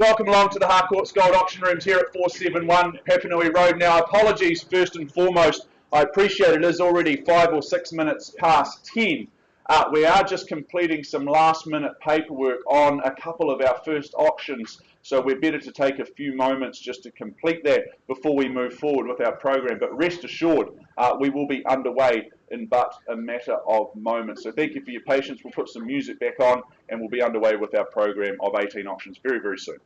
Welcome along to the Harcourts Gold Auction Rooms here at 471 Papanui Road. Now, apologies first and foremost. I appreciate it is already 5 or 6 minutes past 10. We are just completing some last-minute paperwork on a couple of our first auctions, so we're better to take a few moments just to complete that before we move forward with our program. But rest assured, we will be underway in but a matter of moments. So thank you for your patience. We'll put some music back on and we'll be underway with our program of 18 auctions very, very soon.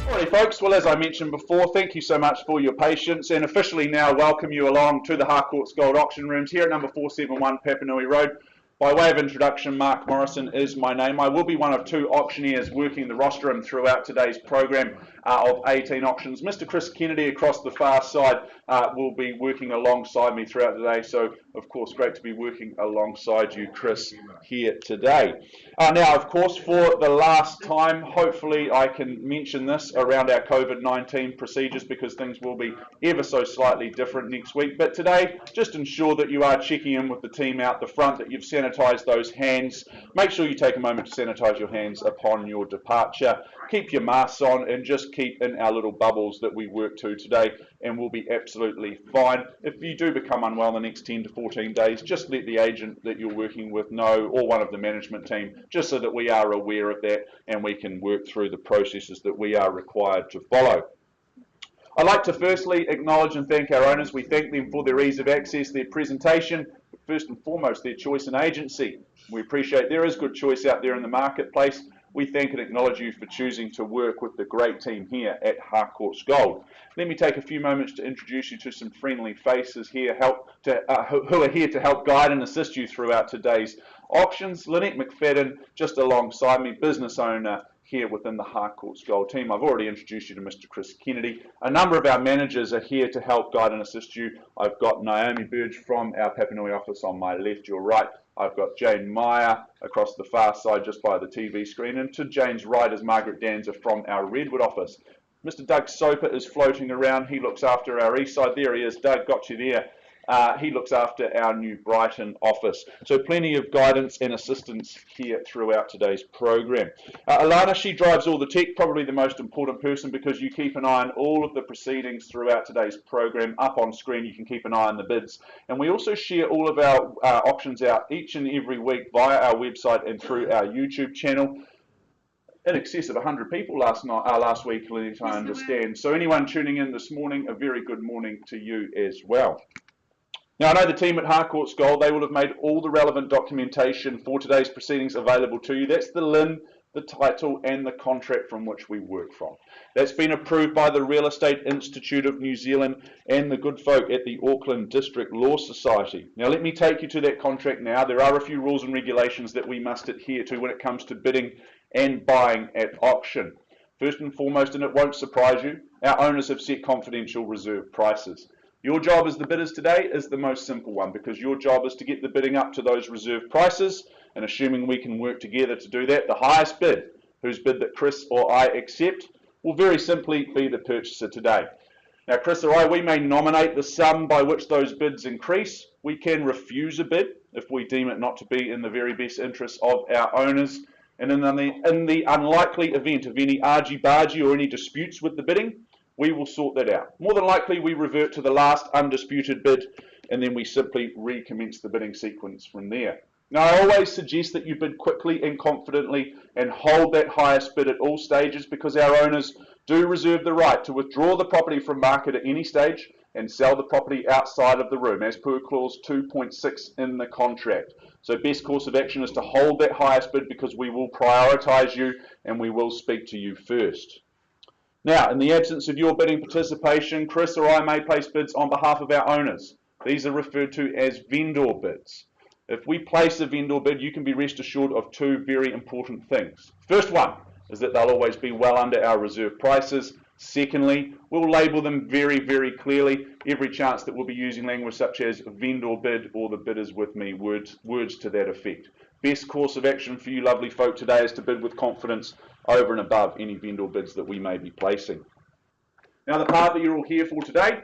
Alright folks, well as I mentioned before, thank you so much for your patience and officially now welcome you along to the Harcourts Gold Auction Rooms here at number 471 Papanui Road. By way of introduction, Mark Morrison is my name. I will be one of two auctioneers working the rostrum throughout today's program of 18 auctions. Mr. Chris Kennedy across the far side will be working alongside me throughout the day, so of course great to be working alongside you, Chris, here today. Now of course for the last time, hopefully I can mention this around our COVID-19 procedures because things will be ever so slightly different next week, but today just ensure that you are checking in with the team out the front, that you've sanitise those hands. Make sure you take a moment to sanitise your hands upon your departure. Keep your masks on and just keep in our little bubbles that we work to today and we'll be absolutely fine. If you do become unwell in the next 10 to 14 days, just let the agent that you're working with know or one of the management team, just so that we are aware of that and we can work through the processes that we are required to follow. I'd like to firstly acknowledge and thank our owners. We thank them for their ease of access, their presentation, but first and foremost their choice and agency. We appreciate there is good choice out there in the marketplace. We thank and acknowledge you for choosing to work with the great team here at Harcourts Gold. Let me take a few moments to introduce you to some friendly faces here who are here to help guide and assist you throughout today's auctions. Lynette McFadden just alongside me, business owner here within the Harcourts Gold team. I've already introduced you to Mr. Chris Kennedy. A number of our managers are here to help guide and assist you. I've got Naomi Burge from our Papanui office on my left, your right. I've got Jane Meyer across the far side just by the TV screen, and to Jane's right is Margaret Danza from our Redwood office. Mr. Doug Soper is floating around. He looks after our east side. There he is. Doug, got you there. He looks after our New Brighton office. So plenty of guidance and assistance here throughout today's program. Alana, she drives all the tech, probably the most important person because you keep an eye on all of the proceedings throughout today's program. Up on screen, you can keep an eye on the bids. And we also share all of our auctions out each and every week via our website and through our YouTube channel. In excess of 100 people last week, I understand. So anyone tuning in this morning, a very good morning to you as well. Now, I know the team at Harcourts Gold, they will have made all the relevant documentation for today's proceedings available to you. That's the LIN, the title, and the contract from which we work from. That's been approved by the Real Estate Institute of New Zealand and the good folk at the Auckland District Law Society. Now, let me take you to that contract now. There are a few rules and regulations that we must adhere to when it comes to bidding and buying at auction. First and foremost, and it won't surprise you, our owners have set confidential reserve prices. Your job as the bidders today is the most simple one because your job is to get the bidding up to those reserve prices, and assuming we can work together to do that, the highest bid, whose bid that Chris or I accept, will very simply be the purchaser today. Now Chris or I, we may nominate the sum by which those bids increase. We can refuse a bid if we deem it not to be in the very best interests of our owners, and in the unlikely event of any argy-bargy or any disputes with the bidding, we will sort that out. More than likely, we revert to the last undisputed bid and then we simply recommence the bidding sequence from there. Now, I always suggest that you bid quickly and confidently and hold that highest bid at all stages, because our owners do reserve the right to withdraw the property from market at any stage and sell the property outside of the room, as per clause 2.6 in the contract. So best course of action is to hold that highest bid, because we will prioritise you and we will speak to you first. Now, in the absence of your bidding participation, Chris or I may place bids on behalf of our owners. These are referred to as vendor bids. If we place a vendor bid, you can be rest assured of two very important things. First one is that they'll always be well under our reserve prices. Secondly, we'll label them very, very clearly, every chance that we'll be using language such as vendor bid or the bid is with me, words to that effect. Best course of action for you lovely folk today is to bid with confidence over and above any vendor bids that we may be placing. Now, the part that you're all here for today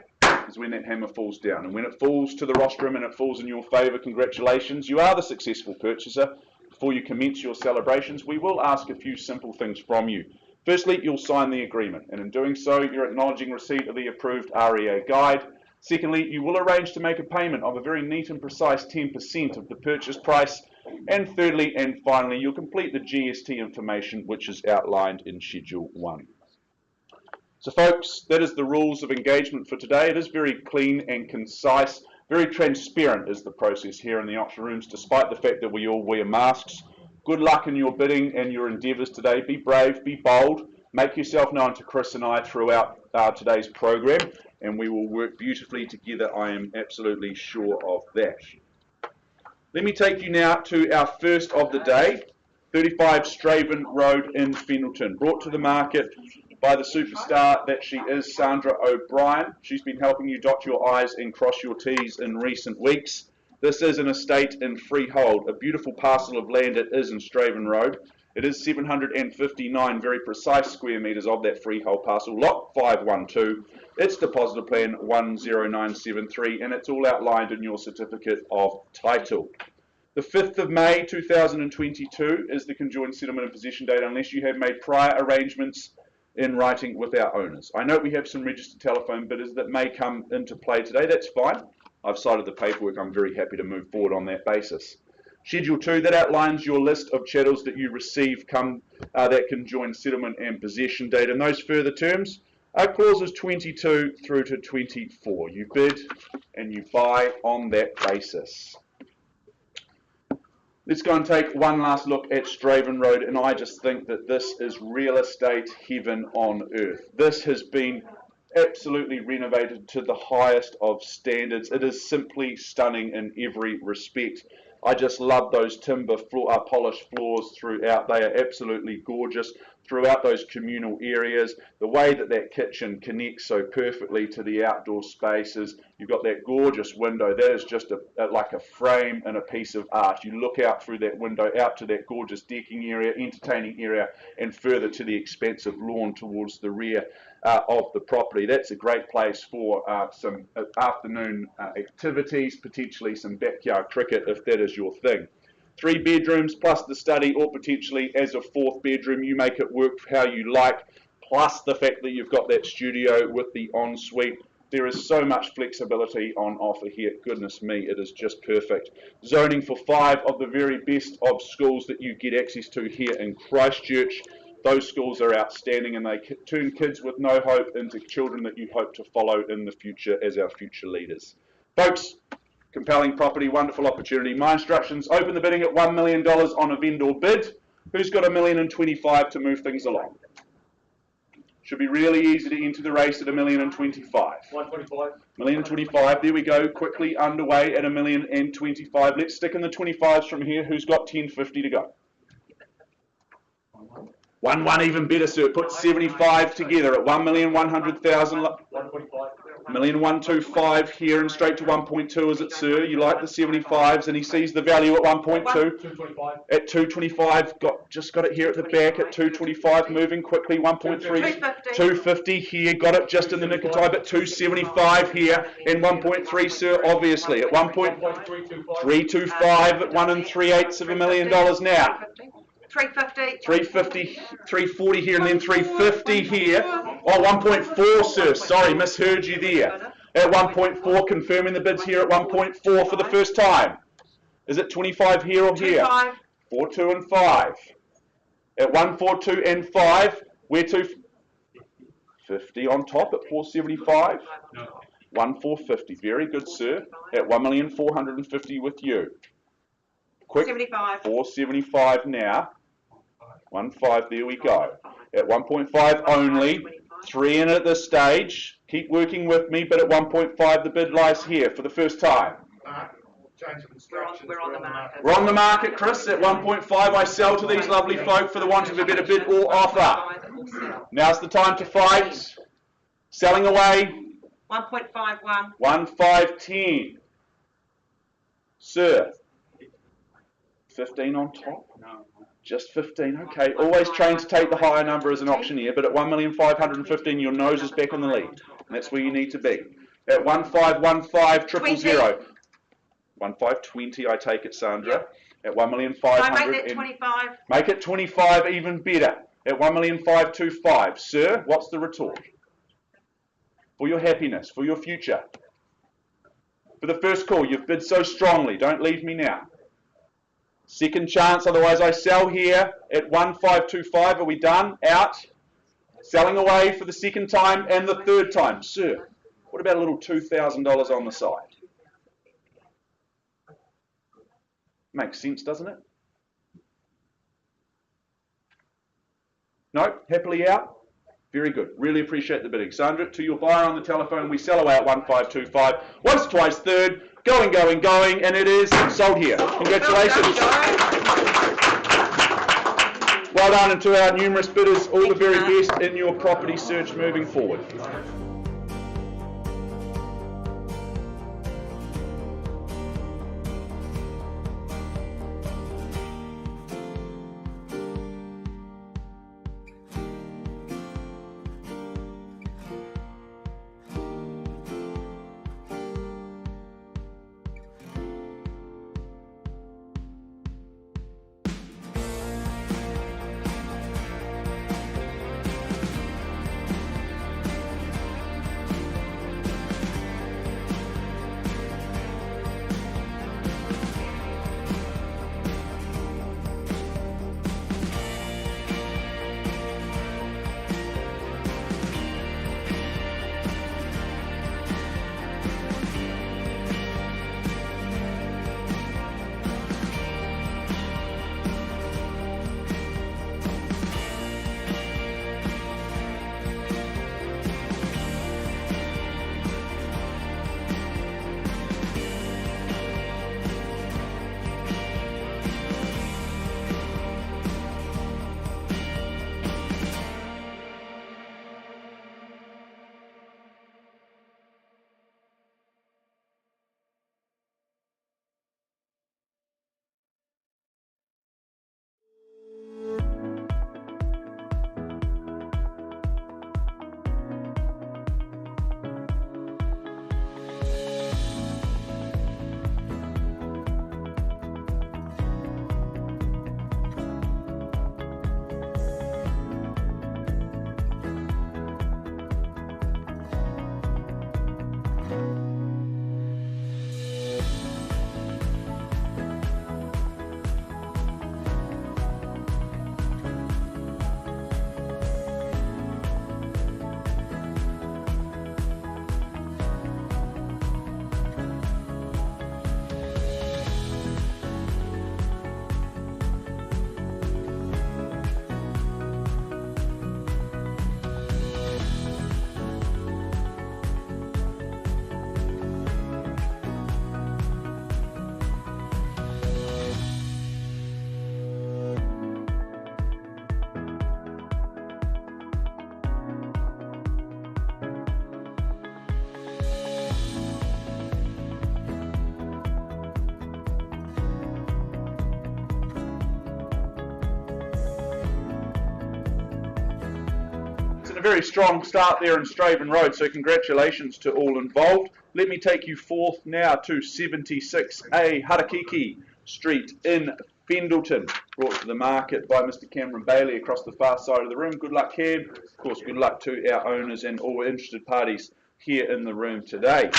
is when that hammer falls down, and when it falls to the rostrum and it falls in your favour, congratulations, you are the successful purchaser. Before you commence your celebrations, we will ask a few simple things from you. Firstly, you'll sign the agreement, and in doing so, you're acknowledging receipt of the approved REA guide. Secondly, you will arrange to make a payment of a very neat and precise 10% of the purchase price. And thirdly and finally, you'll complete the GST information, which is outlined in Schedule 1. So folks, that is the rules of engagement for today. It is very clean and concise, very transparent is the process here in the auction rooms, despite the fact that we all wear masks. Good luck in your bidding and your endeavours today. Be brave, be bold, make yourself known to Chris and I throughout today's program, and we will work beautifully together, I am absolutely sure of that. Let me take you now to our first of the day, 35 Straven Road in Fendalton, brought to the market by the superstar that she is, Sandra O'Brien. She's been helping you dot your I's and cross your T's in recent weeks. This is an estate in freehold, a beautiful parcel of land it is in Straven Road. It is 759 very precise square metres of that freehold parcel, lot 512. It's depositor plan 10973, and it's all outlined in your certificate of title. The 5th of May 2022 is the conjoined settlement and possession date, unless you have made prior arrangements in writing with our owners. I know we have some registered telephone bidders that may come into play today. That's fine. I've cited the paperwork. I'm very happy to move forward on that basis. Schedule 2, that outlines your list of chattels that you receive come that conjoined settlement and possession date. And those further terms are clauses 22 through to 24. You bid and you buy on that basis. Let's go and take one last look at Straven Road, and I just think that this is real estate heaven on earth. This has been absolutely renovated to the highest of standards. It is simply stunning in every respect. I just love those timber polished floors throughout. They are absolutely gorgeous throughout those communal areas. The way that that kitchen connects so perfectly to the outdoor spaces. You've got that gorgeous window. That is just like a frame and a piece of art. You look out through that window out to that gorgeous decking area, entertaining area, and further to the expansive lawn towards the rear of the property. That's a great place for some afternoon activities, potentially some backyard cricket if that is your thing. 3 bedrooms plus the study, or potentially as a 4th bedroom. You make it work how you like, plus the fact that you've got that studio with the ensuite. There is so much flexibility on offer here. Goodness me, it is just perfect. Zoning for 5 of the very best of schools that you get access to here in Christchurch. Those schools are outstanding, and they turn kids with no hope into children that you hope to follow in the future as our future leaders. Folks, compelling property, wonderful opportunity. My instructions: open the bidding at $1 million on a vendor bid. Who's got $1,025,000 to move things along? Should be really easy to enter the race at $1,025,000. 125. $1,025,000. There we go. Quickly underway at $1,025,000. Let's stick in the 25s from here. Who's got $10.50 to go? 1-1, even better, sir. Put 75 together at 1,100,000. 125. 1,125 here and straight to 1.2, is it, sir? You like the 75s, and he sees the value at 1.2. 225. At 225, just got it here at the back at 225, moving quickly. 1.3, 250 here, got it just in the nick of time at 275 here, and 1.3, sir, obviously at 1.325 at 1 3/8 of $1 million now. 350. 350, 340 here, and then 350 here. Oh, 1.4, sir. Sorry, misheard you there. At 1.4, confirming the bids here at 1.4 for the first time. Is it 25 here or here? 25. 4, 2 and 5. At 1, 4, 2 and 5, where to? 50 on top at 475. 1, 450. Very good, sir. At 1,450,000 with you. Quick. 75. 475 now. 1.5, there we go. At 1.5 only. 3 in at this stage. Keep working with me, but at 1.5 the bid lies here for the first time. Change of instructions. We're on the market. We're on the market, Chris. At 1.5 I sell to these lovely folk for the want of a better bid or offer. Now's the time to fight. Selling away. 1.51. 1.510. Sir. 15 on top? Just 15, okay. Always trained to take the higher number as an auctioneer, but at 1,515,000 your nose is back in the lead. And that's where you need to be. At 1,515,000 000. 1,520 I take it, Sandra. At 1,500,000. Can I make that 25? Make it 25, even better. At 1,525,000. Sir, what's the retort? For your happiness, for your future. For the first call, you've bid so strongly. Don't leave me now. Second chance, otherwise I sell here at 1,525. Are we done? Out. Selling away for the second time and the third time. Sir, what about a little $2,000 on the side? Makes sense, doesn't it? No? Happily out? Very good. Really appreciate the bidding. Sandra, to your buyer on the telephone, we sell away at 1,525. Once, twice, third. Going, going, going, and it is sold here. Congratulations. Well done, and to our numerous bidders, all the very best in your property search moving forward. A very strong start there in Straven Road, so congratulations to all involved. Let me take you forth now to 76A Harakiki Street in Pendleton, brought to the market by Mr. Cameron Bailey across the far side of the room. Good luck, Cam. Of course, good luck to our owners and all interested parties here in the room today.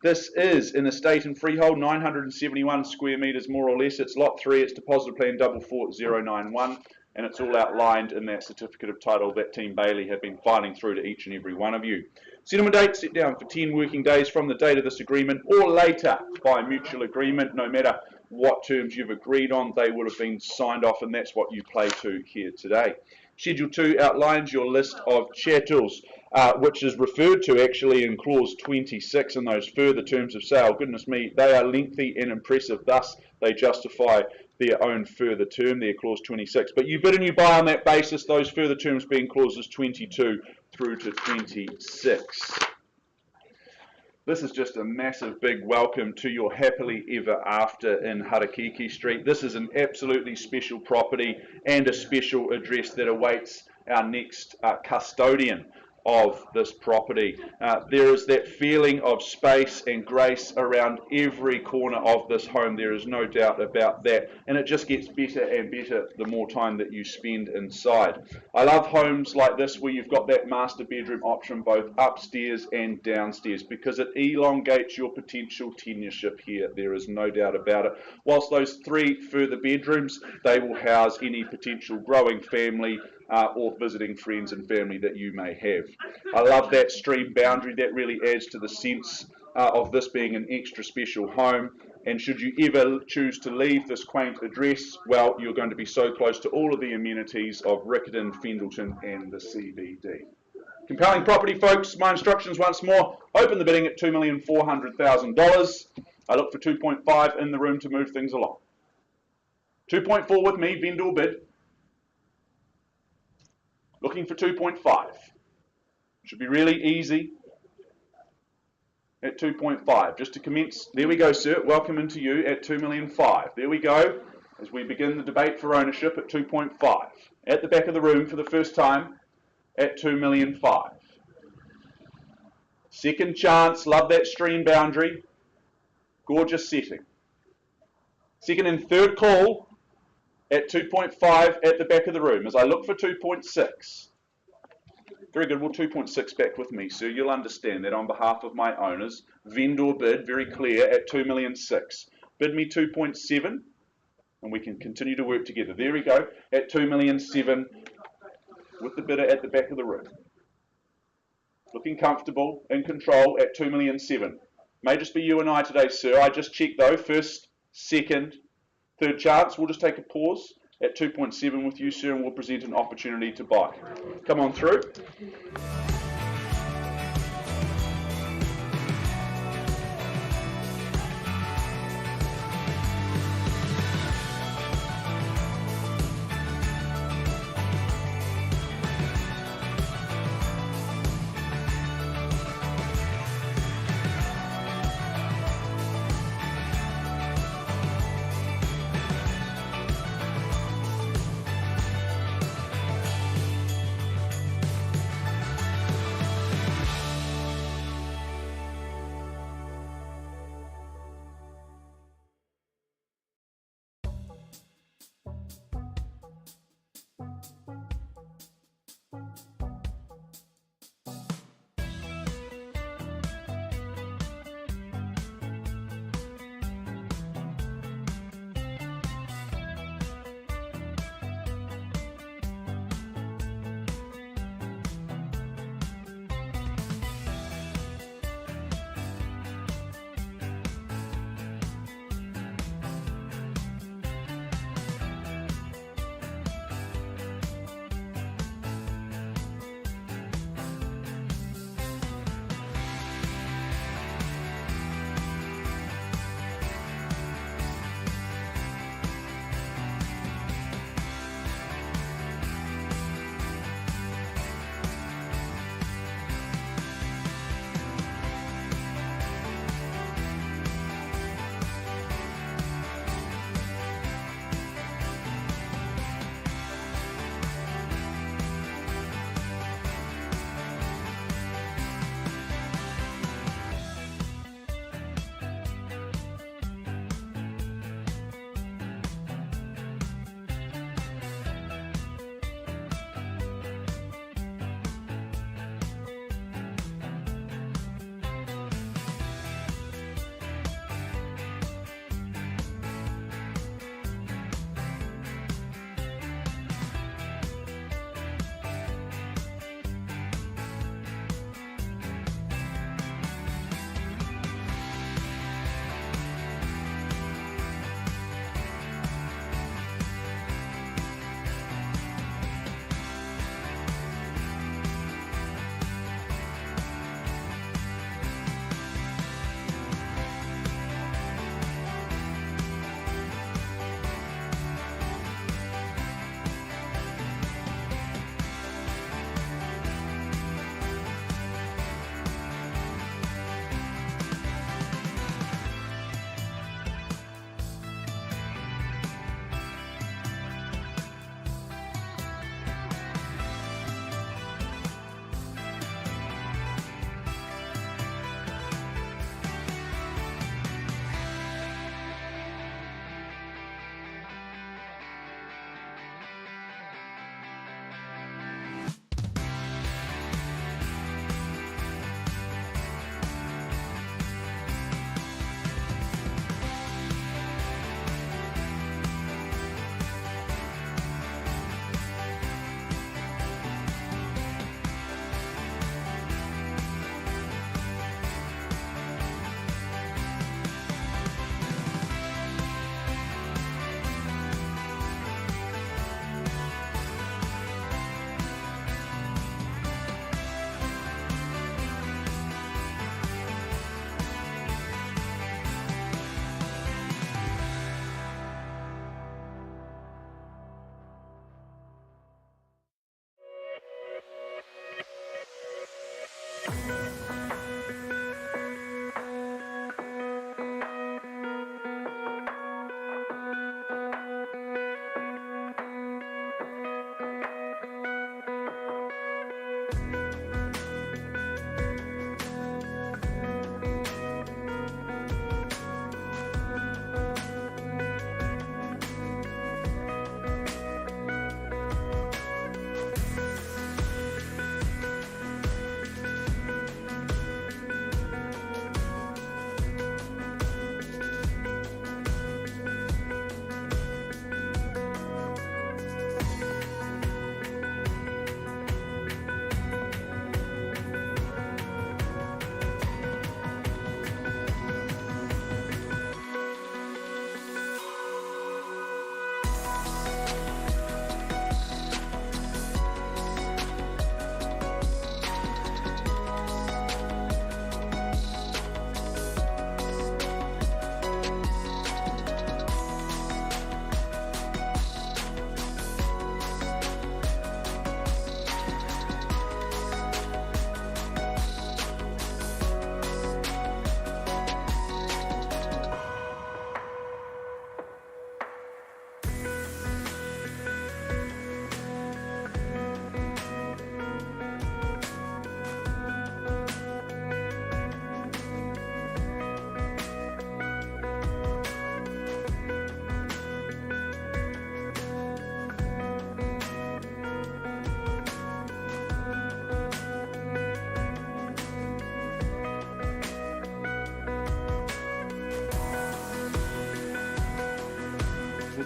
This is an estate and freehold, 971 square metres more or less. It's lot 3, it's deposit plan 44091, and it's all outlined in that certificate of title that Team Bailey have been filing through to each and every one of you. Settlement date set down for 10 working days from the date of this agreement or later by mutual agreement. No matter what terms you've agreed on, they would have been signed off, and that's what you play to here today. Schedule 2 outlines your list of chattels, which is referred to actually in clause 26 in those further terms of sale. Goodness me, they are lengthy and impressive, thus they justify their own further term there, clause 26. But you bid and you buy on that basis, those further terms being clauses 22 through to 26. This is just a massive big welcome to your happily ever after in Harakiki Street. This is an absolutely special property and a special address that awaits our next custodian of this property. There is that feeling of space and grace around every corner of this home. There is no doubt about that, and it just gets better and better the more time that you spend inside. I love homes like this where you've got that master bedroom option both upstairs and downstairs, because it elongates your potential tenureship here. There is no doubt about it. Whilst those 3 further bedrooms, they will house any potential growing family or visiting friends and family that you may have. I love that stream boundary. That really adds to the sense of this being an extra special home. And should you ever choose to leave this quaint address, well, you're going to be so close to all of the amenities of Riccarton, Fendleton and the CBD. Compelling property, folks. My instructions once more. Open the bidding at $2,400,000. I look for 2.5 in the room to move things along. 2.4 with me, vendor bid. Looking for 2.5. Should be really easy at 2.5. Just to commence, there we go, sir. Welcome into you at 2,500,000. There we go, as we begin the debate for ownership at 2.5. At the back of the room for the first time at 2,500,000. Second chance, love that stream boundary. Gorgeous setting. Second and third call at 2.5 at the back of the room as I look for 2.6. Very good. Well, 2.6 back with me, sir. You'll understand that on behalf of my owners. Vendor bid, very clear, at 2,600,000. Bid me 2.7, and we can continue to work together. There we go, at 2,700,000 with the bidder at the back of the room. Looking comfortable, in control at 2,700,000. May just be you and I today, sir. I just checked though, first, second, third chance. We'll just take a pause at 2.7 with you, sir, and we'll present an opportunity to buy. Come on through.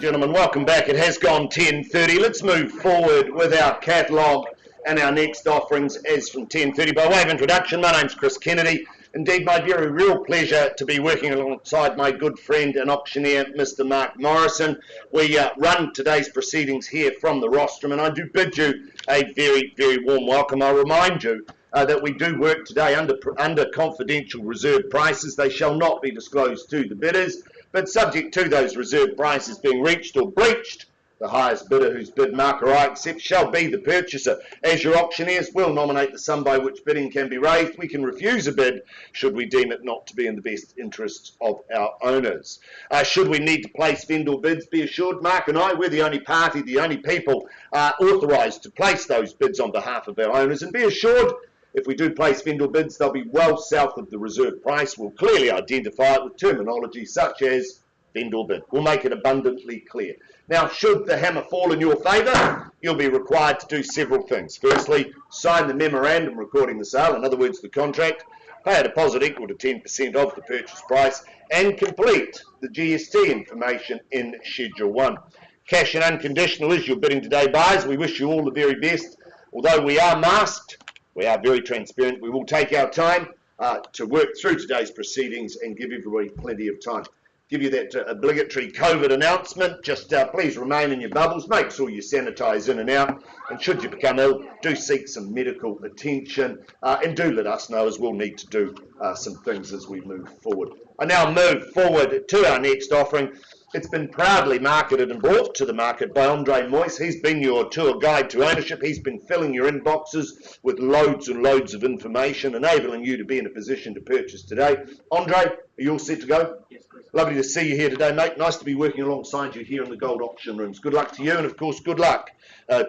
gentlemen, welcome back. It has gone 10:30. Let's move forward with our catalogue and our next offerings as from 10:30. By way of introduction, my name's Chris Kennedy. Indeed, my very real pleasure to be working alongside my good friend and auctioneer, Mr. Mark Morrison. We run today's proceedings here from the rostrum, and I do bid you a very, very warm welcome. I'll remind you that we do work today under confidential reserve prices. They shall not be disclosed to the bidders, but subject to those reserve prices being reached or breached, the highest bidder whose bid Mark or I accept shall be the purchaser. As your auctioneers, will nominate the sum by which bidding can be raised. We can refuse a bid should we deem it not to be in the best interests of our owners. Should we need to place vendor bids, be assured, Mark and I, we're the only party, the only people authorised to place those bids on behalf of our owners. And be assured, if we do place vendor bids, they'll be well south of the reserve price. We'll clearly identify it with terminology such as vendor bid. We'll make it abundantly clear. Now, should the hammer fall in your favour, you'll be required to do several things. Firstly, sign the memorandum recording the sale, in other words, the contract, pay a deposit equal to 10% of the purchase price, and complete the GST information in Schedule 1. Cash and unconditional is your bidding today, buyers. We wish you all the very best. Although we are masked, we are very transparent. We will take our time to work through today's proceedings and give everybody plenty of time. Give you that obligatory COVID announcement. Just please remain in your bubbles. Make sure you sanitise in and out. And should you become ill, do seek some medical attention. And do let us know, as we'll need to do some things as we move forward. I now move forward to our next offering. It's been proudly marketed and brought to the market by Andre Moyse. He's been your tour guide to ownership. He's been filling your inboxes with loads and loads of information, enabling you to be in a position to purchase today. Andre, are you all set to go? Yes, Chris. Lovely to see you here today, mate. Nice to be working alongside you here in the gold auction rooms. Good luck to you, and of course, good luck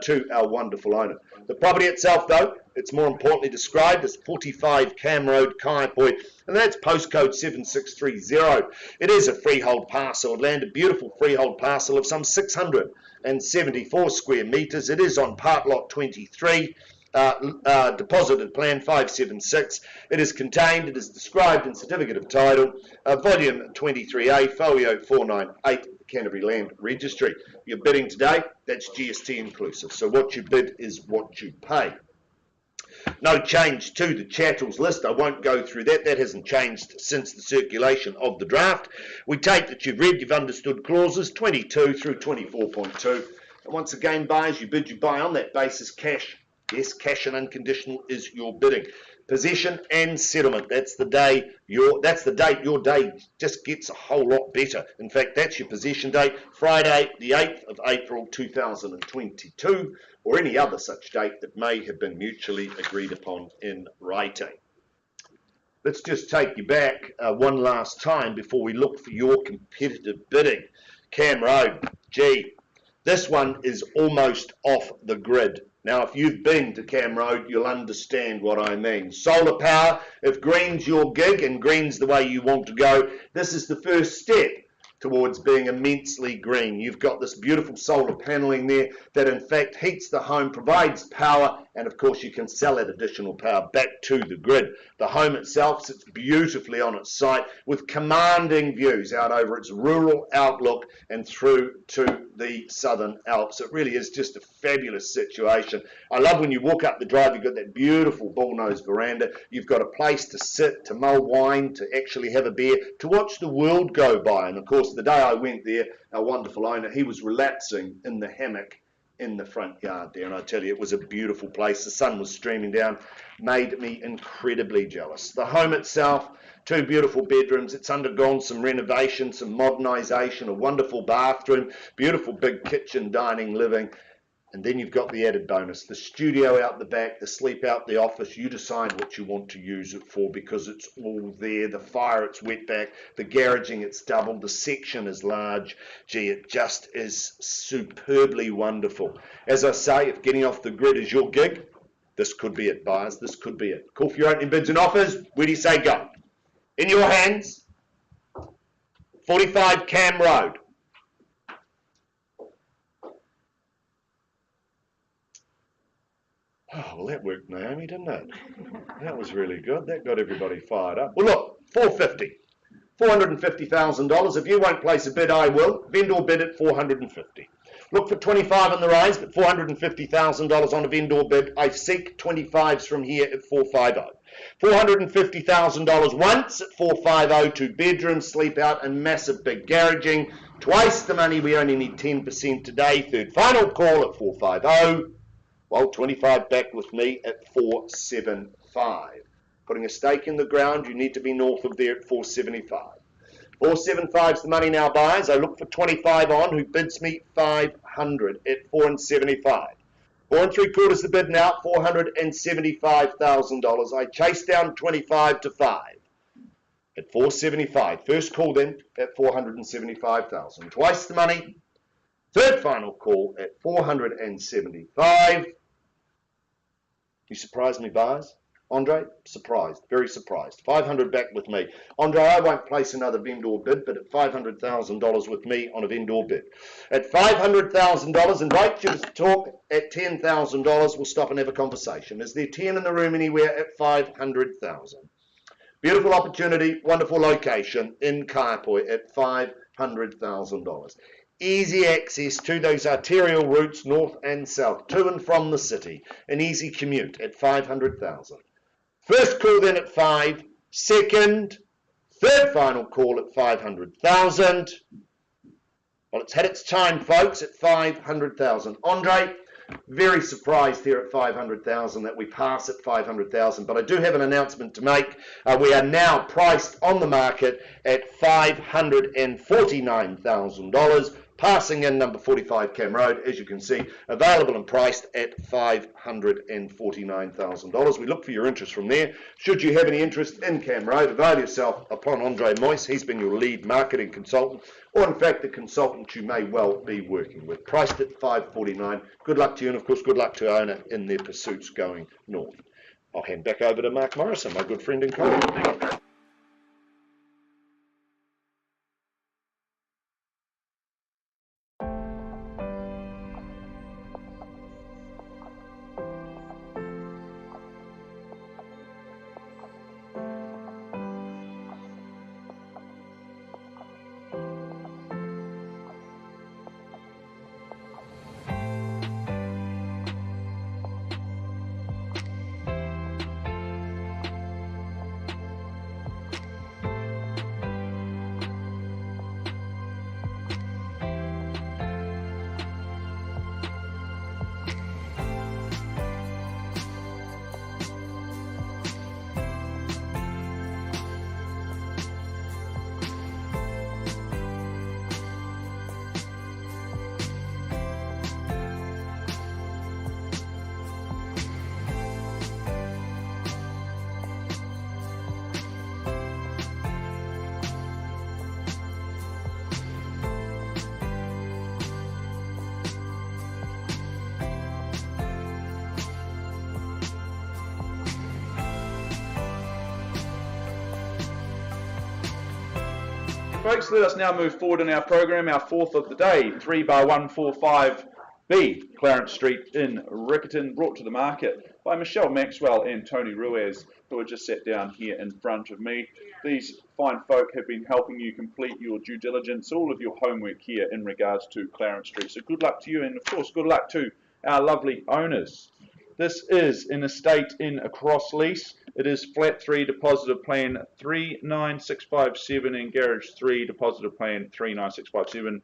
to our wonderful owner. The property itself, though, it's more importantly described as 45 Cam Road, Kaipoi, and that's postcode 7630. It is a freehold parcel of land, a beautiful freehold parcel of some 674 square metres. It is on part lot 23, deposited plan 576. It is contained, it is described in certificate of title, volume 23A, folio 498, Canterbury Land Registry. You're bidding today, that's GST inclusive. So what you bid is what you pay. No change to the chattels list. I won't go through that. That hasn't changed since the circulation of the draft. We take that you've read, you've understood clauses 22 through 24.2. And once again, buyers, you bid, you buy on that basis. Cash, yes, cash and unconditional is your bidding. Possession and settlement. That's the date your day just gets a whole lot better. In fact, that's your possession date, Friday, the 8th of April 2022, or any other such date that may have been mutually agreed upon in writing. Let's just take you back one last time before we look for your competitive bidding. Cam Road, gee, this one is almost off the grid. Now, if you've been to Cam Road, you'll understand what I mean. Solar power, if green's your gig and green's the way you want to go, this is the first step towards being immensely green. You've got this beautiful solar paneling there that in fact heats the home, provides power, and of course you can sell that additional power back to the grid. The home itself sits beautifully on its site with commanding views out over its rural outlook and through to the Southern Alps. It really is just a fabulous situation. I love when you walk up the drive, you've got that beautiful bullnose veranda. You've got a place to sit, to mull wine, to actually have a beer, to watch the world go by. And of course, the day I went there, our wonderful owner, he was relaxing in the hammock in the front yard there, and I tell you, it was a beautiful place. The sun was streaming down, made me incredibly jealous. The home itself, 2 beautiful bedrooms. It's undergone some renovation, some modernisation, a wonderful bathroom, beautiful big kitchen, dining, living. And then you've got the added bonus, the studio out the back, the sleep out the office. You decide what you want to use it for because it's all there. The fire, it's wetback. The garaging, it's double. The section is large. Gee, it just is superbly wonderful. As I say, if getting off the grid is your gig, this could be it, buyers. This could be it. Call for your opening bids and offers. Where do you say go? In your hands, 45 Cam Road. Oh, well, that worked, Naomi, didn't it? That was really good. That got everybody fired up. Well, look, 450. $450,000. If you won't place a bid, I will. Vendor bid at $450,000. Look for 25 on the rise, but $450,000 on a vendor bid. I seek 25s from here at $450,000. $450,000 once at $450,000, 2 bedrooms, sleep out, and massive big garaging. Twice the money. We only need 10% today. Third final call at $450,000. Well, 25 back with me at $475,000. Putting a stake in the ground, you need to be north of there at $475,000. 475 is the money now, buyers. I look for 25 on, who bids me 500 at $475,000. 4 3/4 the bid now, $475,000. I chase down 25 to 5 at $475,000. First call then at $475,000. Twice the money. Third final call at $475,000. You surprised me, buyers. Andre, surprised, very surprised. 500 back with me. Andre, I won't place another vendor bid, but at $500,000 with me on a vendor bid. At $500,000, invite you to talk at $10,000. We'll stop and have a conversation. Is there 10 in the room anywhere at $500,000? Beautiful opportunity, wonderful location in Kaiapoi at $500,000. Easy access to those arterial routes north and south, to and from the city. An easy commute at $500,000. First call then at 5, second, third final call at $500,000. Well, it's had its time, folks, at $500,000. Andre, very surprised here at $500,000 that we pass at $500,000, but I do have an announcement to make. We are now priced on the market at $549,000. Passing in number 45 Cam Road, as you can see, available and priced at $549,000. We look for your interest from there. Should you have any interest in Cam Road, avail yourself upon Andre Moyse. He's been your lead marketing consultant, or in fact the consultant you may well be working with. Priced at $549,000. Good luck to you, and of course good luck to owner in their pursuits going north. I'll hand back over to Mark Morrison, my good friend and colleague. Folks, let us now move forward in our program, our fourth of the day, 3/145B, Clarence Street in Riccarton, brought to the market by Michelle Maxwell and Tony Ruiz, who are just sat down here in front of me. These fine folk have been helping you complete your due diligence, all of your homework here in regards to Clarence Street. So good luck to you, and of course good luck to our lovely owners. This is an estate in a cross lease. It is flat 3, depositive plan 39657, and garage 3, depositive plan 39657.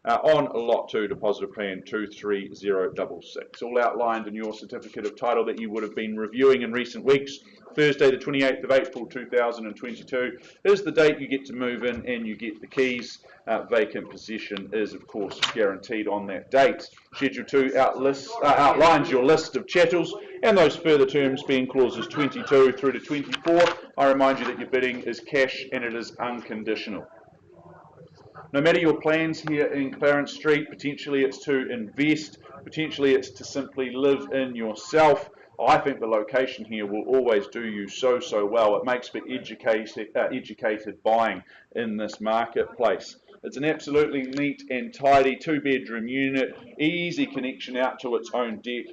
On lot 2, depositive plan 23066. All outlined in your certificate of title that you would have been reviewing in recent weeks. Thursday the 28th of April 2022 is the date you get to move in and you get the keys. Vacant possession is of course guaranteed on that date. Schedule 2 outlines your list of chattels and those further terms being clauses 22 through to 24. I remind you that your bidding is cash and it is unconditional. No matter your plans here in Clarence Street, potentially it's to invest, potentially it's to simply live in yourself. I think the location here will always do you so well. It makes for educated buying in this marketplace. It's an absolutely neat and tidy 2-bedroom unit, easy connection out to its own deck,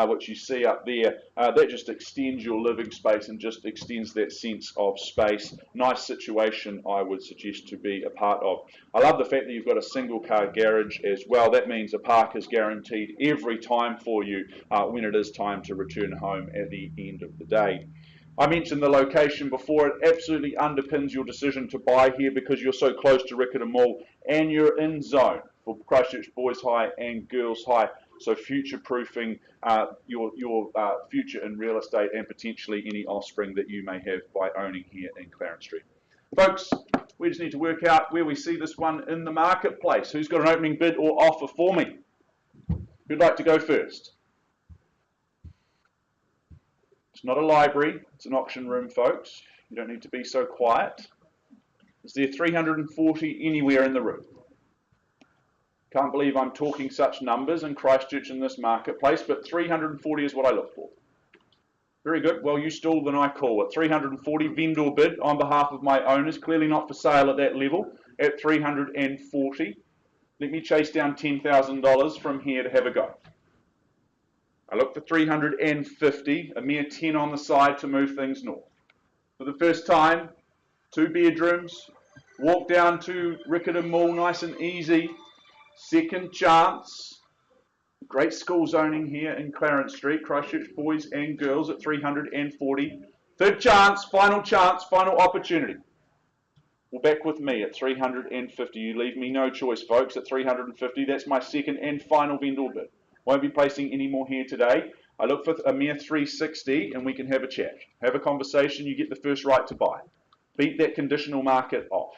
which you see up there. That just extends your living space and just extends that sense of space. Nice situation, I would suggest, to be a part of. I love the fact that you've got a single car garage as well. That means a park is guaranteed every time for you when it is time to return home at the end of the day. I mentioned the location before. It absolutely underpins your decision to buy here because you're so close to Riccarton Mall and you're in zone for Christchurch Boys High and Girls High. So future-proofing your future in real estate and potentially any offspring that you may have by owning here in Clarence Street. Folks, we just need to work out where we see this one in the marketplace. Who's got an opening bid or offer for me? Who'd like to go first? It's not a library, it's an auction room, folks. You don't need to be so quiet. Is there 340 anywhere in the room? Can't believe I'm talking such numbers in Christchurch in this marketplace, but 340 is what I look for. Very good. Well, you stalled when I call it. 340 vendor bid on behalf of my owners, clearly not for sale at that level, at 340. Let me chase down $10,000 from here to have a go. I look for 350, a mere 10 on the side to move things north. For the first time, 2 bedrooms, walk down to Riccarton Mall, nice and easy. Second chance. Great school zoning here in Clarence Street, Christchurch Boys and Girls at 340. Third chance, final opportunity. Well, back with me at 350. You leave me no choice, folks, at 350. That's my second and final vendor bid. Won't be placing any more here today. I look for a mere 360 and we can have a chat. Have a conversation, you get the first right to buy. Beat that conditional market off.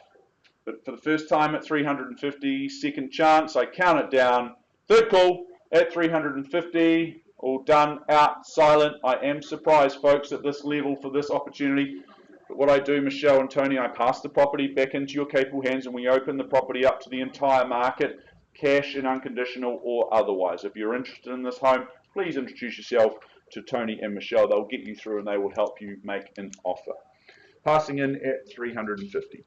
But for the first time at 350, second chance, I count it down. Third call at 350, all done, out, silent. I am surprised, folks, at this level for this opportunity. But what I do, Michelle and Tony, I pass the property back into your capable hands and we open the property up to the entire market, cash and unconditional or otherwise. If you're interested in this home, please introduce yourself to Tony and Michelle. They'll get you through and they will help you make an offer. Passing in at 350.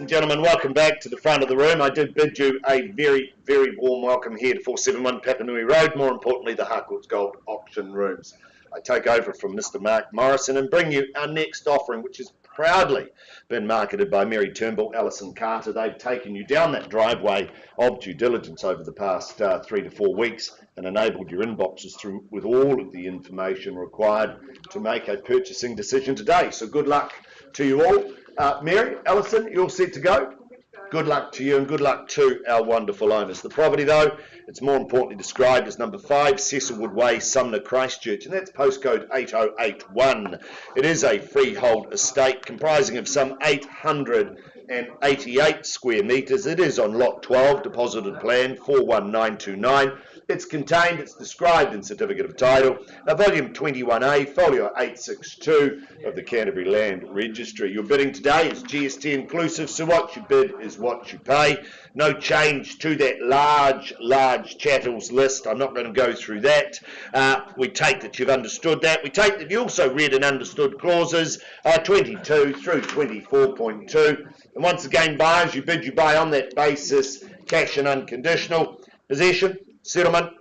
and gentlemen, welcome back to the front of the room. I do bid you a very, very warm welcome here to 471 Papanui Road, more importantly the Harcourts Gold Auction Rooms. I take over from Mr. Mark Morrison and bring you our next offering, which has proudly been marketed by Mary Turnbull, Alison Carter. They've taken you down that driveway of due diligence over the past 3 to 4 weeks and enabled your inboxes through with all of the information required to make a purchasing decision today. So good luck to you all. Mary, Alison, you're all set to go? Good luck to you and good luck to our wonderful owners. The property, though, it's more importantly described as number 5 Cecil Wood Way, Sumner, Christchurch, and that's postcode 8081. It is a freehold estate comprising of some 888 square metres. It is on lot 12, deposited plan 41929. It's contained, it's described in Certificate of Title, volume 21A, folio 862 of the Canterbury Land Registry. Your bidding today is GST inclusive, so what you bid is what you pay. No change to that large chattels list. I'm not going to go through that. We take that you've understood that. We take that you also read and understood clauses 22 through 24.2. And once again, buyers, you bid, you buy on that basis, cash and unconditional. Possession, settlement,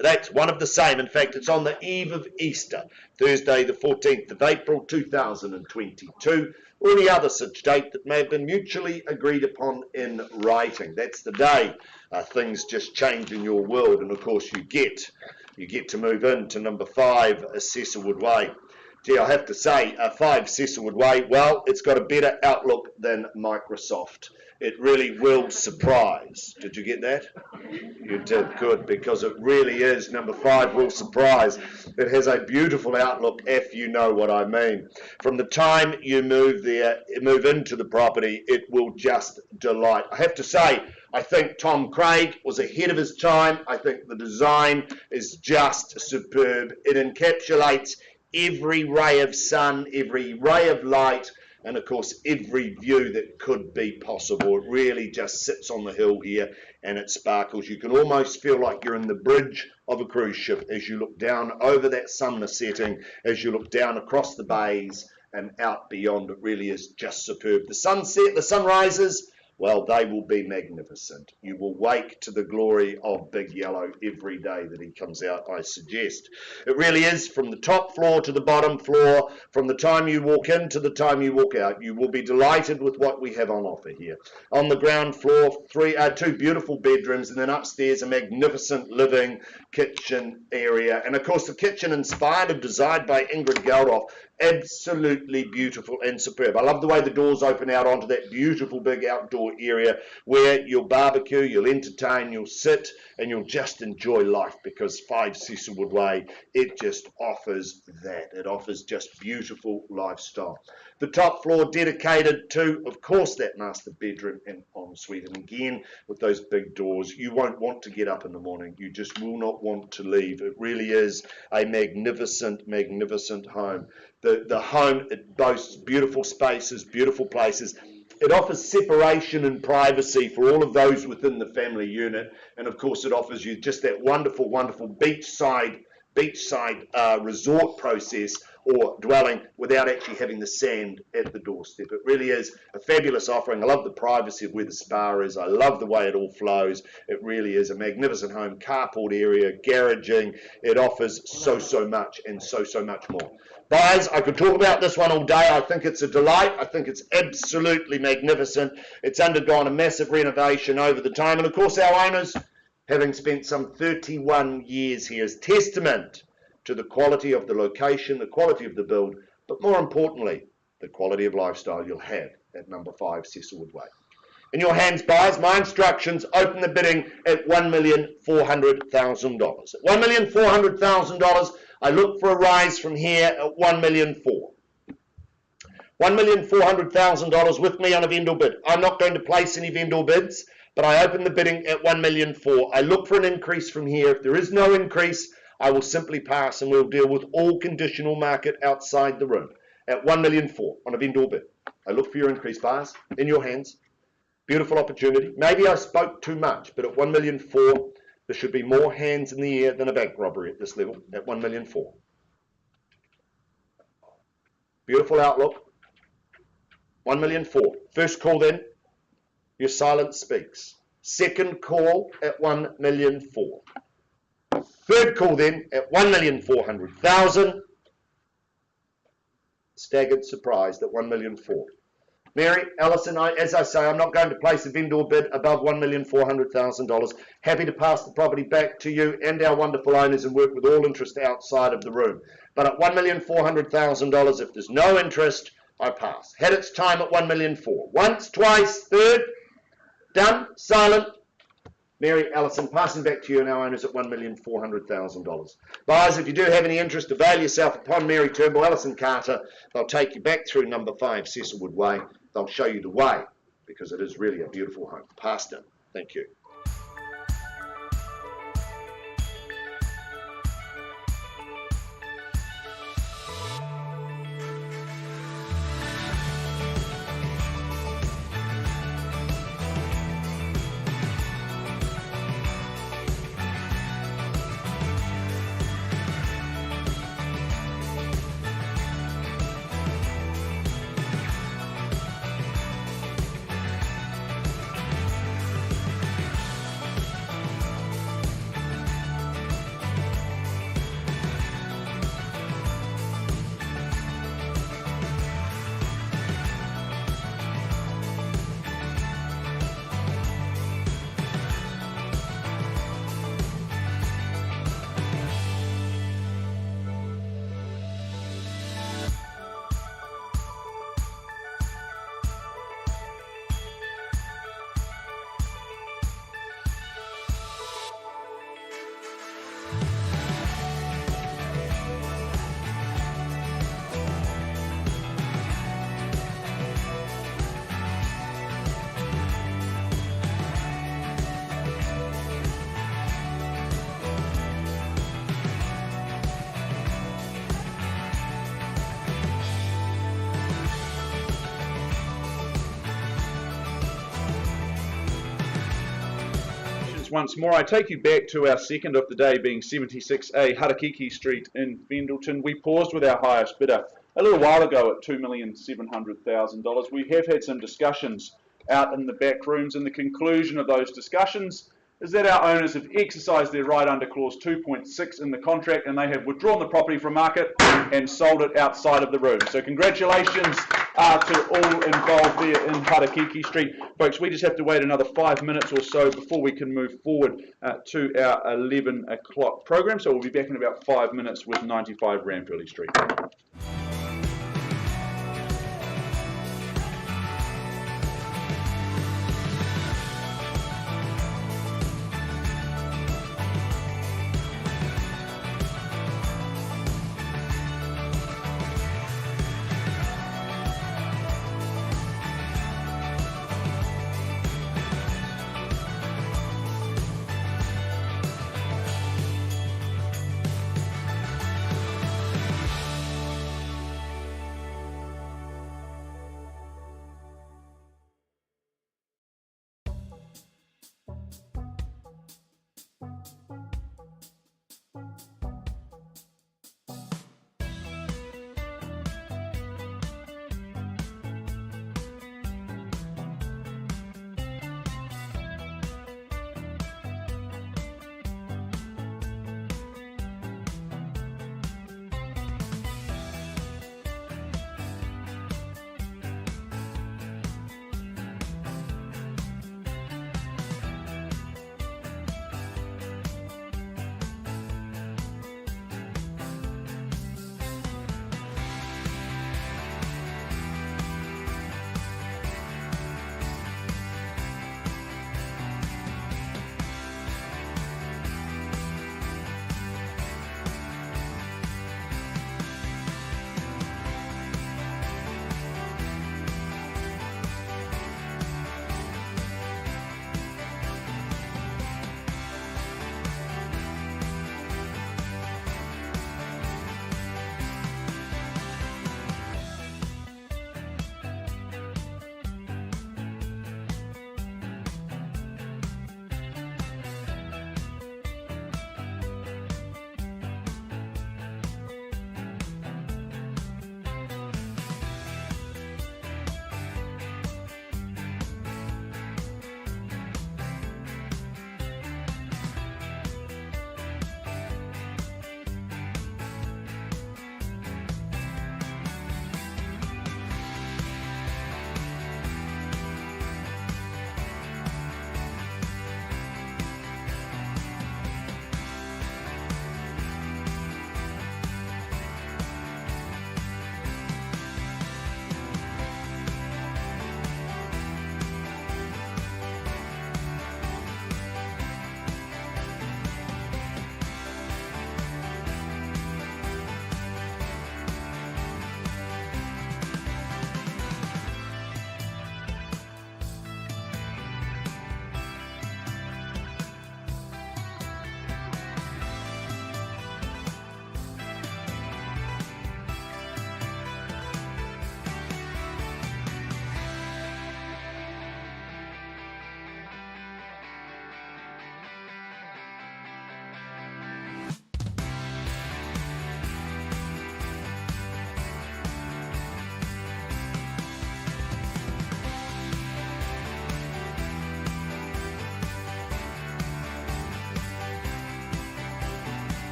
that's one of the same. In fact, it's on the eve of Easter, Thursday the 14th of April 2022, or any other such date that may have been mutually agreed upon in writing. That's the day things just change in your world, and of course you get to move into number 5 Cecil Wood Way. Gee, I have to say, 5 Cecil Wood Way, well, it's got a better outlook than Microsoft. It really will surprise. Did you get that? You did, good, because it really is. Number 5 will surprise. It has a beautiful outlook, if you know what I mean. From the time you move into the property, it will just delight. I have to say, I think Tom Craig was ahead of his time. I think the design is just superb. It encapsulates every ray of sun, every ray of light, and of course every view that could be possible. It really just sits on the hill here and it sparkles. You can almost feel like you're in the bridge of a cruise ship as you look down over that Sumner setting, as you look down across the bays and out beyond. It really is just superb. The sunset, the sunrises, well, they will be magnificent. You will wake to the glory of Big Yellow every day that he comes out, I suggest. It really is, from the top floor to the bottom floor, from the time you walk in to the time you walk out. You will be delighted with what we have on offer here. On the ground floor, 2 beautiful bedrooms, and then upstairs a magnificent living kitchen area. And of course the kitchen, inspired and designed by Ingrid Geldof, absolutely beautiful and superb. I love the way the doors open out onto that beautiful big outdoor area where you'll barbecue, you'll entertain, you'll sit, and you'll just enjoy life, because 5 Cecil Wood Way, it just offers that. It offers just beautiful lifestyle. The top floor dedicated to, of course, that master bedroom and ensuite. And again, with those big doors, you won't want to get up in the morning. You just will not want to leave. It really is a magnificent, magnificent home. The home, it boasts beautiful spaces, beautiful places. It offers separation and privacy for all of those within the family unit. And of course, it offers you just that wonderful, wonderful beachside resort process or dwelling without actually having the sand at the doorstep. It really is a fabulous offering. I love the privacy of where the spa is. I love the way it all flows. It really is a magnificent home. Carport area, garaging. It offers so much and so much more. Buyers, I could talk about this one all day. I think it's a delight. I think it's absolutely magnificent. It's undergone a massive renovation over the time. And of course, our owners, having spent some 31 years here, is testament to the quality of the location, the quality of the build, but more importantly, the quality of lifestyle you'll have at number 5 Cecil Wood Way. In your hands, buyers, my instructions: open the bidding at $1,400,000. At $1,400,000, I look for a rise from here at $1,400,000. $1,400,000 with me on a vendor bid. I'm not going to place any vendor bids, but I open the bidding at $1,400,000. I look for an increase from here. If there is no increase, I will simply pass and we'll deal with all conditional market outside the room at $1,400,000 on a vendor bid. I look for your increase, buyers, in your hands. Beautiful opportunity. Maybe I spoke too much, but at $1,400,000, there should be more hands in the air than a bank robbery at this level at $1,400,000. Beautiful outlook. $1,400,000. First call then, Your silence speaks. Second call at 1,400,000. Third call then at 1,400,000. Staggered surprised at 1,400,000. Mary, Alison, as I say, I'm not going to place a vendor bid above $1,400,000. Happy to pass the property back to you and our wonderful owners and work with all interest outside of the room. But at $1,400,000, if there's no interest, I pass. Had its time at 1,400,000. Once, twice, third, done, silent. Mary, Alison, passing back to you and our owners at $1,400,000. Buyers, if you do have any interest, avail yourself upon Mary Turnbull, Alison Carter. They'll take you back through number 5 Cecil Wood Way. They'll show you the way, because it is really a beautiful home. Past it. Thank you. Once more, I take you back to our second of the day, being 76A Harakiki Street in Vendleton. We paused with our highest bidder a little while ago at $2,700,000. We have had some discussions out in the back rooms, and the conclusion of those discussions is that our owners have exercised their right under clause 2.6 in the contract, and they have withdrawn the property from market and sold it outside of the room. So congratulations to all involved there in Harakiki Street. Folks, we just have to wait another 5 minutes or so before we can move forward to our 11 o'clock program. So we'll be back in about 5 minutes with 95 Ramfurly Street.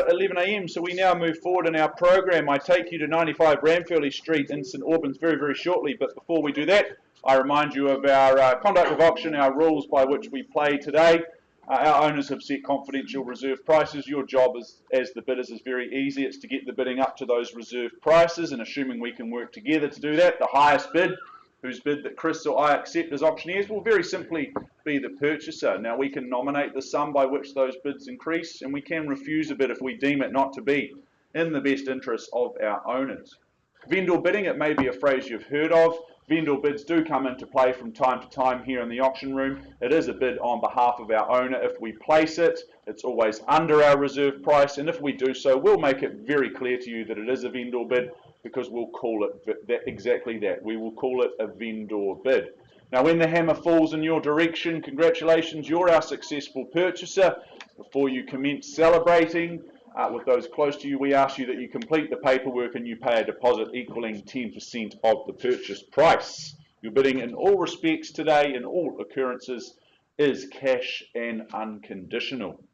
at 11 a.m, so we now move forward in our program. I take you to 95 Ranfurly Street in St Albans very, very shortly, but before we do that, I remind you of our conduct of auction, our rules by which we play today. Our owners have set confidential reserve prices. Your job as the bidders is very easy. It's to get the bidding up to those reserve prices, and assuming we can work together to do that, the highest bid, whose bid that Chris or I accept as auctioneers, will very simply be the purchaser. Now, we can nominate the sum by which those bids increase, and we can refuse a bid if we deem it not to be in the best interest of our owners. Vendor bidding, it may be a phrase you've heard of. Vendor bids do come into play from time to time here in the auction room. It is a bid on behalf of our owner. If we place it, it's always under our reserve price, and if we do so, we'll make it very clear to you that it is a vendor bid, because we'll call it exactly that. We will call it a vendor bid. Now, when the hammer falls in your direction, congratulations, you're our successful purchaser. Before you commence celebrating with those close to you, we ask you that you complete the paperwork and you pay a deposit equaling 10% of the purchase price. Your bidding in all respects today, in all occurrences, is cash and unconditional.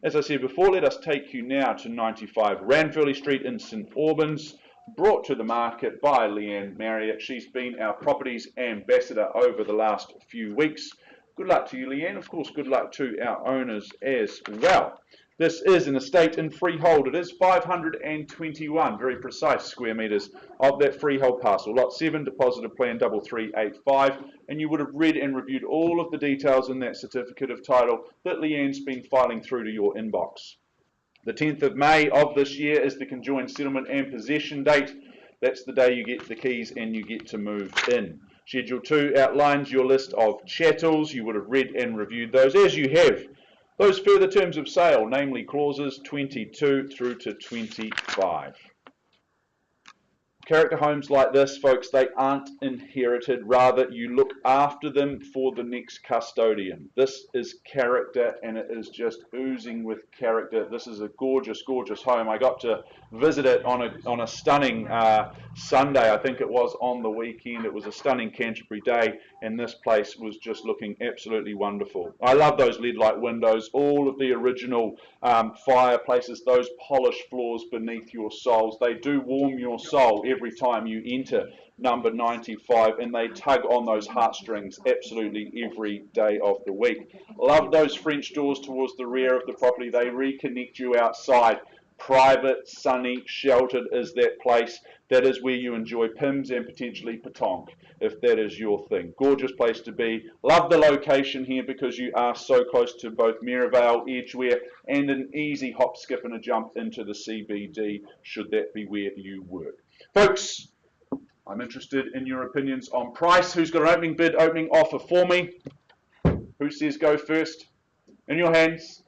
As I said before, let us take you now to 95 Ranfurly Street in St Albans, brought to the market by Leanne Marriott. She's been our properties ambassador over the last few weeks. Good luck to you, Leanne. Of course, good luck to our owners as well. This is an estate in freehold. It is 521, very precise square metres of that freehold parcel. Lot 7, deposited plan 3385, and you would have read and reviewed all of the details in that certificate of title that Leanne's been filing through to your inbox. The 10th of May of this year is the conjoined settlement and possession date. That's the day you get the keys and you get to move in. Schedule 2 outlines your list of chattels. You would have read and reviewed those, as you have those further terms of sale, namely clauses 22 through to 25. Character homes like this, folks, they aren't inherited. Rather, you look after them for the next custodian. This is character, and it is just oozing with character. This is a gorgeous, gorgeous home. I got to visit it on a stunning Sunday. I think it was on the weekend. It was a stunning Canterbury day, and this place was just looking absolutely wonderful. I love those lead-light windows, all of the original fireplaces, those polished floors beneath your soles. They do warm your soul every time you enter number 95, and they tug on those heartstrings absolutely every day of the week. Love those French doors towards the rear of the property. They reconnect you outside. Private, sunny, sheltered is that place. That is where you enjoy Pims and potentially Petanque, if that is your thing. Gorgeous place to be. Love the location here because you are so close to both Maryvale, Edgware, and an easy hop, skip and a jump into the CBD, should that be where you work. Folks, I'm interested in your opinions on price. Who's got an opening bid, opening offer for me? Who says go first? In your hands.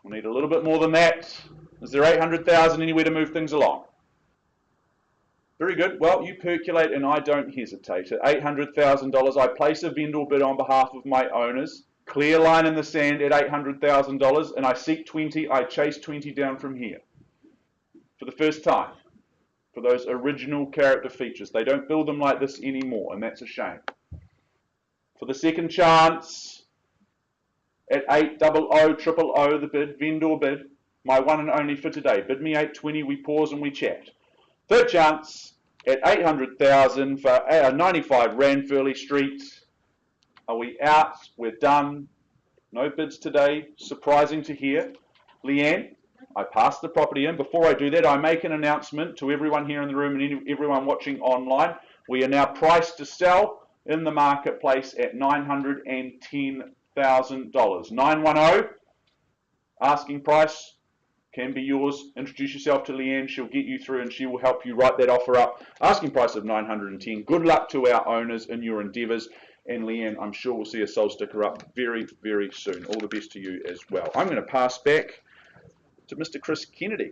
I need a little bit more than that. Is there 800,000 anywhere to move things along? Very good. Well, you percolate and I don't hesitate. At $800,000, I place a vendor bid on behalf of my owners. Clear line in the sand at $800,000, and I seek 20. I chase 20 down from here. For the first time, for those original character features. They don't build them like this anymore, and that's a shame. For the second chance, at 800,000, the bid, vendor bid, my one and only for today. Bid me 820, we pause and we chat. Third chance, at 800,000 for 95 Ranfurly Street. Are we out? We're done. No bids today. Surprising to hear. Leanne, I pass the property in. Before I do that, I make an announcement to everyone here in the room and everyone watching online. We are now priced to sell in the marketplace at $910,000. 910, asking price, can be yours. Introduce yourself to Leanne. She'll get you through and she will help you write that offer up. Asking price of 910. Good luck to our owners in your endeavours. And Leanne, I'm sure we'll see a soul sticker up very, very soon. All the best to you as well. I'm going to pass back to Mr. Chris Kennedy.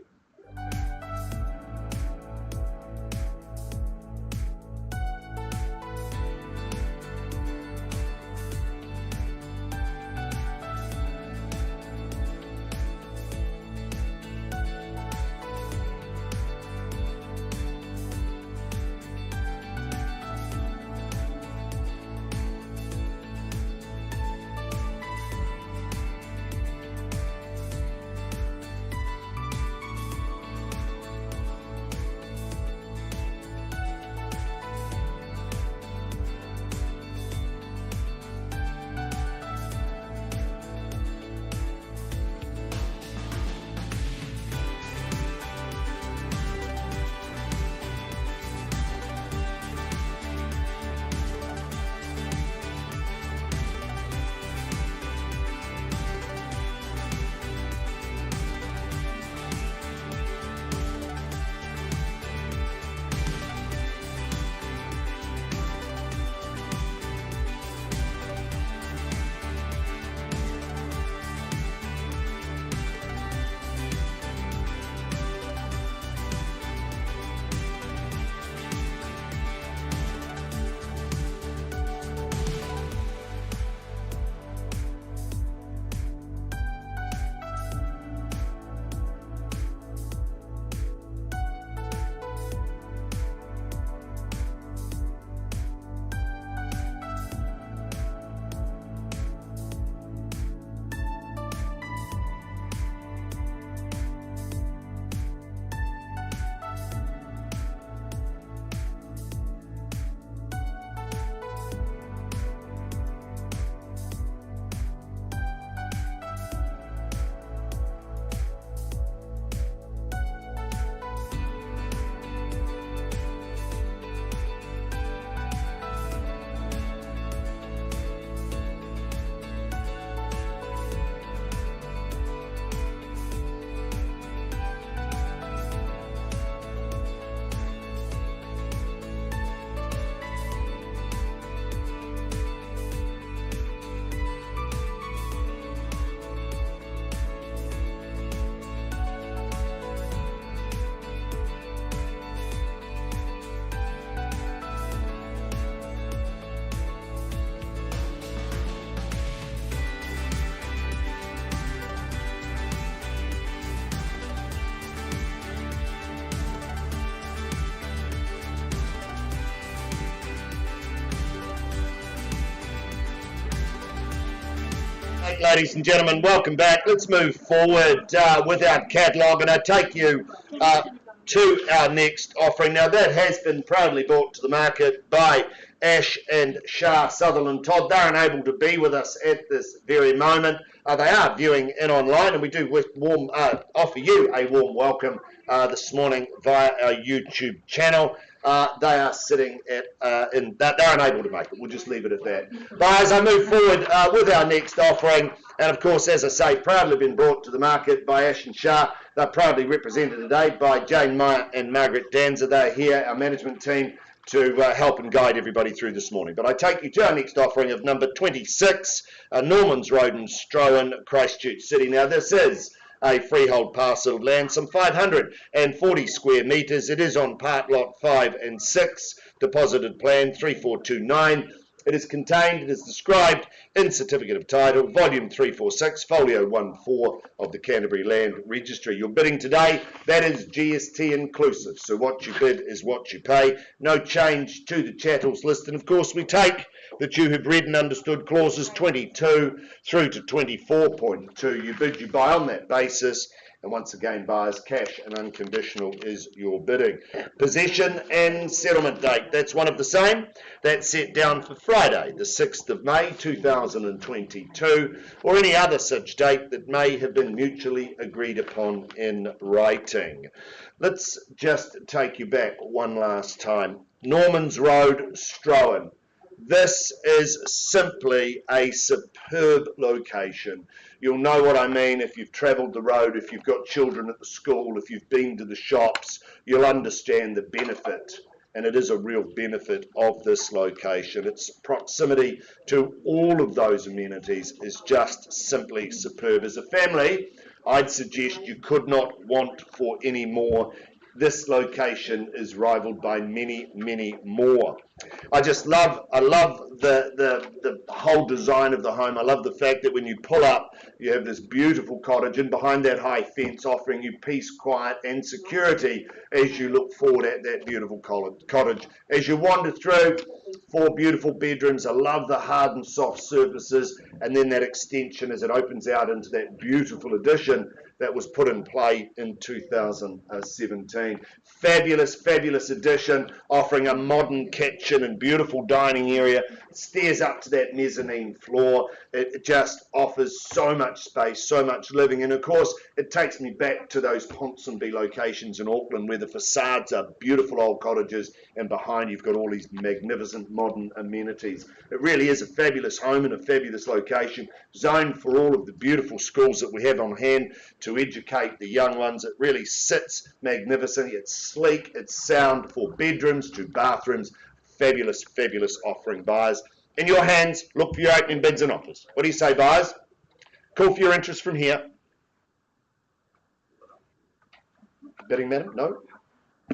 back, ladies and gentlemen. Welcome back. Let's move forward with our catalogue, and I take you to our next offering. Now, that has been proudly brought to the market by Ash and Shah Sutherland Todd. They're unable to be with us at this very moment. They are viewing in online, and we do offer you a warm welcome this morning via our YouTube channel. They are sitting they're unable to make it. We'll just leave it at that. But as I move forward with our next offering, and of course, as I say, proudly been brought to the market by Ash and Shah. They're proudly represented today by Jane Meyer and Margaret Danza. They're here, our management team, to help and guide everybody through this morning. But I take you to our next offering of number 26, Normans Road in Straven, Christchurch City. Now, this is a freehold parcel of land, some 540 square metres. It is on part lot 5 and 6, deposited plan 3429. It is contained, it is described in Certificate of Title, Volume 346, Folio 14 of the Canterbury Land Registry. Your bidding today, that is GST inclusive. So what you bid is what you pay. No change to the chattels list. And of course, we take that you have read and understood clauses 22 through to 24.2. You bid, you buy on that basis. And once again, buyers, cash and unconditional is your bidding. Possession and settlement date, that's one of the same. That's set down for Friday, the 6th of May, 2022, or any other such date that may have been mutually agreed upon in writing. Let's just take you back one last time. Normans Road, Straven. This is simply a superb location. You'll know what I mean if you've travelled the road, if you've got children at the school, if you've been to the shops, you'll understand the benefit, and it is a real benefit of this location. Its proximity to all of those amenities is just simply superb. As a family, I'd suggest you could not want for any more. This location is rivaled by many, many more. I love the whole design of the home. I love the fact that when you pull up, you have this beautiful cottage, and behind that high fence offering you peace, quiet and security as you look forward at that beautiful cottage. As you wander through, 4 beautiful bedrooms. I love the hard and soft surfaces, and then that extension as it opens out into that beautiful addition that was put in play in 2017. Fabulous, fabulous addition, offering a modern kitchen and beautiful dining area. Stairs up to that mezzanine floor. It just offers so much space, so much living. And of course, it takes me back to those Ponsonby locations in Auckland where the facades are beautiful old cottages, and behind you've got all these magnificent modern amenities. It really is a fabulous home in a fabulous location, zoned for all of the beautiful schools that we have on hand to educate the young ones. It really sits magnificently. It's sleek, it's sound, 4 bedrooms, 2 bathrooms. Fabulous, fabulous offering, buyers. In your hands, look for your opening bids and offers. What do you say, buyers? Call for your interest from here. Bidding, madam? No?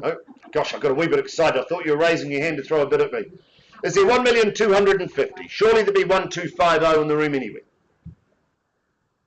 No? Gosh, I got a wee bit excited. I thought you were raising your hand to throw a bid at me. Is there 1,250,000? Surely there'd be 1,250 in the room anyway.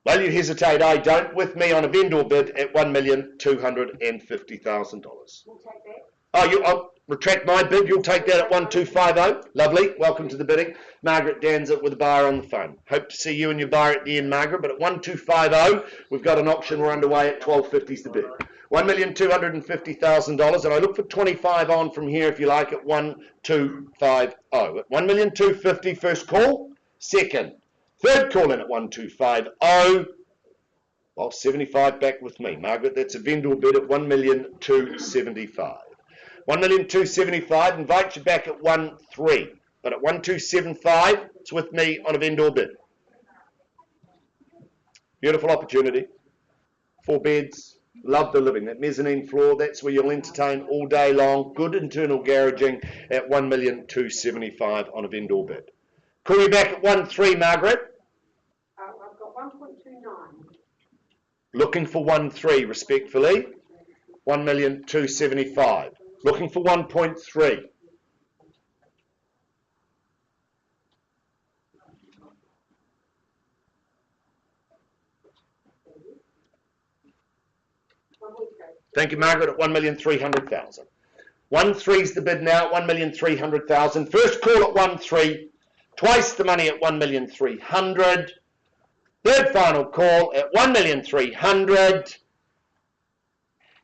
Well, you hesitate, I don't. With me on a vendor bid at $1,250,000. We'll take that. I'll retract my bid. You'll take that at 1,250. Lovely. Welcome to the bidding. Margaret Danza with a buyer on the phone. Hope to see you and your buyer at the end, Margaret. But at 1,250, we've got an auction. We're underway at 12.50's the bid. $1,250,000, and I look for 25 on from here if you like at 1,250. At 1,250,000, first call. Second. Third call in at 1,250. Well, 75 back with me. Margaret, that's a vendor bid at 1,275,000. 1,275,000, invite you back at 1,300. But at 1,275,000, it's with me on a vendor bid. Beautiful opportunity. 4 beds. Love the living. That mezzanine floor, that's where you'll entertain all day long. Good internal garaging at 1,275,000 on a vendor bid. Call you back at 1,300, Margaret. I've got 1.29. Looking for 1,300, respectfully. 1,275,000. Looking for 1.3. Thank you, Margaret, at 1,300,000. 1,300's the bid now, 1,300,000. First call at 1,300,000. Twice the money at 1,300,000. Third final call at 1,300,000.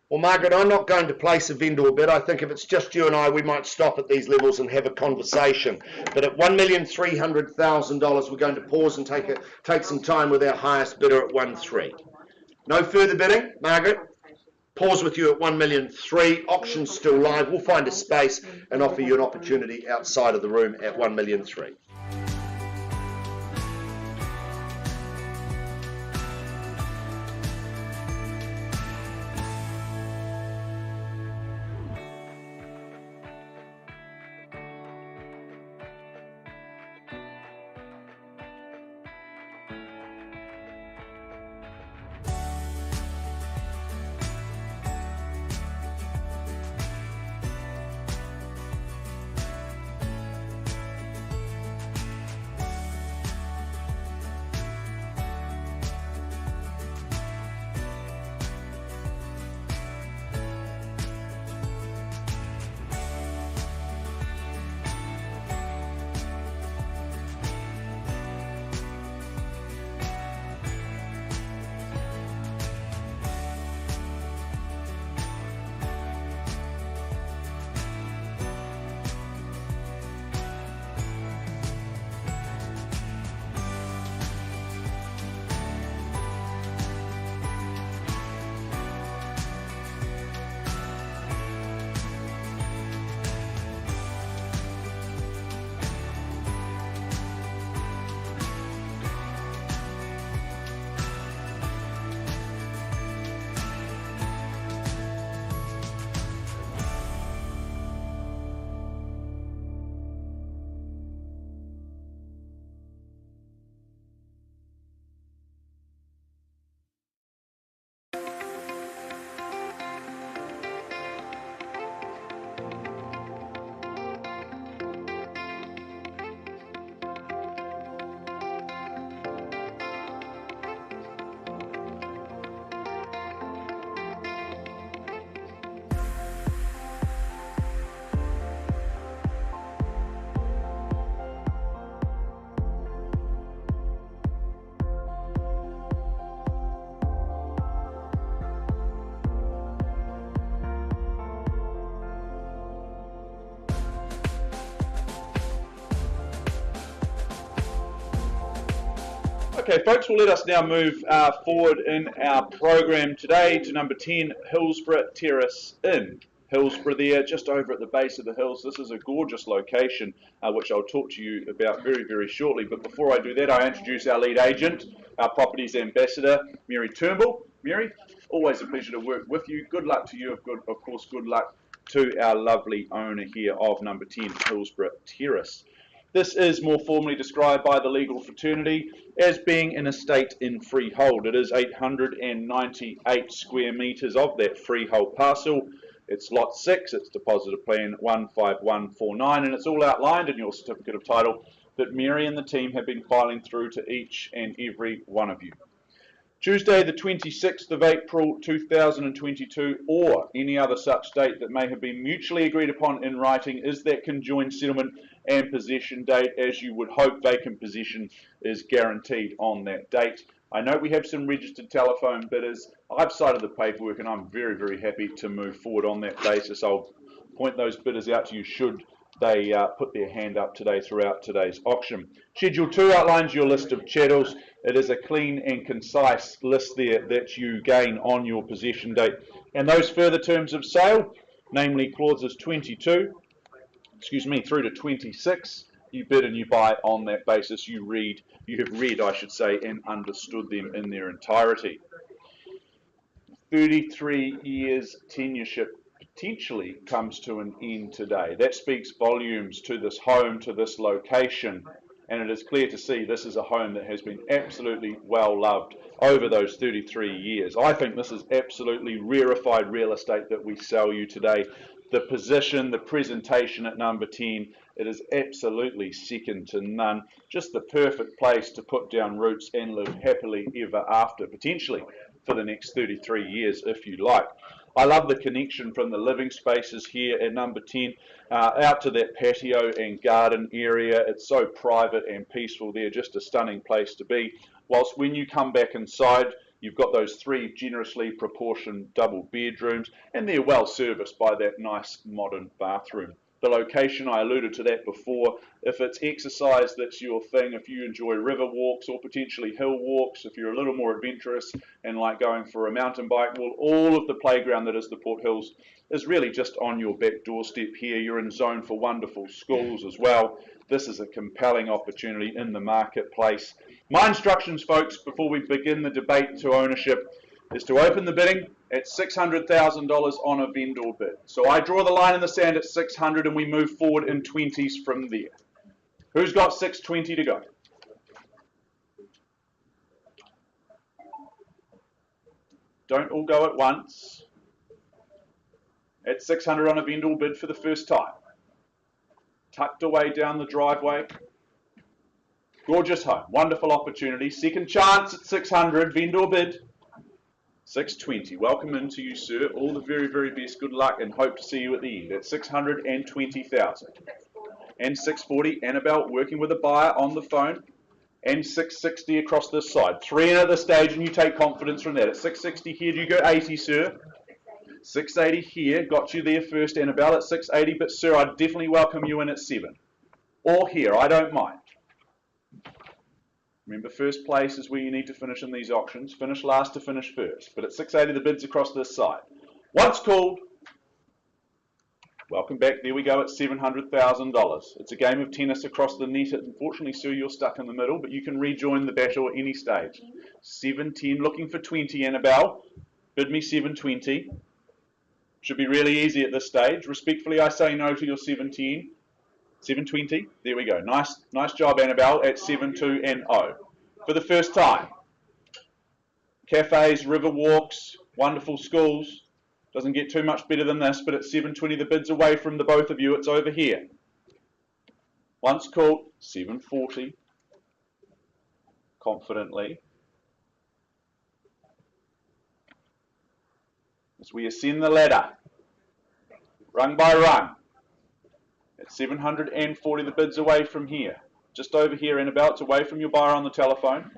Well, Margaret, I'm not going to place a vendor bid. I think if it's just you and I, we might stop at these levels and have a conversation. But at $1,300,000, we're going to pause and take some time with our highest bidder at 1,300,000. No further bidding, Margaret? Pause with you at 1,300,000. Auction's still live. We'll find a space and offer you an opportunity outside of the room at 1,300,000. Okay, folks, well, let us now move forward in our program today to number 10, Hillsborough Terrace in Hillsborough there, just over at the base of the hills. This is a gorgeous location, which I'll talk to you about very, very shortly. But before I do that, I introduce our lead agent, our properties ambassador, Mary Turnbull. Mary, always a pleasure to work with you. Good luck to you, of course, good luck to our lovely owner here of number 10, Hillsborough Terrace. This is more formally described by the legal fraternity as being an estate in freehold. It is 898 square metres of that freehold parcel. It's lot 6, it's deposited plan 15149, and it's all outlined in your certificate of title that Mary and the team have been filing through to each and every one of you. Tuesday, the 26th of April 2022, or any other such date that may have been mutually agreed upon in writing, is that conjoined settlement and possession date. As you would hope, vacant possession is guaranteed on that date. I know we have some registered telephone bidders. I've cited the paperwork and I'm very, very happy to move forward on that basis. I'll point those bidders out to you should they put their hand up today throughout today's auction. Schedule 2 outlines your list of chattels. It is a clean and concise list there that you gain on your possession date. And those further terms of sale, namely clauses 22, through to 26, you bid and you buy on that basis. You have read, I should say, and understood them in their entirety. 33 years tenureship potentially comes to an end today. That speaks volumes to this home, to this location, and it is clear to see this is a home that has been absolutely well loved over those 33 years. I think this is absolutely rarefied real estate that we sell you today. The position, the presentation at number 10, it is absolutely second to none. Just the perfect place to put down roots and live happily ever after, potentially for the next 33 years if you like. I love the connection from the living spaces here at number 10 out to that patio and garden area. It's so private and peaceful there, just a stunning place to be. Whilst when you come back inside, you've got those 3 generously proportioned double bedrooms, and they're well serviced by that nice modern bathroom. The location, I alluded to that before. If it's exercise that's your thing, if you enjoy river walks or potentially hill walks, if you're a little more adventurous and like going for a mountain bike, well, all of the playground that is the Port Hills is really just on your back doorstep here. You're in zone for wonderful schools as well. This is a compelling opportunity in the marketplace. My instructions, folks, before we begin the debate to ownership, is to open the bidding at $600,000 on a vendor bid. So I draw the line in the sand at 600 and we move forward in 20s from there. Who's got 620 to go? Don't all go at once. At 600 on a vendor bid for the first time. Tucked away down the driveway. Gorgeous home, wonderful opportunity. Second chance at 600, vendor bid. 620. Welcome into you, sir. All the very, very best. Good luck and hope to see you at the end at 620,000. And 640. Annabelle working with a buyer on the phone. And 660 across this side. 3 in at this stage and you take confidence from that. At 660 here, do you go 80, sir? 680 here. Got you there first, Annabelle, at 680. But, sir, I'd definitely welcome you in at 7. Or here. I don't mind. Remember, first place is where you need to finish in these auctions. Finish last to finish first. But at 680, the bid's across this side. Once called, welcome back. There we go at $700,000. It's a game of tennis across the net. Unfortunately, sir, you're stuck in the middle, but you can rejoin the battle at any stage. 710, looking for 20, Annabelle. Bid me 720. Should be really easy at this stage. Respectfully, I say no to your 710. 720, there we go. Nice job, Annabelle, at 72 and 0. For the first time, cafes, river walks, wonderful schools. Doesn't get too much better than this, but at 720, the bid's away from the both of you. It's over here. Once called, 740, confidently. As we ascend the ladder, rung by rung. At 740, the bid's away from here. Just over here, Annabelle. It's away from your buyer on the telephone.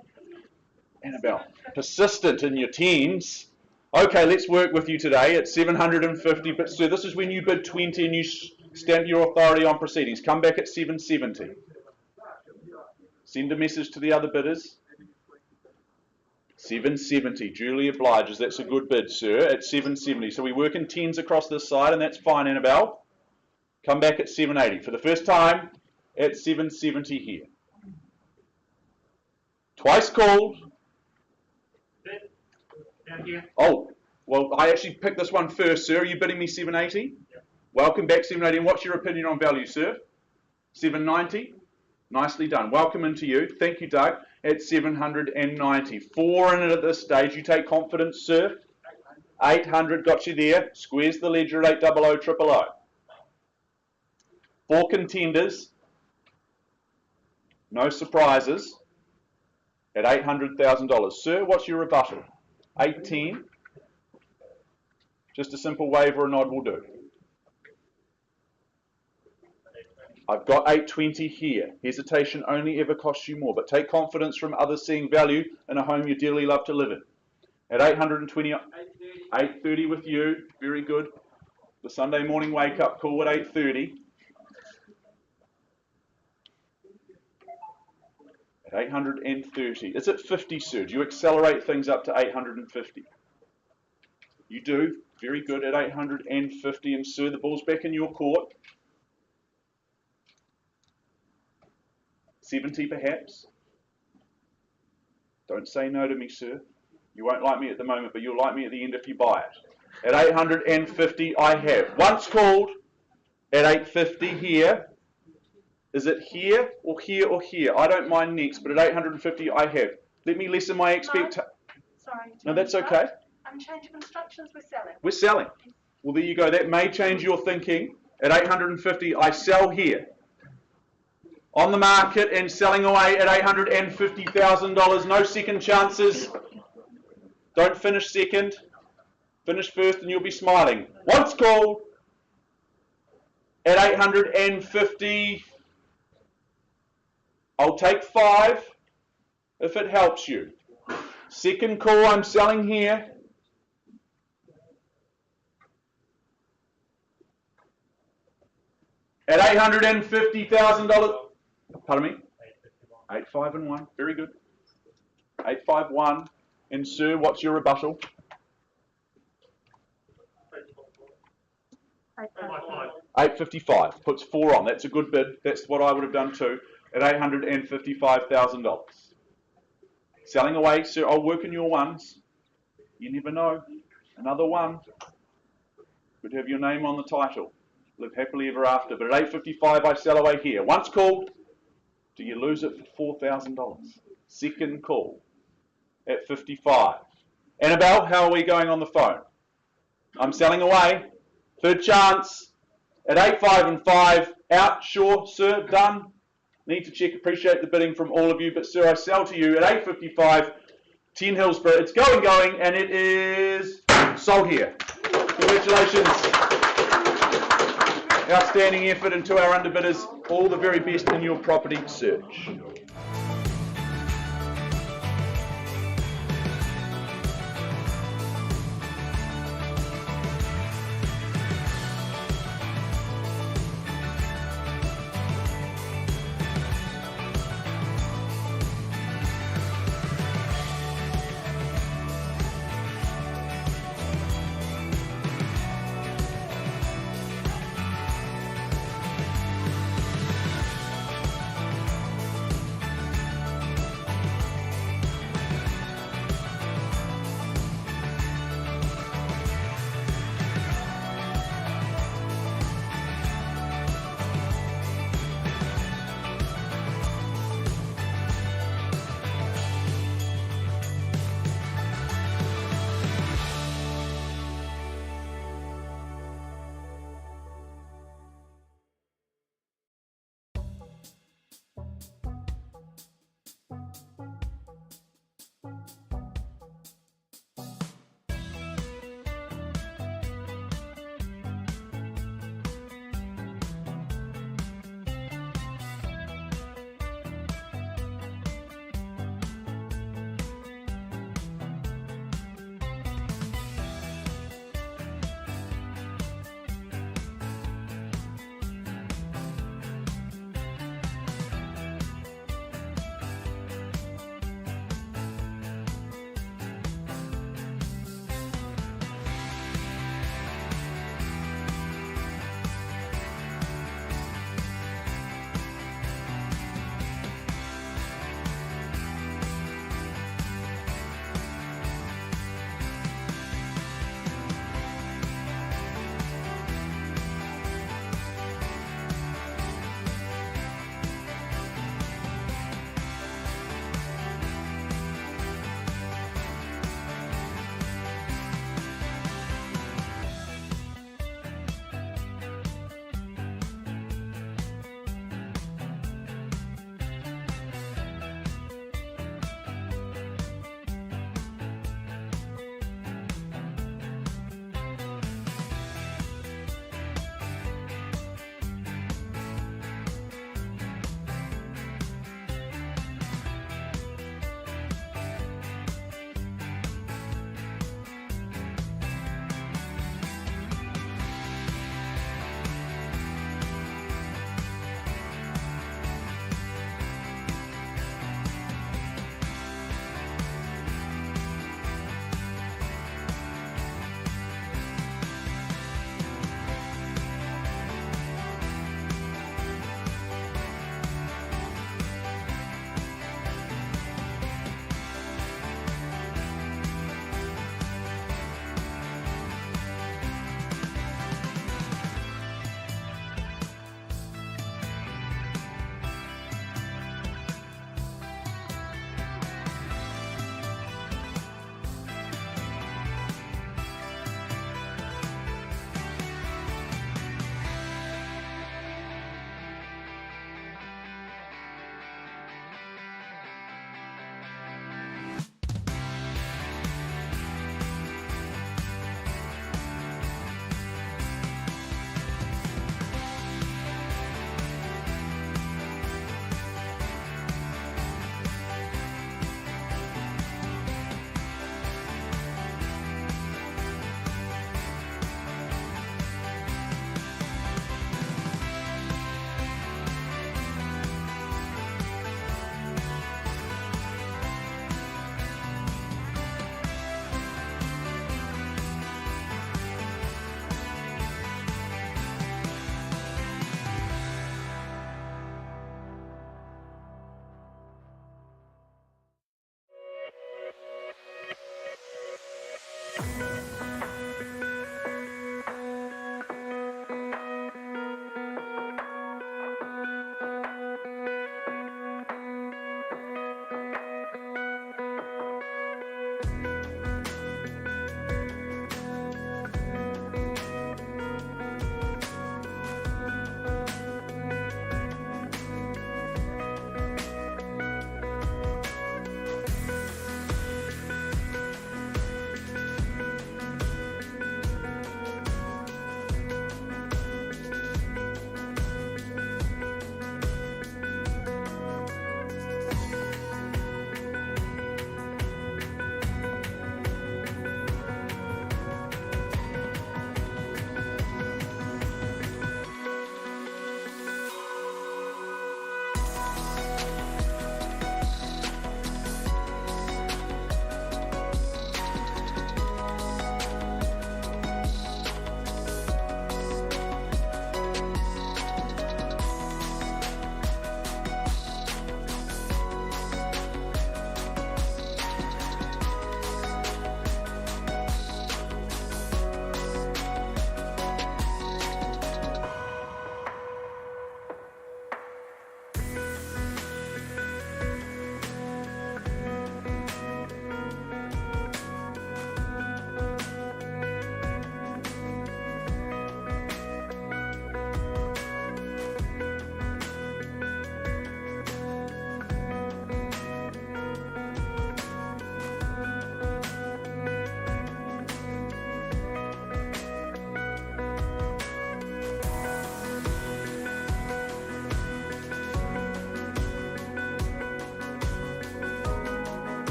Annabelle, persistent in your teens. Okay, let's work with you today at 750. But, sir, this is when you bid 20 and you stamp your authority on proceedings. Come back at 770. Send a message to the other bidders. 770. Duly obliges. That's a good bid, sir, at 770. So we work in tens across this side, and that's fine, Annabelle. Come back at 780. For the first time, at 770 here. Twice called. Down here. Oh, well, I actually picked this one first, sir. Are you bidding me 780? Yep. Welcome back, 780. And what's your opinion on value, sir? 790? Nicely done. Welcome into you. Thank you, Doug. At 790. 4 in it at this stage. You take confidence, sir. 800 got you there. Squares the ledger at 800 000. 4 contenders, no surprises, at $800,000. Sir, what's your rebuttal? 18. Just a simple wave or a nod will do. I've got 820 here. Hesitation only ever costs you more, but take confidence from others seeing value in a home you dearly love to live in. At 820, 830 with you. Very good. The Sunday morning wake-up call at 830. At 830. Is it 50, sir? Do you accelerate things up to 850? You do. Very good at 850. And, sir, the ball's back in your court. 70, perhaps? Don't say no to me, sir. You won't like me at the moment, but you'll like me at the end if you buy it. At 850, I have. Once called, at 850 here. Is it here or here or here? I don't mind next, but at 850 I have. Let me lessen my expectation. Sorry. No, that's okay. I'm changing instructions. We're selling. We're selling. Well, there you go. That may change your thinking. At 850, I sell here. On the market and selling away at $850,000. No second chances. Don't finish second. Finish first and you'll be smiling. Once called at 850. I'll take 5 if it helps you. Second call, I'm selling here. At $850,000. Pardon me? 851 and 1. Very good. 851. And sir, what's your rebuttal? 855. Puts 4 on. That's a good bid. That's what I would have done too. At $855,000. Selling away, sir. I'll work in your ones. You never know. Another one. Could have your name on the title. Live happily ever after. But at 855, I sell away here. Once called, do you lose it for $4,000? Second call at 55. Annabelle, how are we going on the phone? I'm selling away. Third chance at 855. Out, sure, sir, done. Need to check. Appreciate the bidding from all of you, but sir, I sell to you at 855. 10 Hillsborough. It's going, and it is sold here. Congratulations. Outstanding effort, and to our underbidders, all the very best in your property search.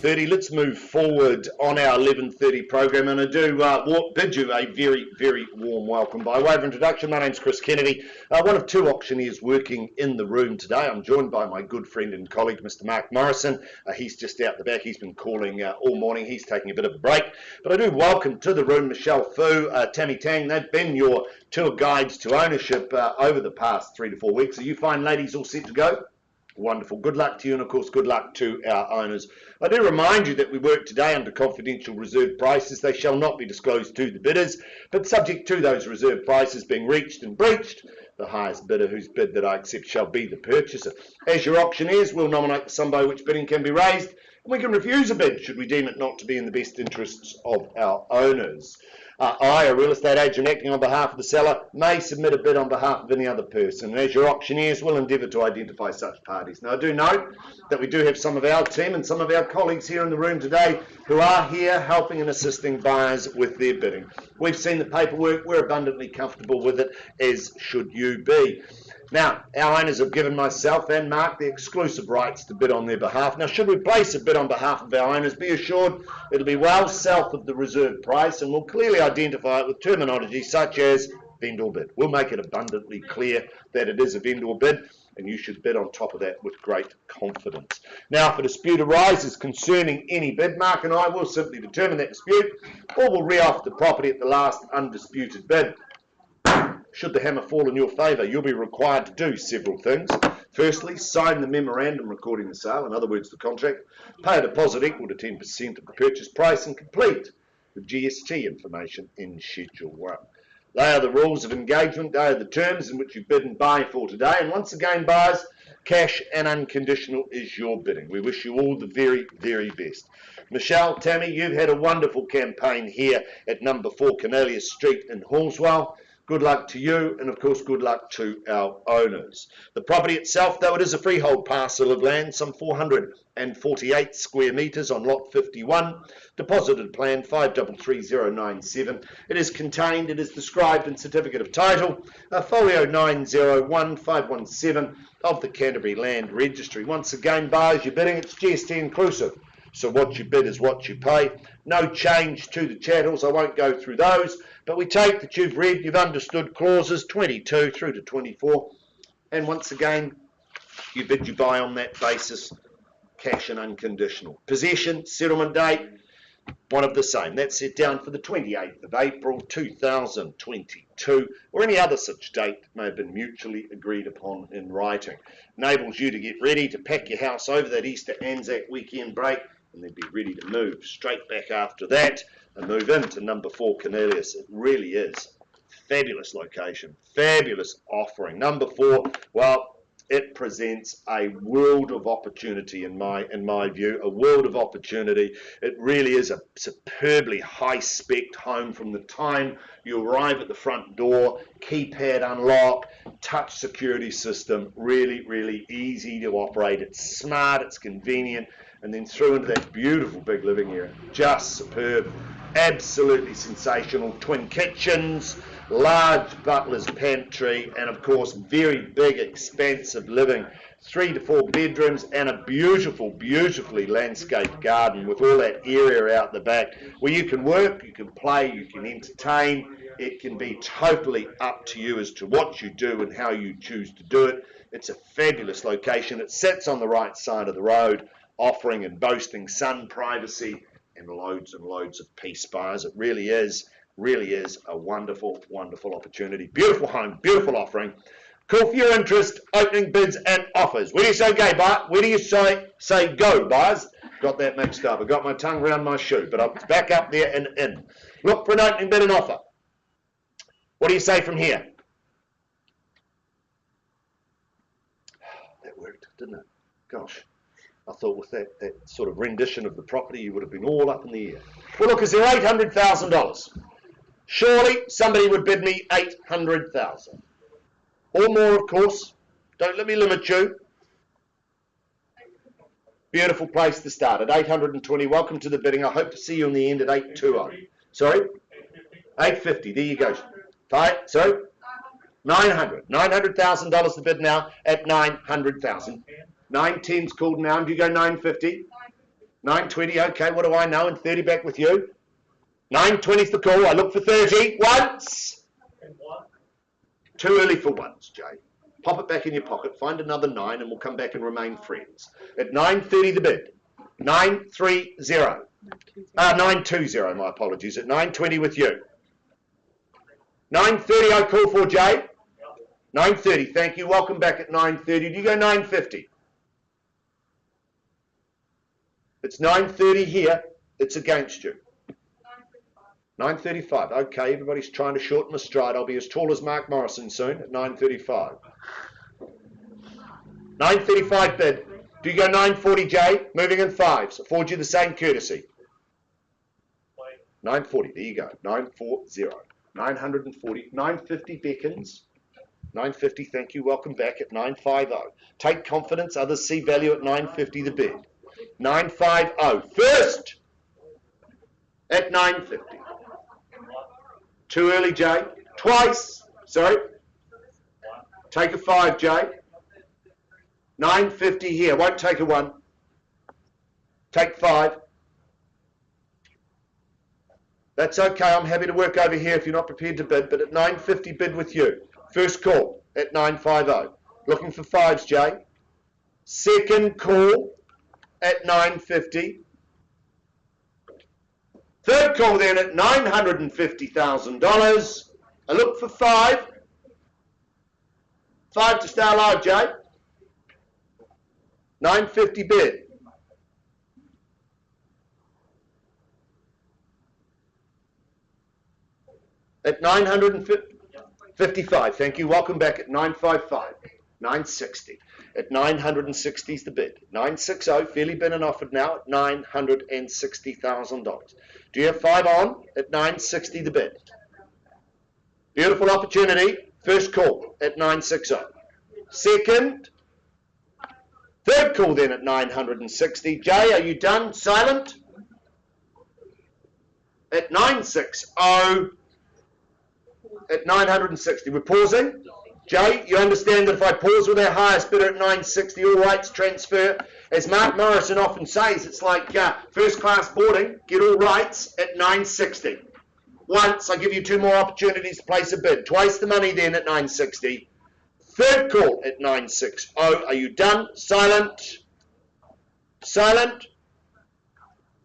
11:30. Let's move forward on our 11:30 program, and I do bid you a very, very warm welcome. By way of introduction, my name's Chris Kennedy, one of two auctioneers working in the room today. I'm joined by my good friend and colleague, Mr. Mark Morrison. He's just out the back. He's been calling all morning. He's taking a bit of a break. But I do welcome to the room Michelle Fu, Tammy Tang. They've been your tour guides to ownership over the past 3 to 4 weeks. Are you fine, ladies, all set to go? Wonderful. Good luck to you, and of course, good luck to our owners. I do remind you that we work today under confidential reserve prices. They shall not be disclosed to the bidders, but subject to those reserve prices being reached and breached, the highest bidder whose bid that I accept shall be the purchaser. As your auctioneers, we'll nominate the sum by which bidding can be raised, and we can refuse a bid should we deem it not to be in the best interests of our owners. I, a real estate agent acting on behalf of the seller, may submit a bid on behalf of any other person. And as your auctioneers, will endeavour to identify such parties. Now, I do note that we do have some of our team and some of our colleagues here in the room today who are here helping and assisting buyers with their bidding. We've seen the paperwork. We're abundantly comfortable with it, as should you be. Now, our owners have given myself and Mark the exclusive rights to bid on their behalf. Now, should we place a bid on behalf of our owners, be assured it'll be well south of the reserve price, and we'll clearly identify it with terminology such as vendor bid. We'll make it abundantly clear that it is a vendor bid, and you should bid on top of that with great confidence. Now, if a dispute arises concerning any bid, Mark and I will simply determine that dispute, or we'll re-offer the property at the last undisputed bid. Should the hammer fall in your favour, you'll be required to do several things. Firstly, sign the memorandum recording the sale, in other words, the contract, pay a deposit equal to 10% of the purchase price, and complete the GST information in Schedule 1. They are the rules of engagement. They are the terms in which you bid and buy for today. And once again, buyers, cash and unconditional is your bidding. We wish you all the very, very best. Michelle, Tammy, you've had a wonderful campaign here at number 4 Cornelius Street in Hillsborough. Good luck to you, and of course, good luck to our owners. The property itself, though it is a freehold parcel of land, some 448 square metres on lot 51, deposited plan 533097. It is contained, it is described in Certificate of Title, folio 901517 of the Canterbury Land Registry. Once again, buyers, you're bidding, it's GST inclusive. So what you bid is what you pay. No change to the chattels. I won't go through those, but we take that you've read, you've understood clauses 22 through to 24. And once again, you bid, you buy on that basis, cash and unconditional. Possession, settlement date, one of the same. That's set down for the 28th of April 2022, or any other such date that may have been mutually agreed upon in writing. Enables you to get ready to pack your house over that Easter Anzac weekend break, and then be ready to move straight back after that and move into number 4 Cornelius. It really is fabulous location, fabulous offering. Number 4, well, it presents a world of opportunity in my view, a world of opportunity. It really is a superbly high-spec home from the time you arrive at the front door, keypad unlock, touch security system, really, really easy to operate. It's smart, it's convenient, and then through into that beautiful big living area. Just superb, absolutely sensational. Twin kitchens, large butler's pantry, and of course very big expansive living, 3 to 4 bedrooms, and a beautiful, beautifully landscaped garden with all that area out the back where you can work, you can play, you can entertain. It can be totally up to you as to what you do and how you choose to do it. It's a fabulous location. It sits on the right side of the road, offering and boasting sun, privacy, and loads of peace, buyers. It really is a wonderful, wonderful opportunity. Beautiful home, beautiful offering. Call for your interest, opening bids and offers. Where do you say go, buyer? Where do you say go, buyers? Got that mixed up. I got my tongue around my shoe, but I'm back up there and in. Look for an opening bid and offer. What do you say from here? That worked, didn't it? Gosh. I thought with that sort of rendition of the property, you would have been all up in the air. Well, look, is there $800,000? Surely somebody would bid me $800,000. Or more, of course. Don't let me limit you. Beautiful place to start at 820. Welcome to the bidding. I hope to see you in the end at 820. Sorry? 850. There you go. Sorry? 900. $900,000 to bid now at 900,000. 910's called now. Do you go 950? 920, okay, what do I know? And 30 back with you. 920 is the call. I look for 30. Once. Too early for once, Jay. Pop it back in your pocket, find another 9, and we'll come back and remain friends. At 930 the bid. 930. 920, my apologies. At 920 with you. 930 I call for, Jay. 930, thank you. Welcome back at 930. Do you go 950? It's 930 here. It's against you. 935. Okay, everybody's trying to shorten the stride. I'll be as tall as Mark Morrison soon at 935. 935 bid. Do you go 940, Jay? Moving in fives. Afford you the same courtesy. 940. There you go. 940. 940. 950 beckons. 950. Thank you. Welcome back at 950. Take confidence. Others see value at 950 the bid. 950. First at 950. Too early, Jay. Twice. Sorry. Take a 5, Jay. 950 here. Won't take a 1. Take 5. That's okay. I'm happy to work over here if you're not prepared to bid, but at 950 bid with you. First call at 950. Looking for 5s, Jay. Second call at 950. Third call then at $950,000. I look for 5. 5 to stay alive, Jay. 950 bid. At 955. Thank you. Welcome back at 955. 960. At 960 is the bid. 960, fairly been and offered now at $960,000. Do you have 5 on? At 960 the bid. Beautiful opportunity. First call at 960. Second. Third call then at 960. Jay, are you done? Silent? At 960. At 960. We're pausing. Jay, you understand that if I pause with our highest bidder at 960, all rights transfer. As Mark Morrison often says, it's like first class boarding, get all rights at 960. Once, I give you 2 more opportunities to place a bid. Twice the money then at 960. Third call at 960. Are you done? Silent? Silent?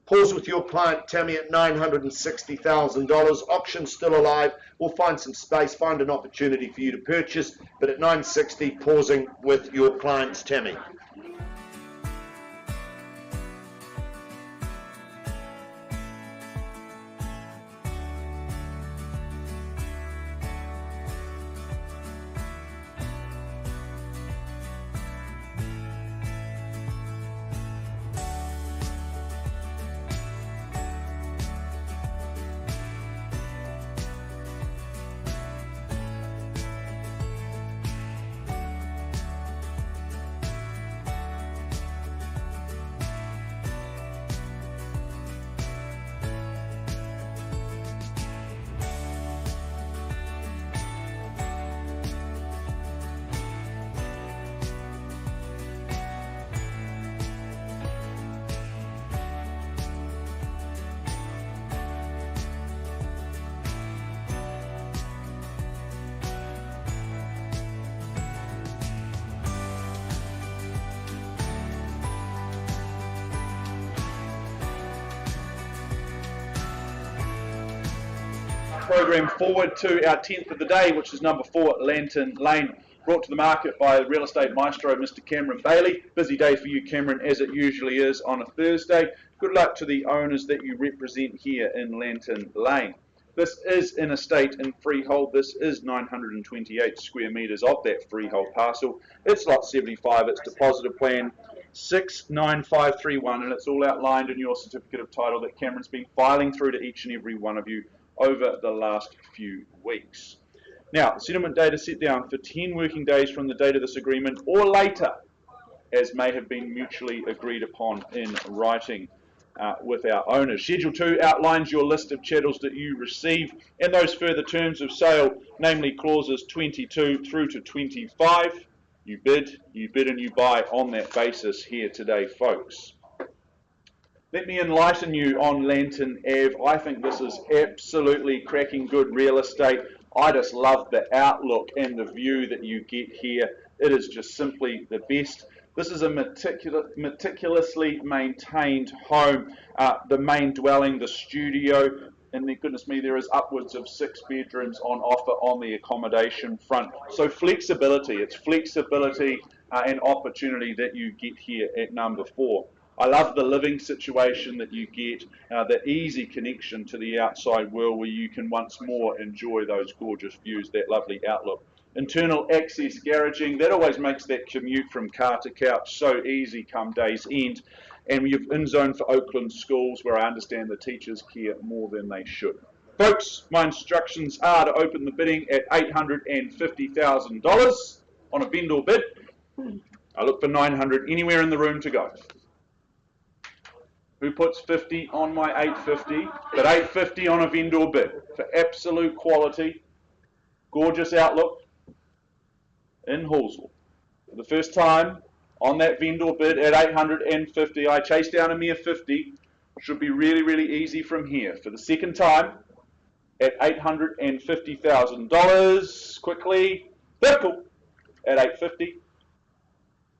Pause with your client, Tammy, at $960,000. Auction still alive. We'll find some space, find an opportunity for you to purchase. But at 960, pausing with your clients, Tammy. Program forward to our 10th of the day, which is number 4 Lantern Lane, brought to the market by real estate maestro Mr. Cameron Bailey. Busy day for you, Cameron, as it usually is on a Thursday. Good luck to the owners that you represent here in Lantern Lane. This is in estate and freehold. This is 928 square metres of that freehold parcel. It's lot 75. It's depositor plan 69531, and it's all outlined in your certificate of title that Cameron's been filing through to each and every one of you over the last few weeks. Now, settlement date is set down for 10 working days from the date of this agreement or later, as may have been mutually agreed upon in writing with our owners. Schedule 2 outlines your list of chattels that you receive and those further terms of sale, namely clauses 22 through to 25. You bid and you buy on that basis here today, folks. Let me enlighten you on Lantern Ave. I think this is absolutely cracking good real estate. I just love the outlook and the view that you get here. It is just simply the best. This is a meticulously maintained home. The main dwelling, the studio, and goodness me, there is upwards of 6 bedrooms on offer on the accommodation front. So flexibility, it's flexibility and opportunity that you get here at number 4. I love the living situation that you get, the easy connection to the outside world where you can once more enjoy those gorgeous views, that lovely outlook. Internal access garaging, that always makes that commute from car to couch so easy come day's end. And you've in zone for Oakland schools, where I understand the teachers care more than they should. Folks, my instructions are to open the bidding at $850,000 on a vendor bid. I look for 900 anywhere in the room to go. Who puts 50 on my 850? But 850 on a vendor bid for absolute quality, gorgeous outlook in Hillsborough. For the first time on that vendor bid at 850, I chased down a mere 50. Should be really, really easy from here. For the second time at $850,000, quickly, Bickle at 850.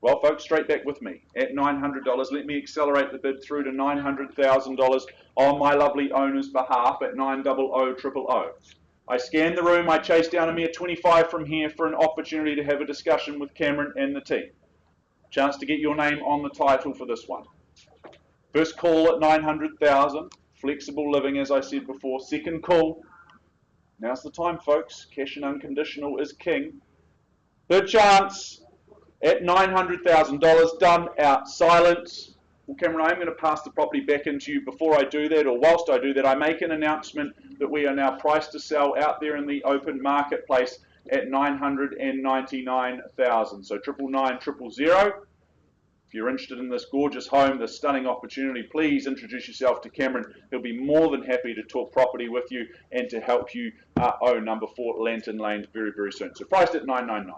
Well, folks, straight back with me at $900. Let me accelerate the bid through to $900,000 on my lovely owner's behalf at 900,000. I scan the room. I chase down a mere 25 from here for an opportunity to have a discussion with Cameron and the team. Chance to get your name on the title for this one. First call at 900,000. Flexible living, as I said before. Second call. Now's the time, folks. Cash and unconditional is king. Third chance. At $900,000, done out silent. Well, Cameron, I'm going to pass the property back into you. Before I do that, or whilst I do that, I make an announcement that we are now priced to sell out there in the open marketplace at $999,000. So 999, 000. If you're interested in this gorgeous home, this stunning opportunity, please introduce yourself to Cameron. He'll be more than happy to talk property with you and to help you own number 4 Lantern Lane very, very soon. So priced at $999.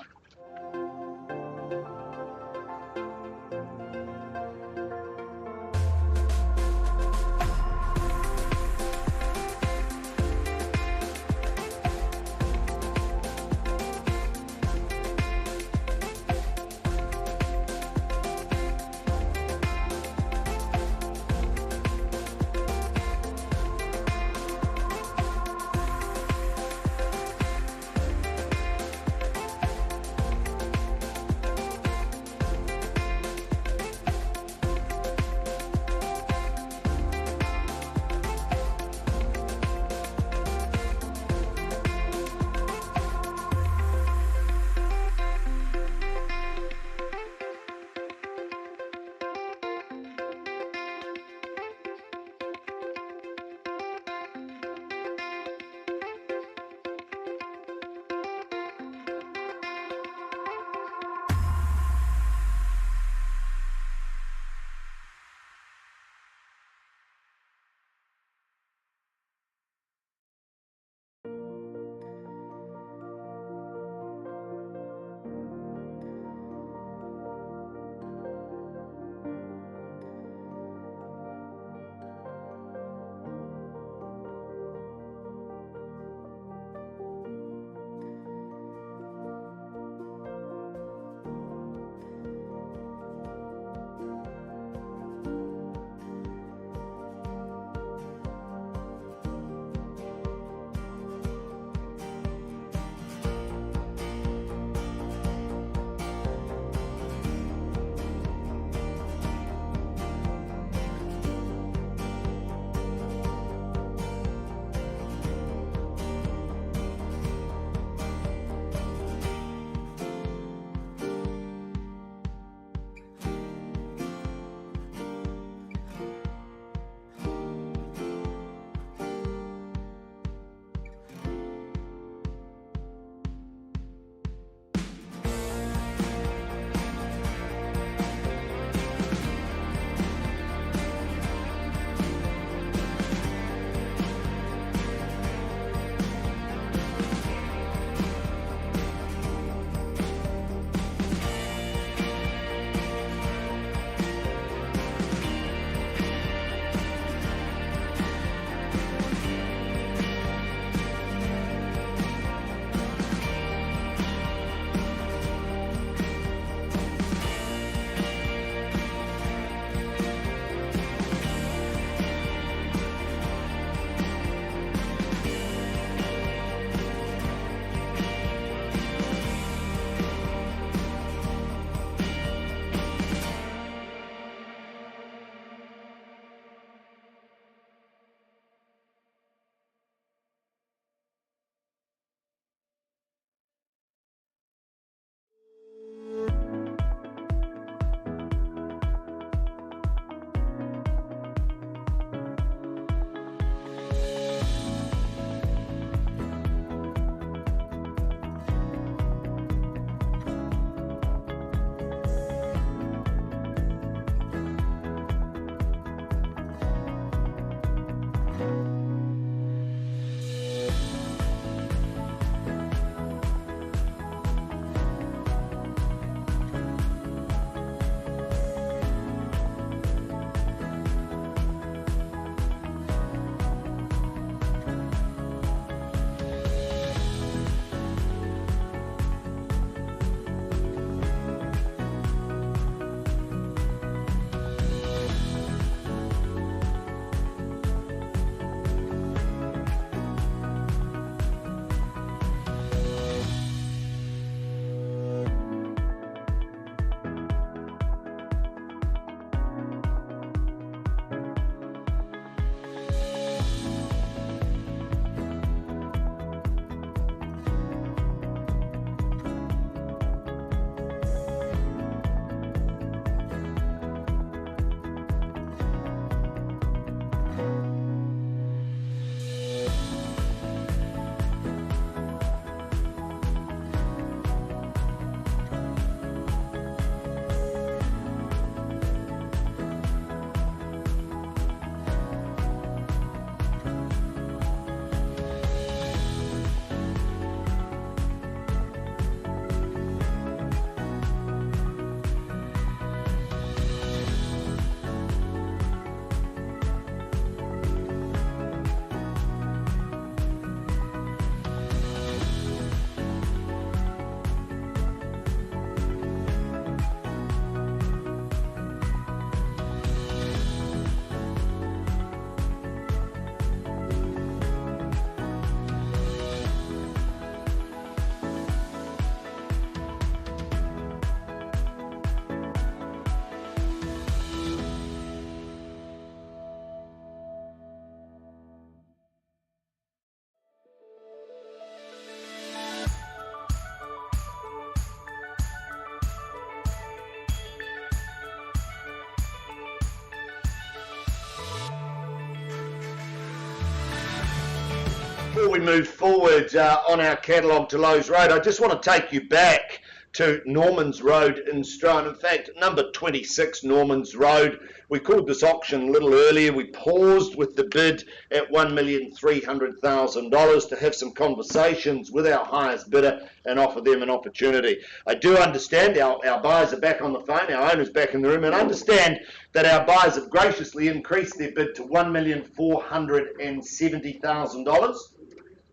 Before we move forward on our catalogue to Lowe's Road, I just want to take you back to Norman's Road in Straven. In fact, number 26 Norman's Road. We called this auction a little earlier. We paused with the bid at $1,300,000 to have some conversations with our highest bidder and offer them an opportunity. I do understand our buyers are back on the phone, our owners back in the room, and understand that our buyers have graciously increased their bid to $1,470,000.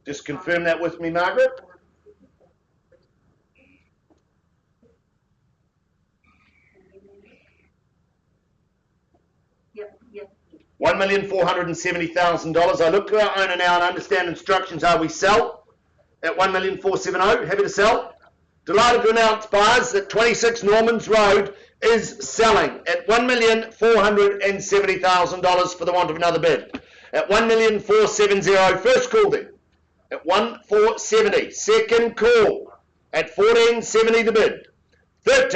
Just confirm that with me, Margaret. $1,470,000. I look to our owner now and understand instructions are we sell at $1,470,000. Happy to sell. Delighted to announce, buyers, that 26 Norman's Road is selling at $1,470,000 for the want of another bid. At $1,470,000, first call then. At $1,470,000, second call at $1,470,000 the bid. Third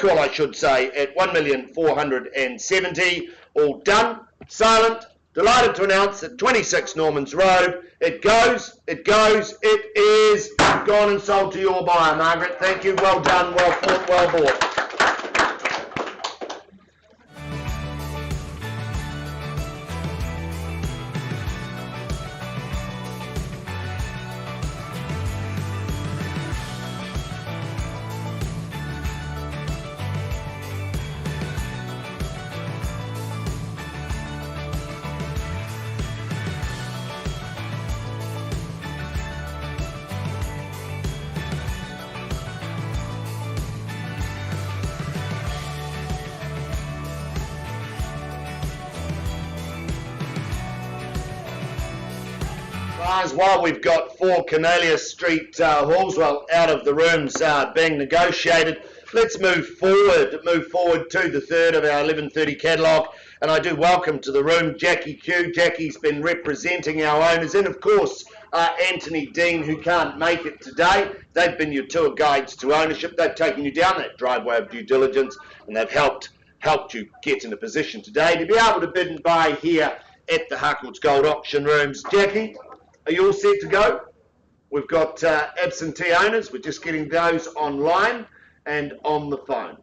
call I should say at $1,470,000. All done, silent, delighted to announce that 26 Norman's Road, it goes, it is gone and sold to your buyer, Margaret. Thank you, well done, well fought, well bought. While we've got 4 Cornelius Street Hallswell out of the rooms being negotiated, let's move forward to the third of our 11:30 catalogue. And I do welcome to the room Jackie Q. Jackie's been representing our owners, and of course Anthony Dean, who can't make it today. They've been your tour guides to ownership. They've taken you down that driveway of due diligence, and they've helped you get in a position today to be able to bid and buy here at the Harcourts Gold Auction Rooms. Jackie, are you all set to go? We've got absentee owners. We're just getting those online and on the phone.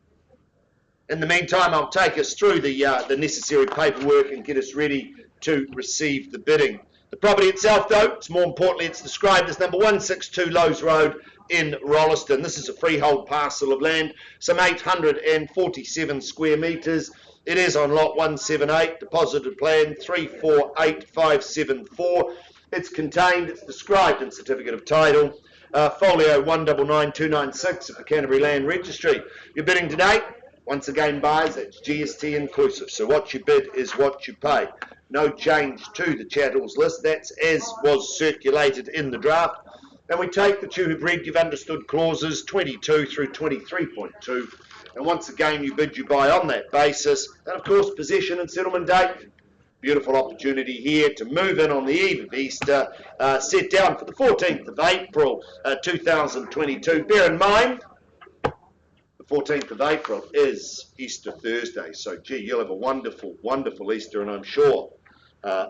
In the meantime, I'll take us through the necessary paperwork and get us ready to receive the bidding. The property itself, though, it's more importantly, it's described as number 162 Lowes Road in Rolleston. This is a freehold parcel of land, some 847 square metres. It is on lot 178, deposited plan 348574. It's contained, it's described in certificate of title, folio 199296 of the Canterbury Land Registry. Your bidding today, once again, buyers, it's GST inclusive. So what you bid is what you pay. No change to the chattels list. That's as was circulated in the draft. And we take that you have read, you've understood clauses 22 through 23.2. And once again, you bid, you buy on that basis. And of course, possession and settlement date. Beautiful opportunity here to move in on the eve of Easter, set down for the 14th of April 2022. Bear in mind, the 14th of April is Easter Thursday. So, gee, you'll have a wonderful, wonderful Easter, and I'm sure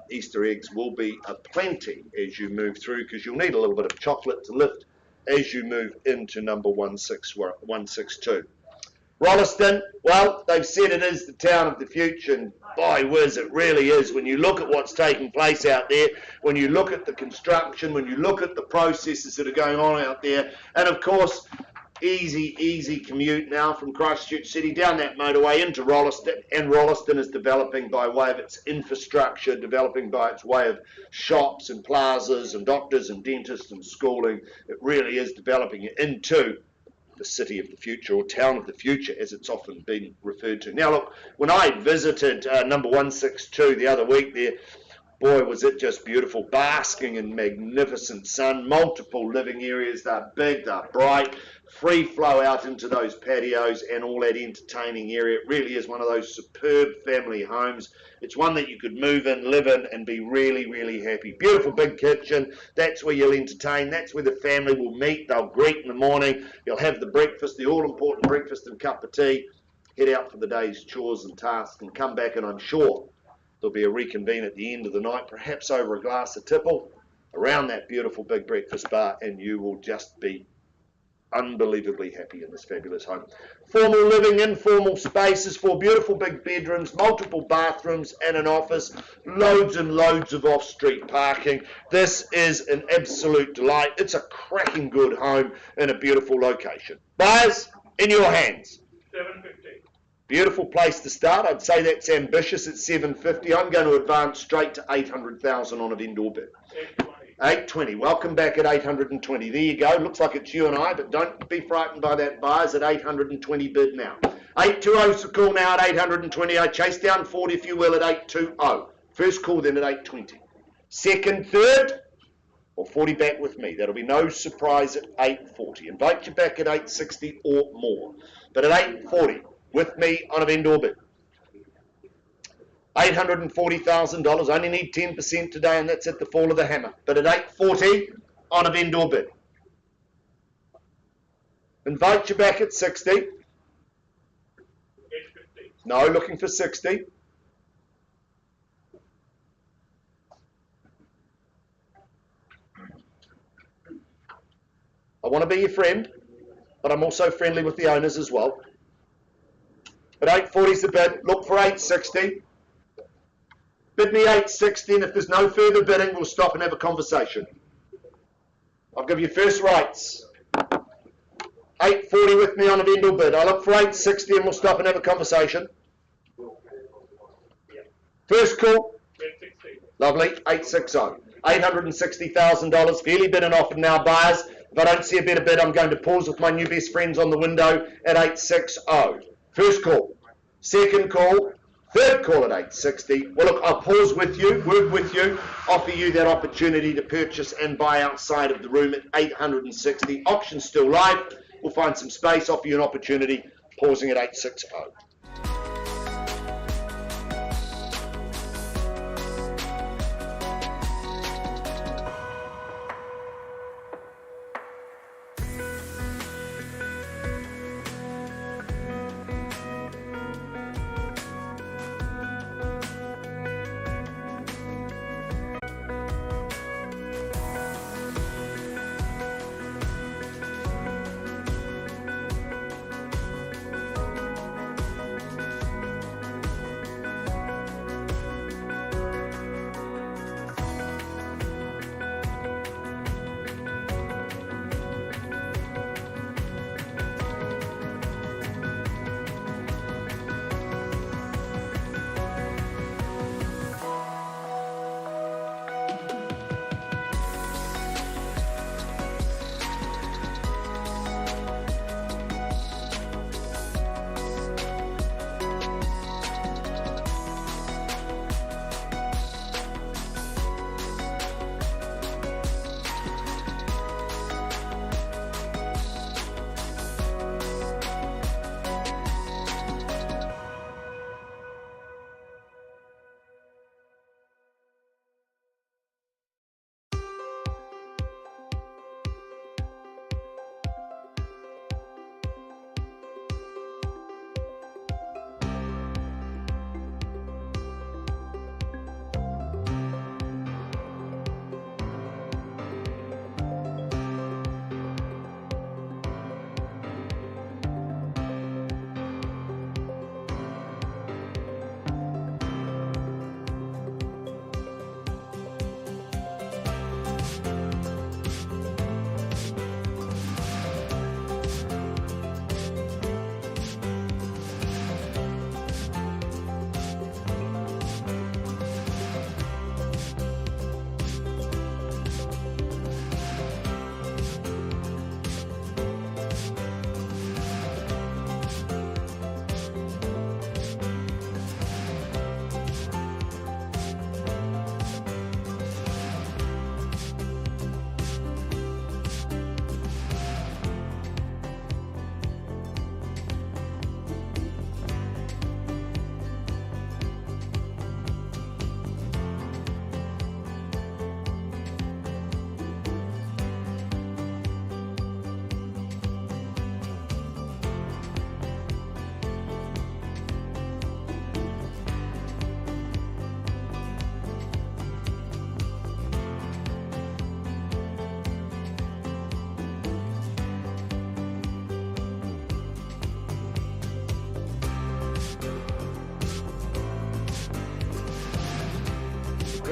Easter eggs will be aplenty as you move through, because you'll need a little bit of chocolate to lift as you move into number 162. Rolleston, well, they've said it is the town of the future, and boy whiz, it really is. When you look at what's taking place out there, when you look at the construction, when you look at the processes that are going on out there, and of course, easy commute now from Christchurch City down that motorway into Rolleston, and Rolleston is developing by way of its infrastructure, developing by its way of shops and plazas and doctors and dentists and schooling. It really is developing into the city of the future, or town of the future, as it's often been referred to. Now look, when I visited number 162 the other week there, boy was it just beautiful, basking in magnificent sun, multiple living areas, they're big, they're bright, free flow out into those patios and all that entertaining area. It really is one of those superb family homes. It's one that you could move in, live in, and be really happy. Beautiful big kitchen. That's where you'll entertain. That's where the family will meet. They'll greet in the morning. You'll have the breakfast, the all-important breakfast and cup of tea. Head out for the day's chores and tasks and come back, and I'm sure there'll be a reconvene at the end of the night, perhaps over a glass of tipple, around that beautiful big breakfast bar, and you will just be unbelievably happy in this fabulous home. Formal living, informal spaces, 4 beautiful big bedrooms, multiple bathrooms and an office, loads and loads of off-street parking. This is an absolute delight. It's a cracking good home in a beautiful location. Buyers, in your hands. 750. Beautiful place to start. I'd say that's ambitious at 750. I'm going to advance straight to 800,000 on a vendor bid. 820. Welcome back at 820. There you go. Looks like it's you and I, but don't be frightened by that. Buyers at 820 bid now. 820 is the call now at 820. I chase down 40 if you will at 820. First call then at 820. Second, third, or 40 back with me. That'll be no surprise at 840. Invite you back at 860 or more. But at 840 with me on a vendor bid. $840,000, only need 10% today, and that's at the fall of the hammer. But at 840 on a vendor bid. Invite you back at 60. 850. No, looking for 60. I want to be your friend, but I'm also friendly with the owners as well. At 840 is the bid. Look for 860. Bid me 860, and if there's no further bidding, we'll stop and have a conversation. I'll give you first rights. 840 with me on a vendor bid. I look for 860, and we'll stop and have a conversation. First call. 860. Lovely. 860. $860,000. Fairly bid and offered now, buyers. If I don't see a better bid, I'm going to pause with my new best friends on the window at 860. First call. Second call. Third call at 860. Well, look, I'll pause with you, work with you, offer you that opportunity to purchase and buy outside of the room at 860. Auction's still live. We'll find some space, offer you an opportunity, pausing at 860.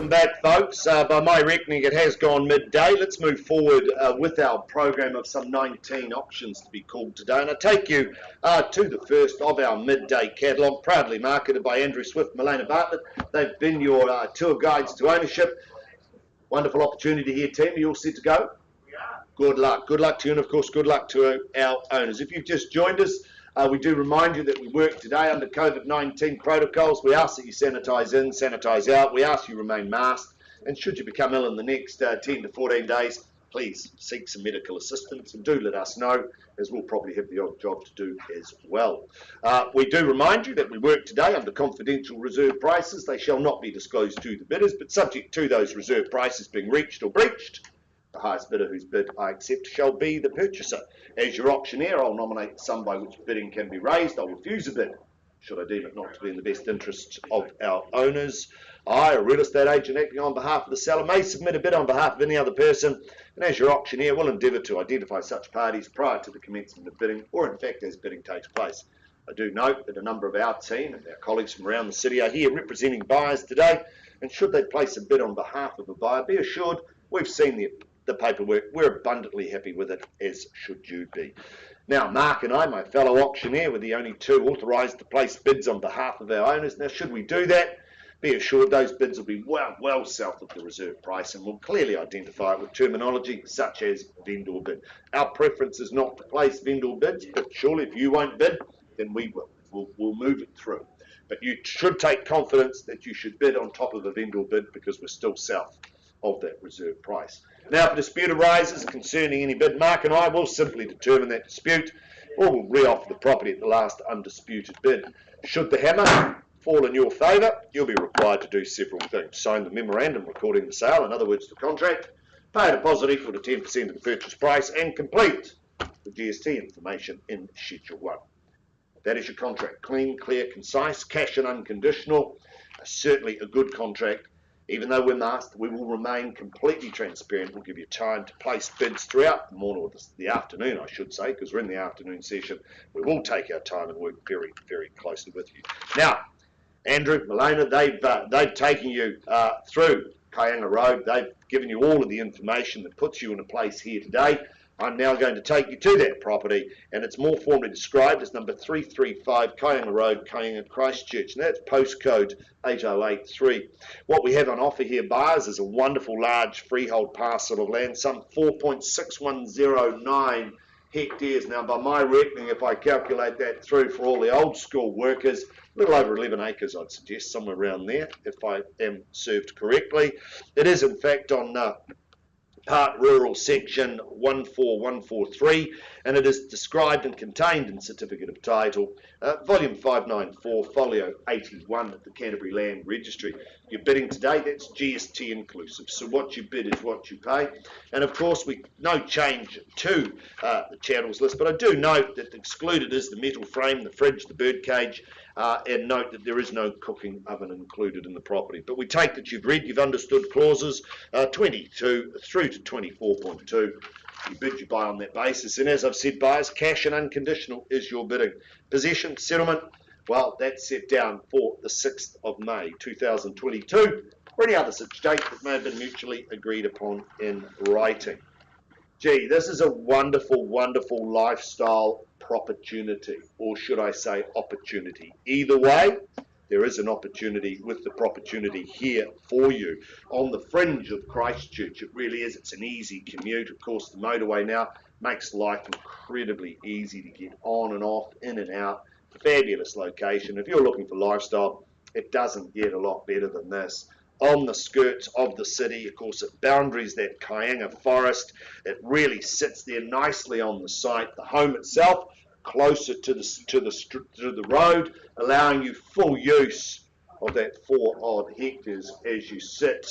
welcome back, folks. By my reckoning, it has gone midday. Let's move forward with our program of some 19 auctions to be called today. And I take you to the first of our midday catalogue, proudly marketed by Andrew Swift and Milena Bartlett. They've been your tour guides to ownership. Wonderful opportunity here, team. Are you all set to go? We are. Good luck. Good luck to you, and of course, good luck to our owners. If you've just joined us, we do remind you that we work today under COVID-19 protocols. We ask that you sanitise in, sanitise out. We ask you remain masked. And should you become ill in the next 10 to 14 days, please seek some medical assistance and do let us know, as we'll probably have the odd job to do as well. We do remind you that we work today under confidential reserve prices. They shall not be disclosed to the bidders, but subject to those reserve prices being reached or breached, the highest bidder whose bid I accept shall be the purchaser. As your auctioneer, I'll nominate the sum by which bidding can be raised. I'll refuse a bid should I deem it not to be in the best interests of our owners. I, a real estate agent acting on behalf of the seller, may submit a bid on behalf of any other person, and as your auctioneer will endeavour to identify such parties prior to the commencement of bidding, or in fact as bidding takes place. I do note that a number of our team and our colleagues from around the city are here representing buyers today, and should they place a bid on behalf of a buyer, be assured we've seen the paperwork. We're abundantly happy with it, as should you be. Now, Mark and I, my fellow auctioneer, were the only two authorised to place bids on behalf of our owners. Now, should we do that, be assured those bids will be well south of the reserve price, and we'll clearly identify it with terminology such as vendor bid. Our preference is not to place vendor bids, but surely if you won't bid, then we will. We'll move it through. But you should take confidence that you should bid on top of a vendor bid, because we're still south of that reserve price. Now, if a dispute arises concerning any bid, Mark and I will simply determine that dispute, or we'll re-offer the property at the last undisputed bid. Should the hammer fall in your favour, you'll be required to do several things. Sign the memorandum recording the sale, in other words the contract, pay a deposit equal to 10% of the purchase price, and complete the GST information in Schedule 1. That is your contract. Clean, clear, concise, cash and unconditional. Certainly a good contract. Even though we're masked, we will remain completely transparent. We'll give you time to place bids throughout the morning, or the afternoon, I should say, because we're in the afternoon session. We will take our time and work very, very closely with you. Now, Andrew, Milena, they've taken you through Kainga Road. They've given you all of the information that puts you in a place here today. I'm now going to take you to that property, and it's more formally described as number 335 Kainga Road, Kainga, Christchurch, and that's postcode 8083. What we have on offer here, buyers, is a wonderful large freehold parcel of land, some 4.6109 hectares. Now, by my reckoning, if I calculate that through for all the old school workers, a little over 11 acres, I'd suggest, somewhere around there, if I am served correctly. It is, in fact, on Part Rural Section 14143, and it is described and contained in Certificate of Title, Volume 594, Folio 81 at the Canterbury Land Registry. You're bidding today, that's GST inclusive, so what you bid is what you pay. And of course, no change to the channels list, but I do note that excluded is the metal frame, the fridge, the birdcage, and note that there is no cooking oven included in the property. But we take that you've read, you've understood clauses 22 through to 24.2. You bid, you buy on that basis. And as I've said, buyers, cash and unconditional is your bidding. Possession, settlement, well, that's set down for the 6th of May 2022, or any other such date that may have been mutually agreed upon in writing. Gee, this is a wonderful, wonderful lifestyle opportunity, or should I say opportunity. Either way, there is an opportunity with the opportunity here for you. On the fringe of Christchurch, it really is. It's an easy commute. Of course, the motorway now makes life incredibly easy to get on and off, in and out. Fabulous location. If you're looking for lifestyle, it doesn't get a lot better than this. On the skirts of the city, of course, it boundaries that Kainga forest. It really sits there nicely on the site. The home itself, closer to the road, allowing you full use of that 4 odd hectares as you sit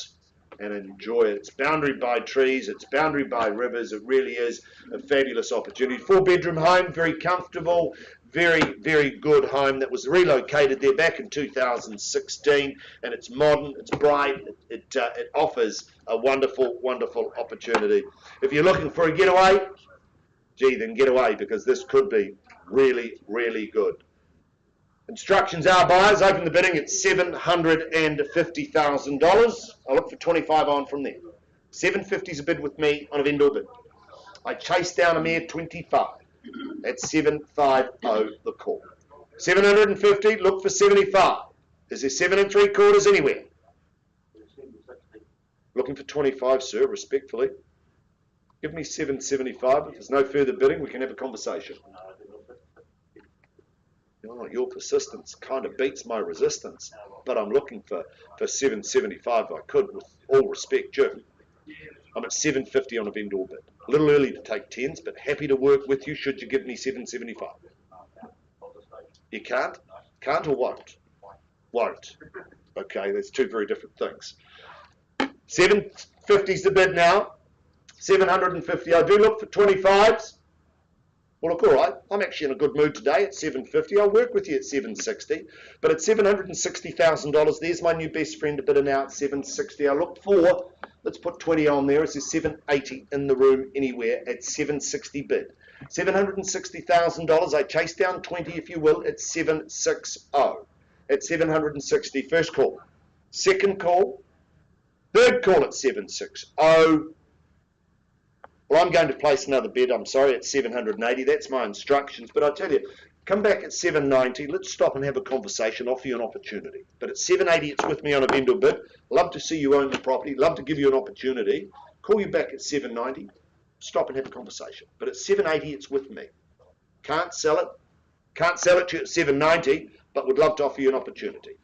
and enjoy it. It's boundaried by trees, it's boundaried by rivers. It really is a fabulous opportunity. 4-bedroom home, very comfortable, very, very good home that was relocated there back in 2016, and it's modern, it's bright, it offers a wonderful, wonderful opportunity. If you're looking for a getaway, gee, then get away, because this could be really, really good. Instructions are, buyers, open the bidding at $750,000. I'll look for 25 on from there. 750 is a bid with me on a vendor bid. I chase down a mere 25 at 750 the call. 750, look for 75. Is there 7 3/4 anywhere? Looking for 25, sir, respectfully. Give me 775. If there's no further bidding, we can have a conversation. Oh, your persistence kind of beats my resistance, but I'm looking for 775 if I could, with all respect, Jim. I'm at 750 on a vendor bid. A little early to take 10s, but happy to work with you should you give me 775. You can't? Can't or won't? Won't. Okay, that's two very different things. 750 is the bid now. 750. I do look for 25s. Well, look, all right. I'm actually in a good mood today at 750. I'll work with you at 760. But at $760,000, there's my new best friend, a bidder now at 760. I look for, let's put 20 on there. Is there 780 in the room anywhere at 760 bid? $760,000. I chase down 20, if you will, at 760. At 760. First call. Second call. Third call at 760. Well, I'm going to place another bid, I'm sorry, at 780. That's my instructions. But I tell you, come back at 790. Let's stop and have a conversation, offer you an opportunity. But at 780, it's with me on a vendor bid. Love to see you own the property. Love to give you an opportunity. Call you back at 790. Stop and have a conversation. But at 780, it's with me. Can't sell it. Can't sell it to you at 790, but would love to offer you an opportunity.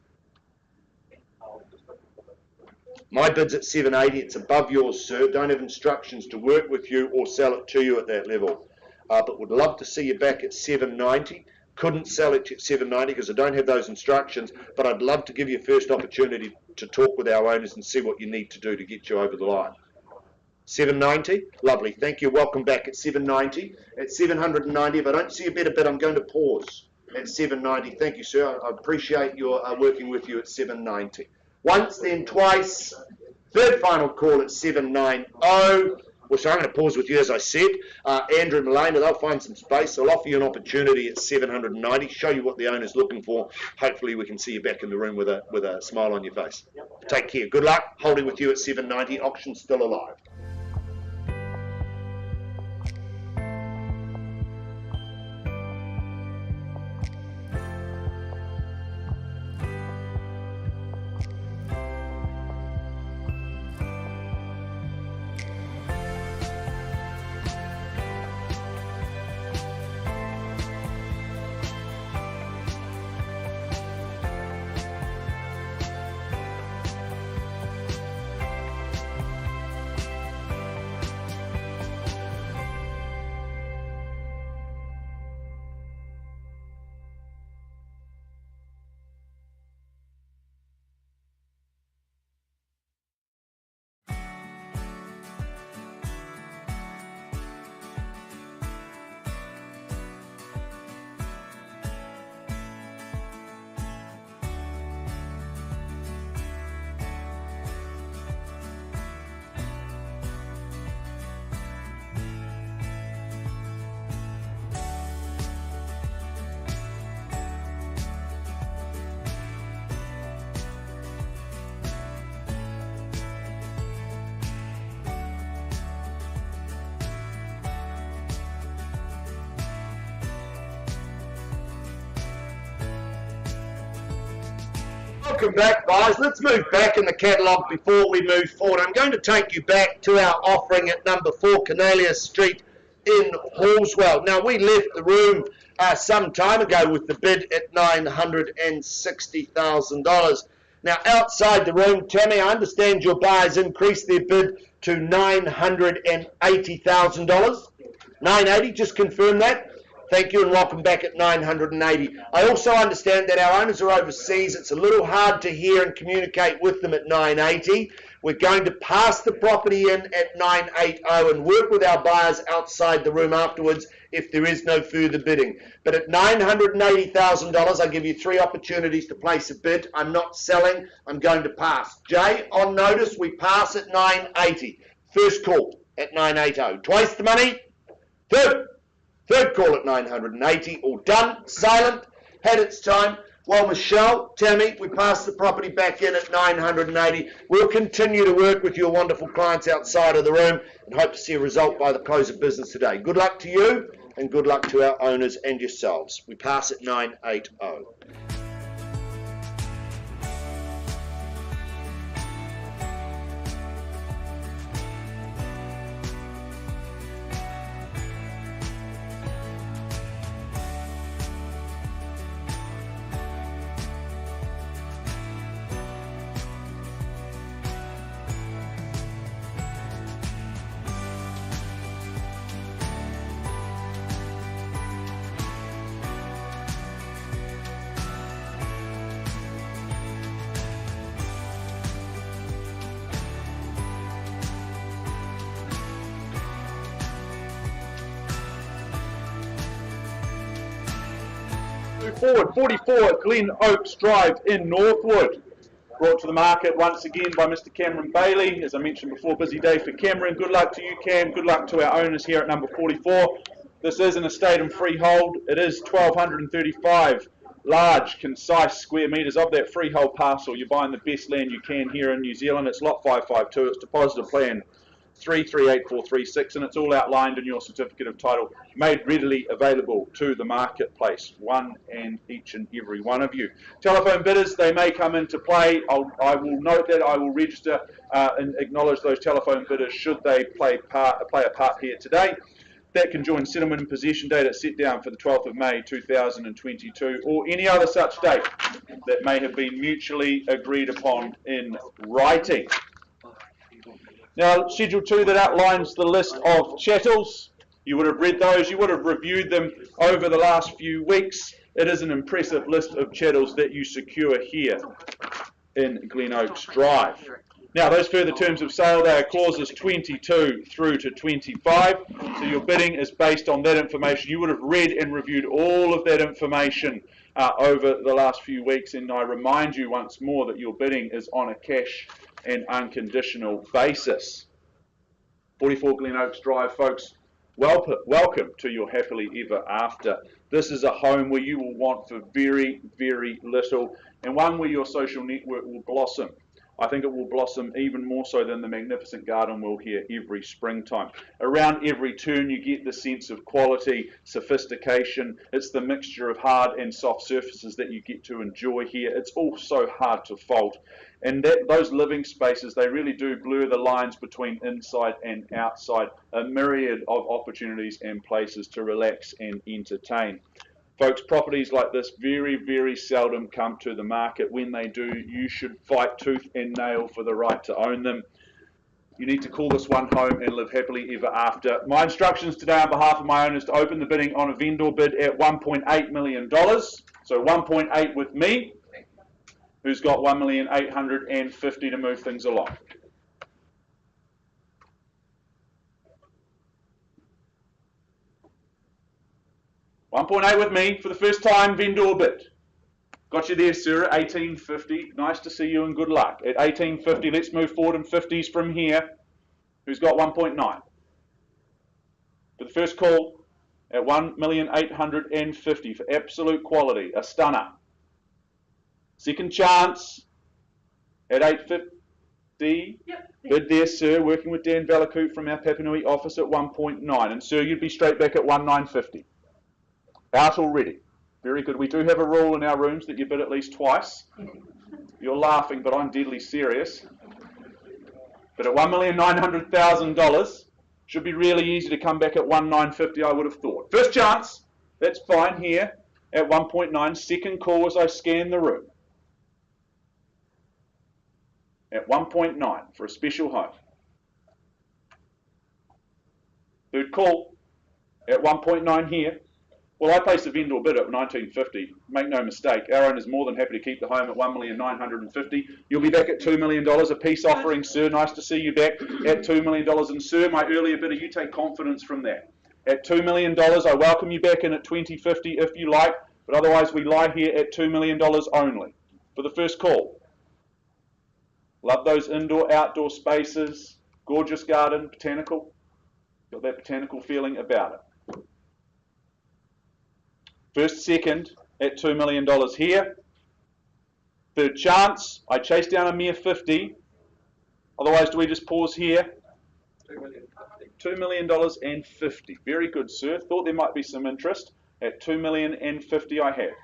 My bid's at 780. It's above yours, sir. Don't have instructions to work with you or sell it to you at that level. But would love to see you back at 790. Couldn't sell it at 790 because I don't have those instructions, but I'd love to give you a first opportunity to talk with our owners and see what you need to do to get you over the line. 790, lovely. Thank you. Welcome back at 790. At 790, if I don't see a better bid, I'm going to pause at 790. Thank you, sir. I appreciate your working with you at 790. Once, then twice. Third final call at 790. Well, so I'm going to pause with you, as I said. Andrew and Malena, they'll find some space. They'll offer you an opportunity at 790, show you what the owner's looking for. Hopefully we can see you back in the room with a smile on your face. Take care. Good luck. Holding with you at 790. Auction's still alive. Welcome back, guys. Let's move back in the catalogue before we move forward. I'm going to take you back to our offering at number 4 Cornelius Street in Hallswell. Now, we left the room some time ago with the bid at $960,000. Now, outside the room, Tammy, I understand your buyers increased their bid to $980,000. 980, just confirm that. Thank you and welcome back at 980. I also understand that our owners are overseas. It's a little hard to hear and communicate with them at 980. We're going to pass the property in at 980 and work with our buyers outside the room afterwards if there is no further bidding. But at $980,000, I give you 3 opportunities to place a bid. I'm not selling. I'm going to pass. Jay, on notice, we pass at 980. First call at 980. Twice the money. Third call at 980, all done, silent, had its time. Well, Michelle, Tammy, we passed the property back in at 980. We'll continue to work with your wonderful clients outside of the room and hope to see a result by the close of business today. Good luck to you and good luck to our owners and yourselves. We pass at 980. 44 Glen Oaks Drive in Northwood. Brought to the market once again by Mr. Cameron Bailey. As I mentioned before, busy day for Cameron. Good luck to you, Cam. Good luck to our owners here at number 44. This is an estate and freehold. It is 1,235 large, concise square metres of that freehold parcel. You're buying the best land you can here in New Zealand. It's lot 552. It's deposited plan 338436, and it's all outlined in your certificate of title, made readily available to the marketplace, one and each and every one of you. Telephone bidders, they may come into play. I will note that. I will register and acknowledge those telephone bidders should they play a part here today. That can join settlement and possession date at set down for the 12th of May 2022 or any other such date that may have been mutually agreed upon in writing. Now, Schedule 2 that outlines the list of chattels. You would have read those, you would have reviewed them over the last few weeks. It is an impressive list of chattels that you secure here in Glen Oaks Drive. Now, those further terms of sale, they are clauses 22 through to 25. So your bidding is based on that information. You would have read and reviewed all of that information over the last few weeks. And I remind you once more that your bidding is on a cash and unconditional basis. 44 Glen Oaks Drive, folks, welcome to your happily ever after. This is a home where you will want for very, very little, and one where your social network will blossom. I think it will blossom even more so than the magnificent garden will here every springtime. Around every turn you get the sense of quality, sophistication. It's the mixture of hard and soft surfaces that you get to enjoy here. It's all so hard to fault. And those living spaces, they really do blur the lines between inside and outside. A myriad of opportunities and places to relax and entertain. Folks, properties like this very, very seldom come to the market. When they do, you should fight tooth and nail for the right to own them. You need to call this one home and live happily ever after. My instructions today on behalf of my owners to open the bidding on a vendor bid at $1.8 million. So 1.8 with me, who's got $1,850,000 to move things along. $1.8 with me for the first time vendor bid. Got you there, sir, at $1,850. Nice to see you and good luck. At $1,850, let's move forward in 50s from here. Who's got 1.9? For the first call at $1,850,000 for absolute quality, a stunner. Second chance at $850. Yep. Bid there, sir, working with Dan Valacoot from our Papanui office at 1.9. And sir, you'd be straight back at $1,950. Out already. Very good. We do have a rule in our rooms that you bid at least twice. You're laughing, but I'm deadly serious. But at $1,900,000, should be really easy to come back at $1,950, I would have thought. First chance, that's fine here at 1.9. Second call as I scan the room. At 1.9 for a special home. Third call at 1.9 here. Well, I placed a vendor bid at $1,950. Make no mistake, our owner's more than happy to keep the home at $1,950,000. You'll be back at $2 million. A peace offering, sir. Nice to see you back at $2 million. And sir, my earlier bidder, you take confidence from that. At $2 million, I welcome you back in at $20.50 if you like, but otherwise we lie here at $2 million only for the first call. Love those indoor-outdoor spaces. Gorgeous garden, botanical. Got that botanical feeling about it. First, second at $2 million here. Third chance. I chase down a mere 50. Otherwise, do we just pause here? $2 million and 50. Very good, sir. Thought there might be some interest. At $2 million and 50 I have.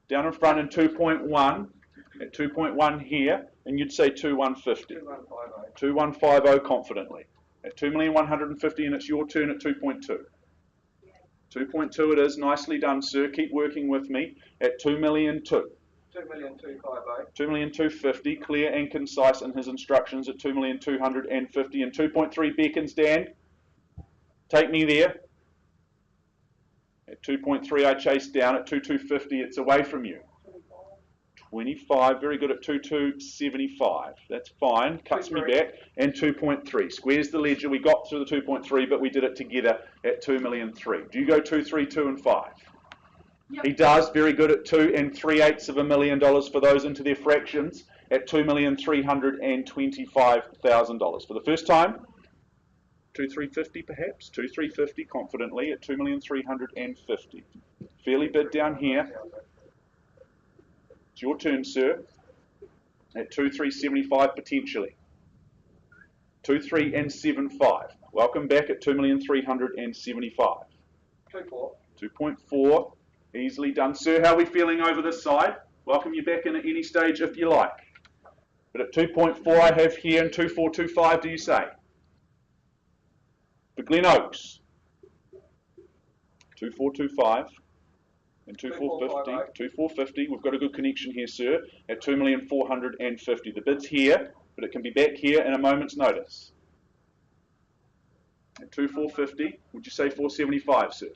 Down in front in 2.1. At 2.1 here. And you'd say 2,150. 2,150 confidently. At 2,150,000 and it's your turn at 2.2. 2.2 it is. Nicely done, sir. Keep working with me. At 2,200,000. 2,250,000. Clear and concise in his instructions at 2,250,000 and 2.3 beckons, Dan. Take me there. At 2.3 I chase down. At 2,250 it's away from you. 25, very good at 2,275. That's fine. Cuts me back. And 2.3. Squares the ledger. We got through the 2.3, but we did it together at 2,300,000. Do you go 2, 3, 2, and 5? Yep. He does. Very good at 2 3/8 million dollars for those into their fractions at $2,325,000. For the first time, 2,350 perhaps? 2,350 confidently at 2,350,000. Fairly bid down here. It's your turn, sir. At 2,375 potentially. 2,375. Welcome back at 2,375,000. 2.4. Easily done, sir. How are we feeling over this side? Welcome you back in at any stage if you like. But at 2.4 I have here and 2,425, do you say? For Glen Oaks. 2,425 and 2,450. 2,450. We've got a good connection here, sir, at 2,450,000. The bid's here, but it can be back here in a moment's notice. At 2,450, would you say 475, sir?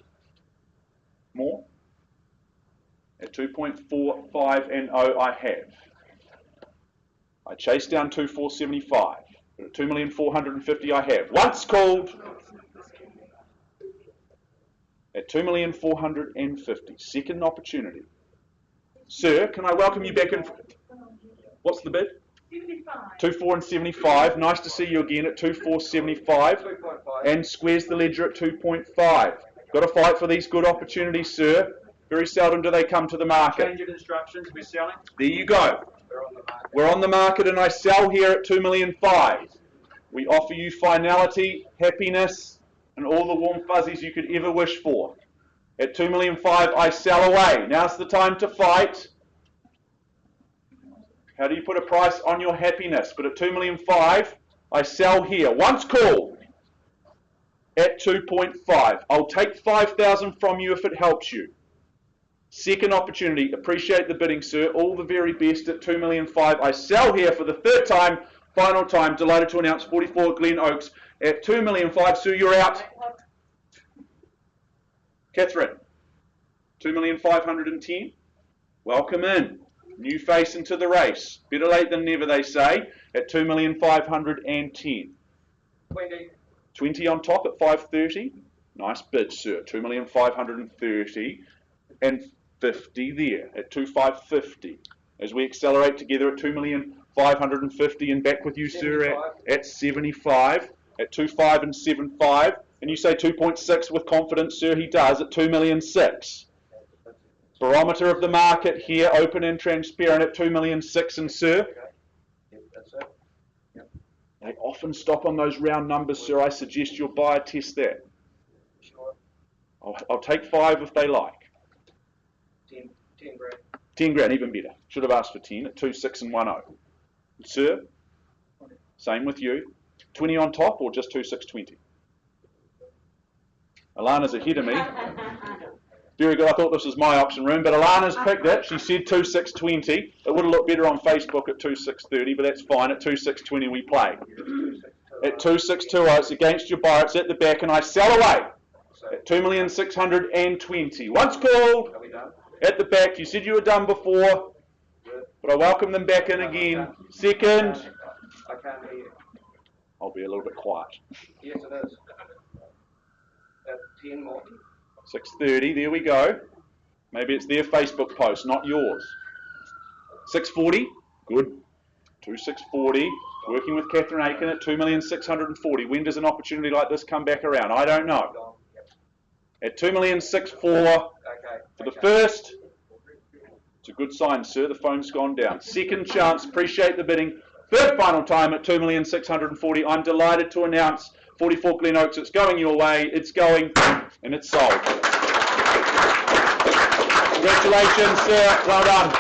More? At 2.45 and 0 I have. I chase down 2,475. But at 2,450,000 I have. Once called. At 2,450,000. Second opportunity. Sir, can I welcome you back in? What's the bid? 2,4 and 75. Nice to see you again at 2,475. And squares the ledger at 2.5. Got to fight for these good opportunities, sir. Very seldom do they come to the market. Change of instructions, we're selling. There you go. We're on the market and I sell here at 2,500,000. We offer you finality, happiness, and all the warm fuzzies you could ever wish for. At 2,500,000 I sell away. Now's the time to fight. How do you put a price on your happiness? But at 2,500,000 I sell here. Once called at 2.5. I'll take 5,000 from you if it helps you. Second opportunity. Appreciate the bidding, sir. All the very best at 2,500,000. I sell here for the third time, final time. Delighted to announce 44 Glen Oaks at 2,500,000. Sue, you're out. Catherine, 2,510,000. Welcome in. New face into the race. Better late than never, they say, at 2,510,000. 20 on top at 530. Nice bid, sir. 2,530,000 and 50 there at 2,550. As we accelerate together at 2,550,000 and back with you, 75. Sir, at 75 at 2.5 and 7.5. And you say 2.6 with confidence, sir. He does at 2,600,000. Barometer of the market here, open and transparent at 2,600,000, and sir. They often stop on those round numbers, sir. I suggest your buyer test that. I'll take 5 if they like. 10 grand. 10 grand, even better. Should have asked for 10 at 2.6 and 1.0. Sir, same with you. 20 on top or just 2.620? Alana's ahead of me. Very good. I thought this was my auction room, but Alana's picked it. She said 2.620. It would have looked better on Facebook at 2.630, but that's fine. At 2.620 we play. At 2.620, it's against your buyer. It's at the back, and I sell away at 2,620,000. Once called at the back. You said you were done before, but I welcome them back in again. Second. I can't hear you. I'll be a little bit quiet. Yes, it is. At 10 more. 6:30, there we go. Maybe it's their Facebook post, not yours. 6:40, good. 2,640, working with Catherine Aiken at 2,640,000. When does an opportunity like this come back around? I don't know. At 2,640,000 for the first, It's a good sign, sir. The phone's gone down. Second chance. Appreciate the bidding. Third final time at 2,640,000. I'm delighted to announce 44 Glen Oaks. It's going your way. It's going, and it's sold. Congratulations, sir. Well done.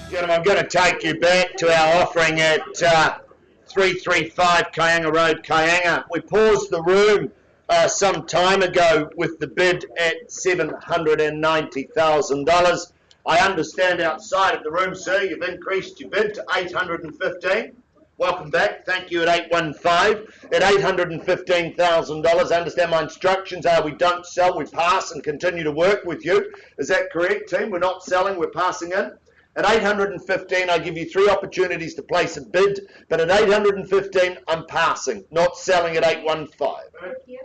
Gentlemen, I'm going to take you back to our offering at 335 Kainga Road, Kainga. We paused the room some time ago with the bid at $790,000. I understand outside of the room, sir, you've increased your bid to $815,000. Welcome back. Thank you at 815. At $815,000, I understand my instructions are we don't sell, we pass and continue to work with you. Is that correct, team? We're not selling, we're passing in. At 815, I give you 3 opportunities to place a bid, but at 815, I'm passing, not selling at 815. Thank you.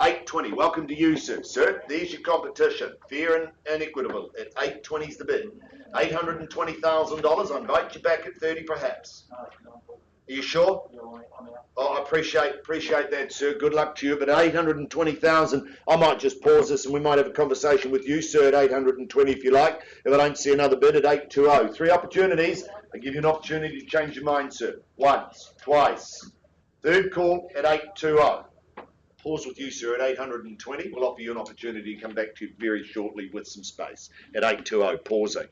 820. Welcome to you, sir. Sir, there's your competition. Fair and equitable. At 820 is the bid. $820,000. I invite you back at 30, perhaps. Are you sure? Oh, I appreciate that, sir. Good luck to you. But at 820,000, I might just pause this and we might have a conversation with you, sir, at 820 if you like. If I don't see another bid at 820. 3 opportunities. I give you an opportunity to change your mind, sir. Once, twice. Third call at 820. Pause with you, sir, at 820. We'll offer you an opportunity to come back to you very shortly with some space at 820. Pausing.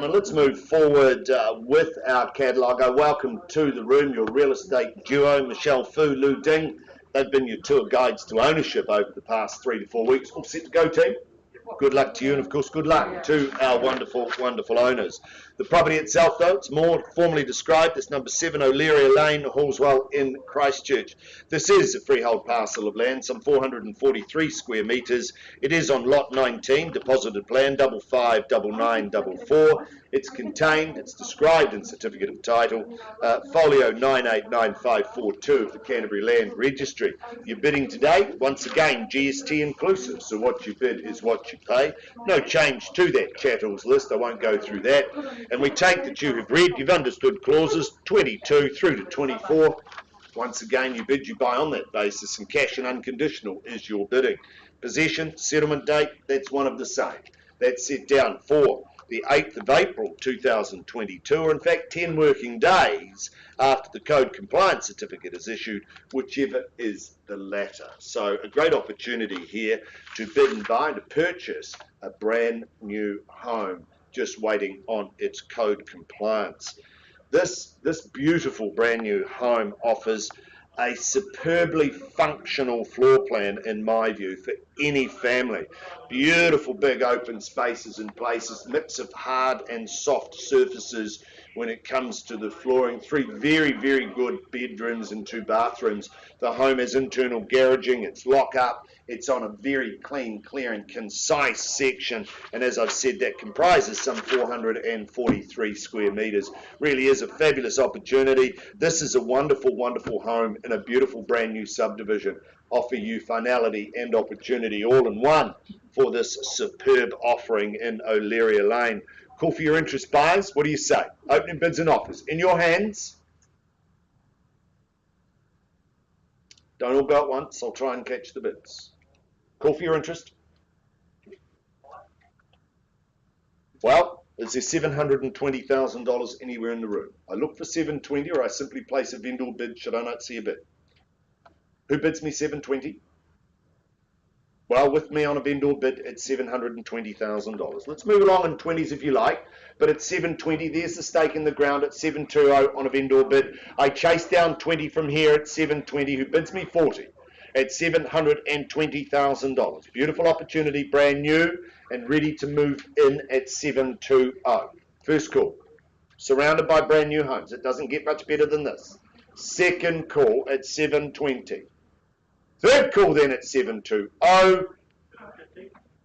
Let's move forward with our catalogue. I welcome to the room your real estate duo, Michelle Fu, Lou Ding. They've been your tour guides to ownership over the past 3 to 4 weeks. All set to go, team? Yes, Good luck to you, and of course, good luck to our wonderful, wonderful owners. The property itself, though, it's more formally described as number 7 O'Leary Lane, Hallswell in Christchurch. This is a freehold parcel of land, some 443 square metres. It is on lot 19, deposited plan 559944. It's contained, it's described in Certificate of Title, folio 989542 of the Canterbury Land Registry. You're bidding today, once again, GST inclusive, so what you bid is what you pay. No change to that chattels list, I won't go through that. And we take that you have read, you've understood clauses 22 through to 24. Once again, you bid, you buy on that basis, and cash and unconditional is your bidding. Possession, settlement date, that's one of the same. That's set down for the 8th of April 2022, or in fact 10 working days after the code compliance certificate is issued, whichever is the latter. So a great opportunity here to bid and buy and to purchase a brand new home, just waiting on its code compliance. This beautiful brand new home offers a superbly functional floor plan, in my view, for any family. Beautiful big open spaces in places, mix of hard and soft surfaces when it comes to the flooring. 3 very, very good bedrooms and 2 bathrooms. The home has internal garaging, it's lock up, it's on a very clean, clear and concise section, and as I've said, that comprises some 443 square metres. Really is a fabulous opportunity. This is a wonderful, wonderful home in a beautiful brand new subdivision. Offer you finality and opportunity all in one for this superb offering in O'Leary Lane. Call for your interest, buyers. What do you say? Opening bids and offers in your hands. Don't all go at once. I'll try and catch the bids. Call for your interest. Well, is there $720,000 anywhere in the room? I look for 720, or I simply place a vendor bid should I not see a bid. Who bids me 720? Well, with me on a vendor bid at $720,000. Let's move along in 20s if you like, but at 720, there's the stake in the ground at 720 on a vendor bid. I chase down 20 from here at 720, who bids me 40 at $720,000. Beautiful opportunity, brand new and ready to move in at 720. First call, surrounded by brand new homes. It doesn't get much better than this. Second call at 720. Third call then at 720.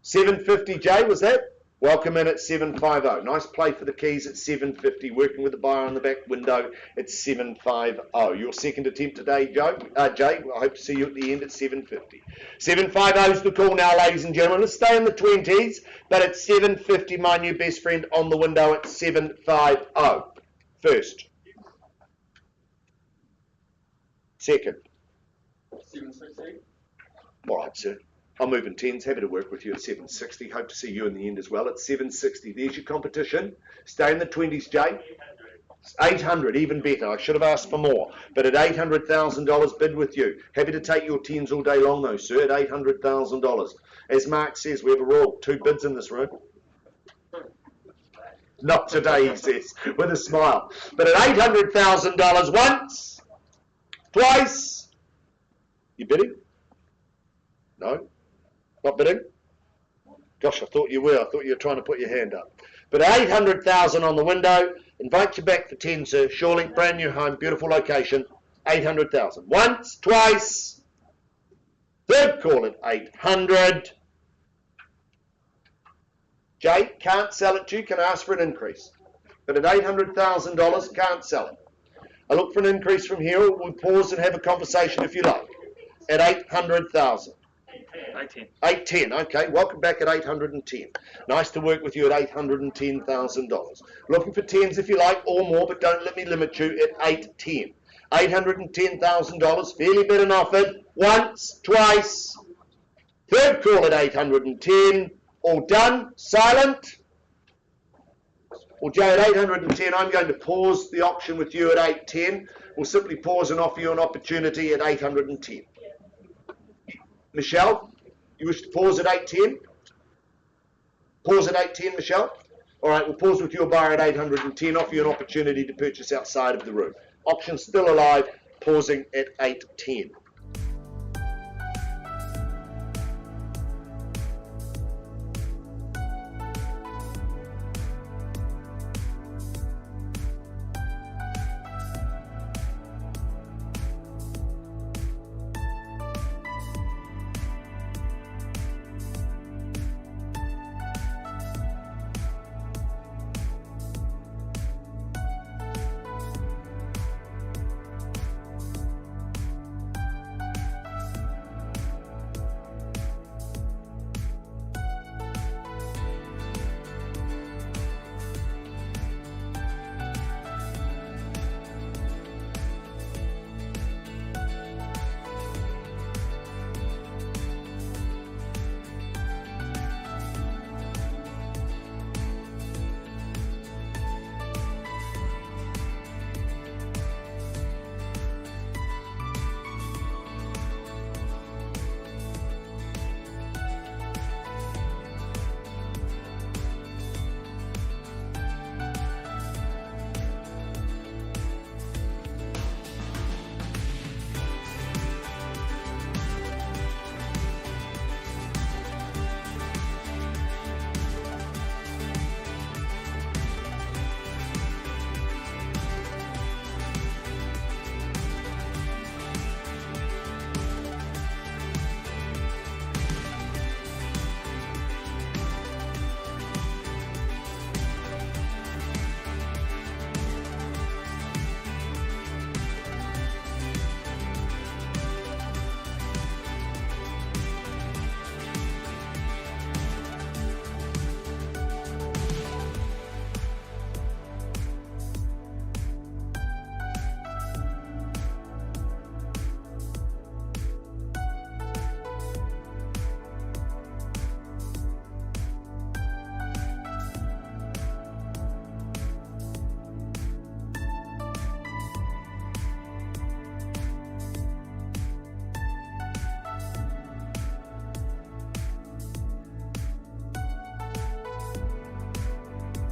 750, Jay, was that? Welcome in at 750. Nice play for the keys at 750. Working with the buyer on the back window at 750. Your second attempt today, Jay. I hope to see you at the end at 750. 750 is the call now, ladies and gentlemen. Let's stay in the 20s, but at 750, my new best friend on the window at 750. First. Second. 760. All right, sir. I'm moving 10s. Happy to work with you at 760. Hope to see you in the end as well at 760. There's your competition. Stay in the 20s, Jay. 800, even better. I should have asked for more. But at $800,000 bid with you. Happy to take your 10s all day long, though, sir, at $800,000. As Mark says, we have a rule. 2 bids in this room. Not today, he says, with a smile. But at $800,000 once, twice. You bidding? No? Not bidding? Gosh, I thought you were. I thought you were trying to put your hand up. But 800,000 on the window. Invite you back for 10, sir. Surely, brand new home, beautiful location. 800,000. Once, twice. Third call at 800. Jay, can't sell it to you. Can ask for an increase. But at $800,000, can't sell it. I look for an increase from here. We'll pause and have a conversation if you like. At 800,000. 810. Okay, welcome back at 810. Nice to work with you at $810,000. Looking for 10s if you like, or more, but don't let me limit you at 810. $810,000, fairly bid and offered. Once, twice. Third call at 810. All done. Silent. Well, Jay, at 810, I'm going to pause the auction with you at 810. We'll simply pause and offer you an opportunity at 810. Michelle, you wish to pause at 810? Pause at 810, Michelle? All right, we'll pause with your buyer at 810, offer you an opportunity to purchase outside of the room. Auction still alive, pausing at 810.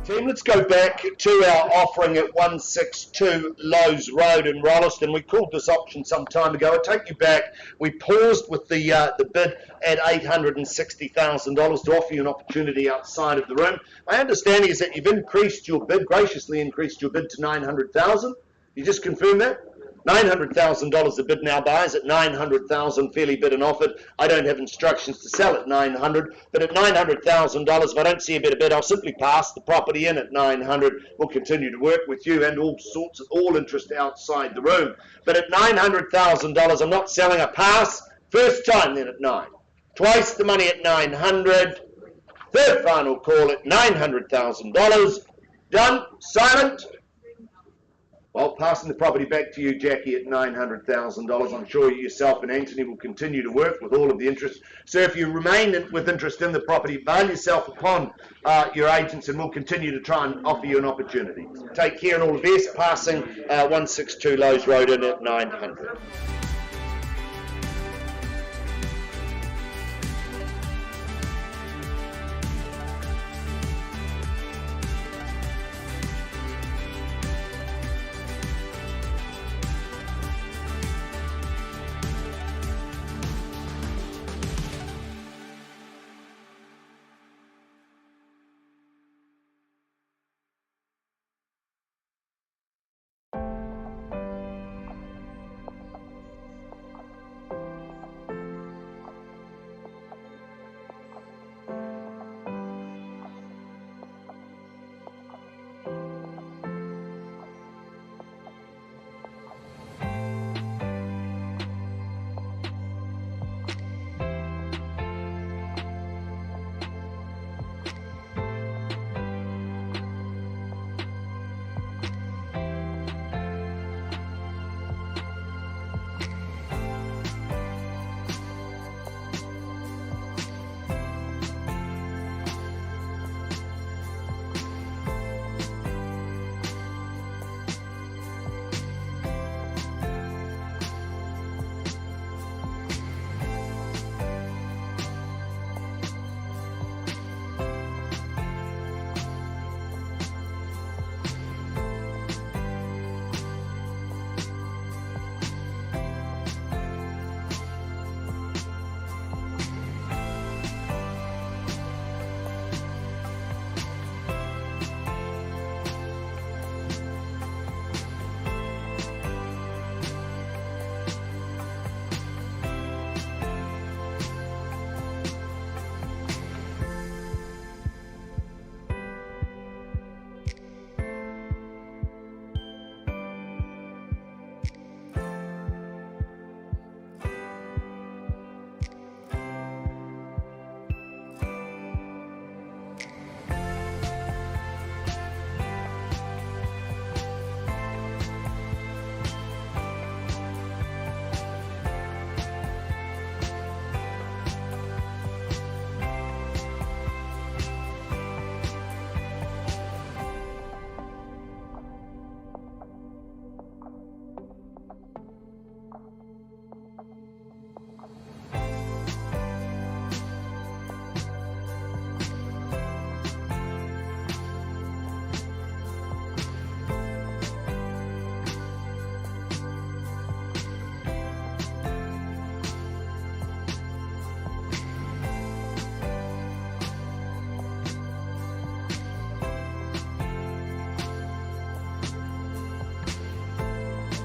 Team, let's go back to our offering at 162 Lowe's Road in Rolleston. We called this option some time ago. I'll take you back. We paused with the bid at $860,000 to offer you an opportunity outside of the room. My understanding is that you've increased your bid, graciously increased your bid to $900,000. You just confirm that? $900,000 the bid now buys at $900,000, fairly bid and offered. I don't have instructions to sell at $900,000, but at $900,000, if I don't see a better bid, I'll simply pass the property in at $900,000. We'll continue to work with you and all interest outside the room. But at $900,000, I'm not selling a pass. First time then at $9,000. Twice the money at $900,000. Third final call at $900,000. Done. Silent. Well, passing the property back to you, Jackie, at $900,000. I'm sure you yourself and Anthony will continue to work with all of the interest. So if you remain with interest in the property, bail yourself upon your agents and we'll continue to try and offer you an opportunity. Take care and all the best. Passing 162 Lowe's Road in at $900,000.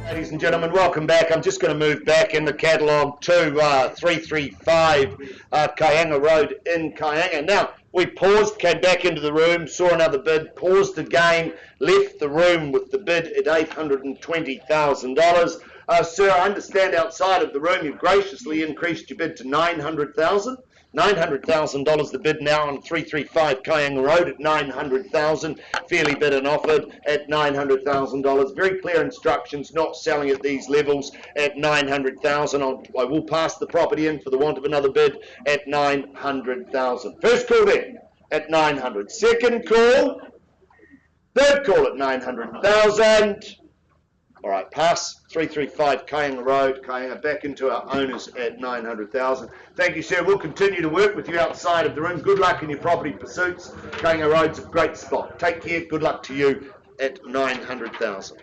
Ladies and gentlemen, welcome back. I'm just going to move back in the catalogue to 335 Kainga Road in Kainga. Now, we paused, came back into the room, saw another bid, paused again, left the room with the bid at $820,000. Sir, I understand outside of the room you've graciously increased your bid to $900,000. $900,000 the bid now on 335 Kainga Road at $900,000. Fairly bid and offered at $900,000. Very clear instructions, not selling at these levels at $900,000. I will pass the property in for the want of another bid at $900,000. First call then at $900,000. Second call, third call at $900,000. All right, pass 335 Kainga Road, Kainga, back into our owners at 900,000. Thank you, sir. We'll continue to work with you outside of the room. Good luck in your property pursuits. Kainga Road's a great spot. Take care. Good luck to you at 900,000.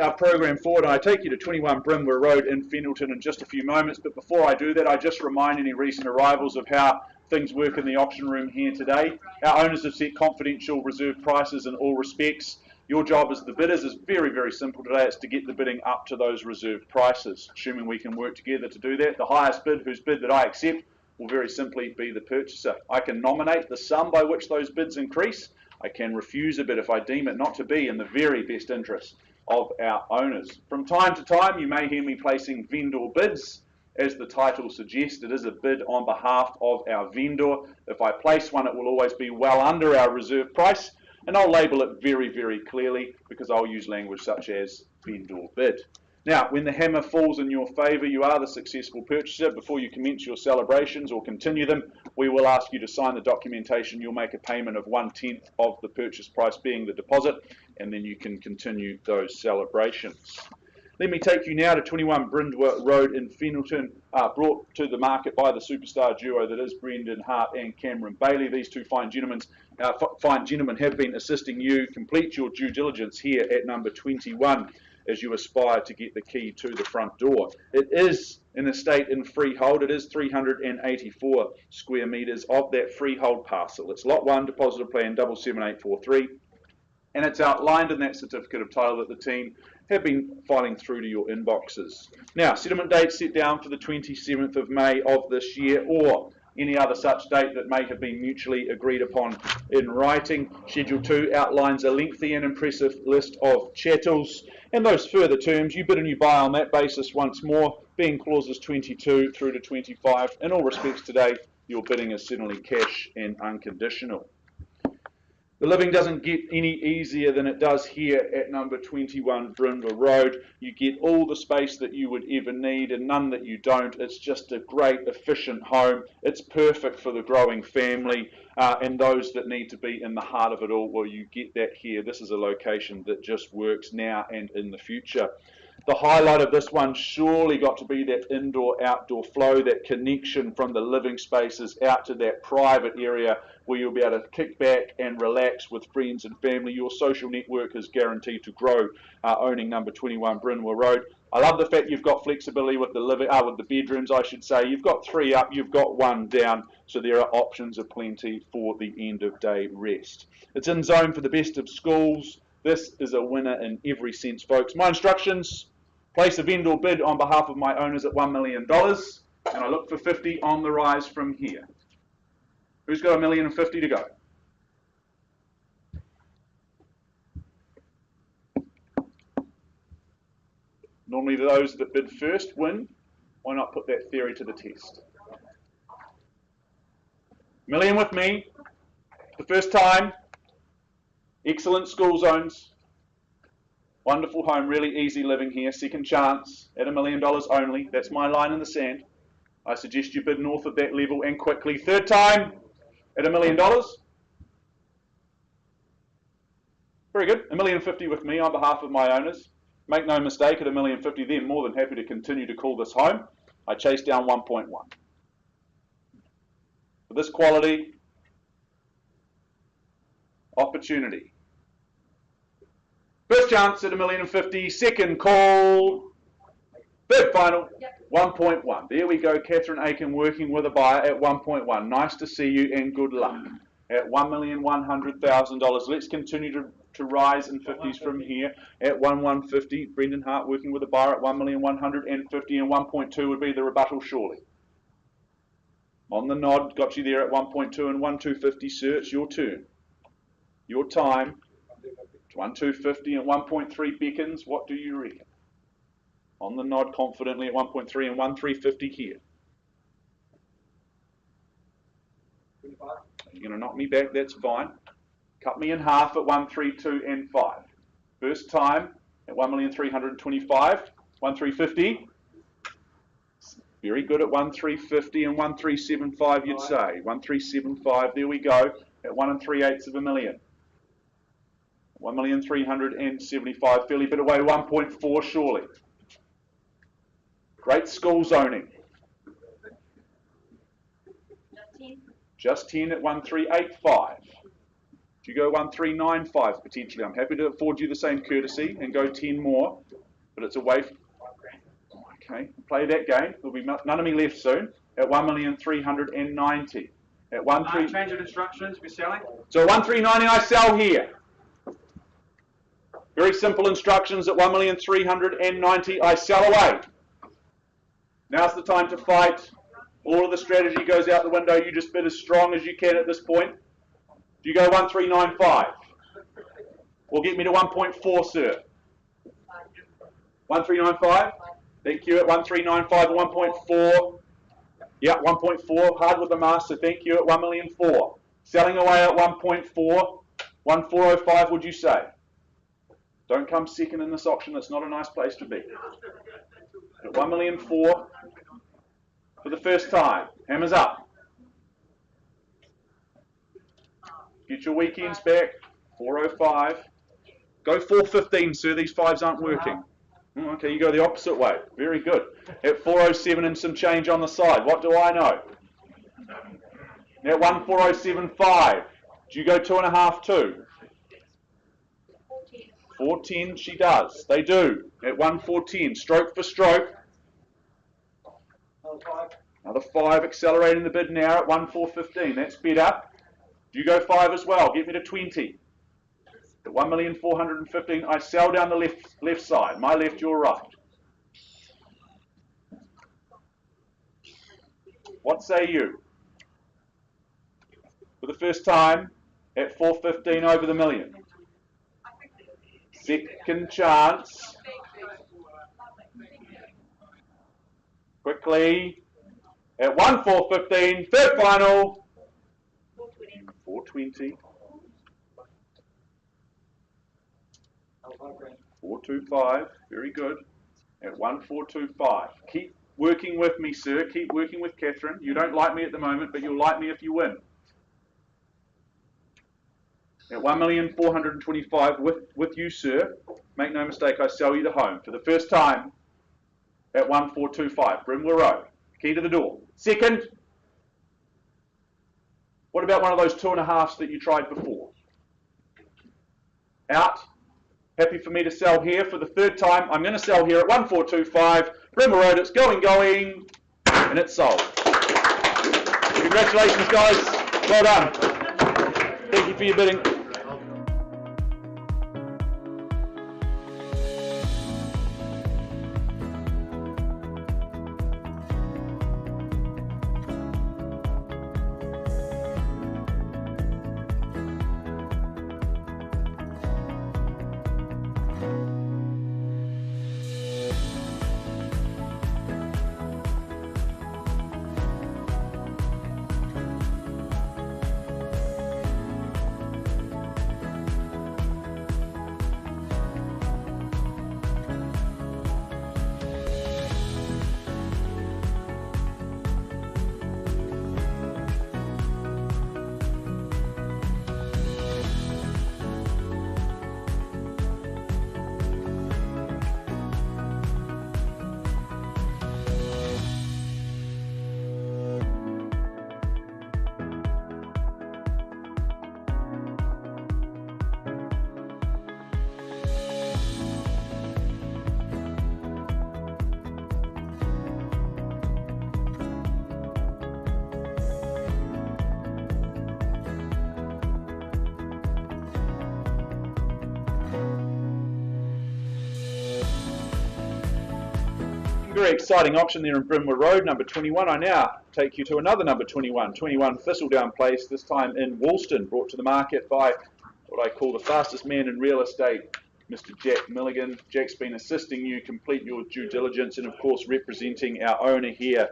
Our program forward, and I take you to 21 Bryndwr Road in Fendalton in just a few moments, but before I do that, I just remind any recent arrivals of how things work in the auction room here today. Our owners have set confidential reserve prices in all respects. Your job as the bidders is very, very simple today. It's to get the bidding up to those reserve prices, assuming we can work together to do that. The highest bid, whose bid that I accept, will very simply be the purchaser. I can nominate the sum by which those bids increase. I can refuse a bid if I deem it not to be in the very best interest of our owners. From time to time, you may hear me placing vendor bids. As the title suggests, it is a bid on behalf of our vendor. If I place one, it will always be well under our reserve price, and I'll label it very, very clearly because I'll use language such as vendor bid. Now, when the hammer falls in your favour, you are the successful purchaser. Before you commence your celebrations or continue them, we will ask you to sign the documentation. You'll make a payment of 1/10 of the purchase price being the deposit, and then you can continue those celebrations. Let me take you now to 21 Bryndwr Road in Fendalton, brought to the market by the superstar duo that is Brendan Hart and Cameron Bailey. These two fine gentlemen have been assisting you complete your due diligence here at number 21 as you aspire to get the key to the front door. It is an estate in freehold. It is 384 square metres of that freehold parcel. It's lot 1, deposit of plan 77843. And it's outlined in that certificate of title that the team have been filing through to your inboxes. Now, settlement date set down for the 27th of May of this year, or any other such date that may have been mutually agreed upon in writing. Schedule 2 outlines a lengthy and impressive list of chattels, and those further terms, you bid and you buy on that basis once more, being clauses 22 through to 25. In all respects today, your bidding is certainly cash and unconditional. The living doesn't get any easier than it does here at number 21 Bryndwr Road. You get all the space that you would ever need and none that you don't. It's just a great, efficient home. It's perfect for the growing family and those that need to be in the heart of it all. Well, you get that here. This is a location that just works now and in the future. The highlight of this one surely got to be that indoor-outdoor flow, that connection from the living spaces out to that private area where you'll be able to kick back and relax with friends and family. Your social network is guaranteed to grow owning number 21 Bryndwr Road. I love the fact you've got flexibility with the bedrooms, I should say. You've got 3 up, you've got 1 down, so there are options aplenty for the end of day rest. It's in zone for the best of schools. This is a winner in every sense, folks. My instructions: place a vendor bid on behalf of my owners at $1 million, and I look for 50 on the rise from here. Who's got $1,050,000 to go? Normally those that bid first win. Why not put that theory to the test? Million with me. The first time. Excellent school zones. Wonderful home, really easy living here. Second chance at $1 million only. That's my line in the sand. I suggest you bid north of that level and quickly. Third time at $1 million. Very good. $1,050,000 with me on behalf of my owners. Make no mistake, at $1,050,000, they're more than happy to continue to call this home. I chase down 1.1. For this quality, opportunity. First chance at $1,050,000. Second call. Third final. Yep. 1.1. There we go. Catherine Aiken working with a buyer at 1.1. Nice to see you and good luck. At $1,100,000. Let's continue to rise in 50s from here. At 1,150. Brendan Hart working with a buyer at 1,150,000, and 1.2 would be the rebuttal surely. On the nod, got you there at 1.2 and 1,250, sir. It's your turn. Your time. 1,250 and 1.3 beckons. What do you reckon? On the nod confidently at 1.3 and 1,350 here. You're going to knock me back, that's fine. cut me in half at 132 and 5. First time at 1,325,000, 1,350. Very good at 1,350 and 1,375, you'd say. 1,375, there we go, at 1 3/8 of a million. 1,375, fairly bit away, 1.4 surely. Great school zoning. Just 10 at 1,385. Do you go 1,395 potentially? I'm happy to afford you the same courtesy and go 10 more, but it's away. Okay, play that game. There'll be none of me left soon. At 1,390,000. At 1,3. Change of instructions. We're selling. So 1,390 I sell here. Very simple instructions. At 1,390,000 I sell away. Now's the time to fight. All of the strategy goes out the window. You just bid as strong as you can at this point. Do you go 1,395? Or get me to 1.4, sir? 1,395? Thank you. At 1,395 and 1.4. Yeah, 1.4. Hard with the master. Thank you. At 1,004,000. Selling away at 1.4. 1,405, would you say? Don't come second in this auction. It's not a nice place to be. At 1,004,000 for the first time. Hammers up. Get your weekends back. 405. Go 415, sir. These fives aren't working. Okay, you go the opposite way. Very good. At 407 and some change on the side. What do I know? At 1,407.5. Do you go 2.5 too? 410 she does. They do. At 1,410. Stroke for stroke. Another 5 accelerating the bid now at 1,415. That's better. Do you go 5 as well? Get me to 20. At 1,415,000, I sell down the left side. My left, your right. What say you? For the first time, at 415 over the million. Second chance. Quickly. At 1,415, third final. 420. 425, very good. At 1,425. Keep working with me, sir. Keep working with Catherine. You don't like me at the moment, but you'll like me if you win. At 1,425,000 with you, sir. Make no mistake, I sell you the home for the first time at 1,425. Bryndwr Road. Key to the door. Second. What about one of those 2.5s that you tried before? Out. Happy for me to sell here for the third time. I'm going to sell here at 1,425. Bryndwr Road, it's going, and it's sold. Congratulations, guys. Well done. Thank you for your bidding. Very exciting auction there in Bryndwr Road, number 21. I now take you to another number 21, 21 Thistledown Place, this time in Woolston, brought to the market by what I call the fastest man in real estate, Mr. Jack Milligan. Jack's been assisting you complete your due diligence and, of course, representing our owner here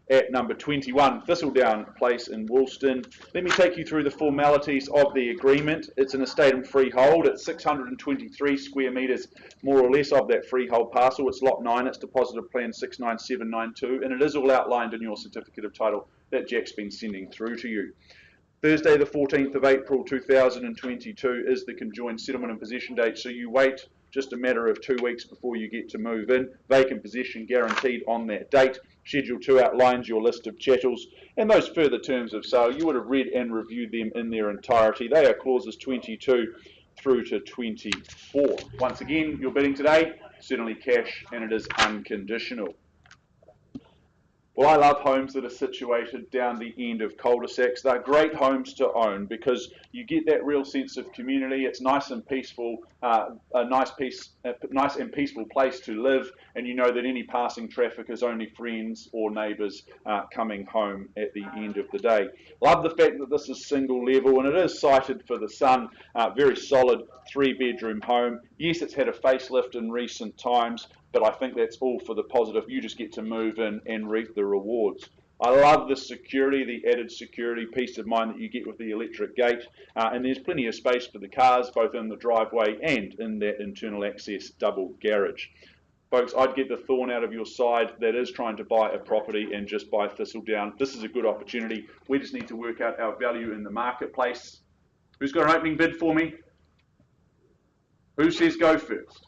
at number 21 Thistledown Place in Woolston. Let me take you through the formalities of the agreement. It's an estate and freehold. It's 623 square metres, more or less, of that freehold parcel. It's lot 9. It's deposited plan 69792, and it is all outlined in your certificate of title that Jack's been sending through to you. Thursday the 14th of April 2022 is the conjoined settlement and possession date, so you wait just a matter of 2 weeks before you get to move in. Vacant possession guaranteed on that date. Schedule 2 outlines your list of chattels and those further terms of sale. You would have read and reviewed them in their entirety. They are clauses 22 through to 24. Once again, your bidding today, certainly cash, and it is unconditional. Well, I love homes that are situated down the end of cul-de-sacs. They're great homes to own because you get that real sense of community. It's nice and peaceful, a nice and peaceful place to live, and you know that any passing traffic is only friends or neighbours coming home at the end of the day. Love the fact that this is single level, and it is sited for the sun. Very solid 3-bedroom home. Yes, it's had a facelift in recent times, but I think that's all for the positive. You just get to move in and reap the rewards. I love the security, the added security, peace of mind that you get with the electric gate, and there's plenty of space for the cars, both in the driveway and in that internal access double garage. Folks, I'd get the thorn out of your side that is trying to buy a property and just buy Thistledown. This is a good opportunity. We just need to work out our value in the marketplace. Who's got an opening bid for me? Who says go first?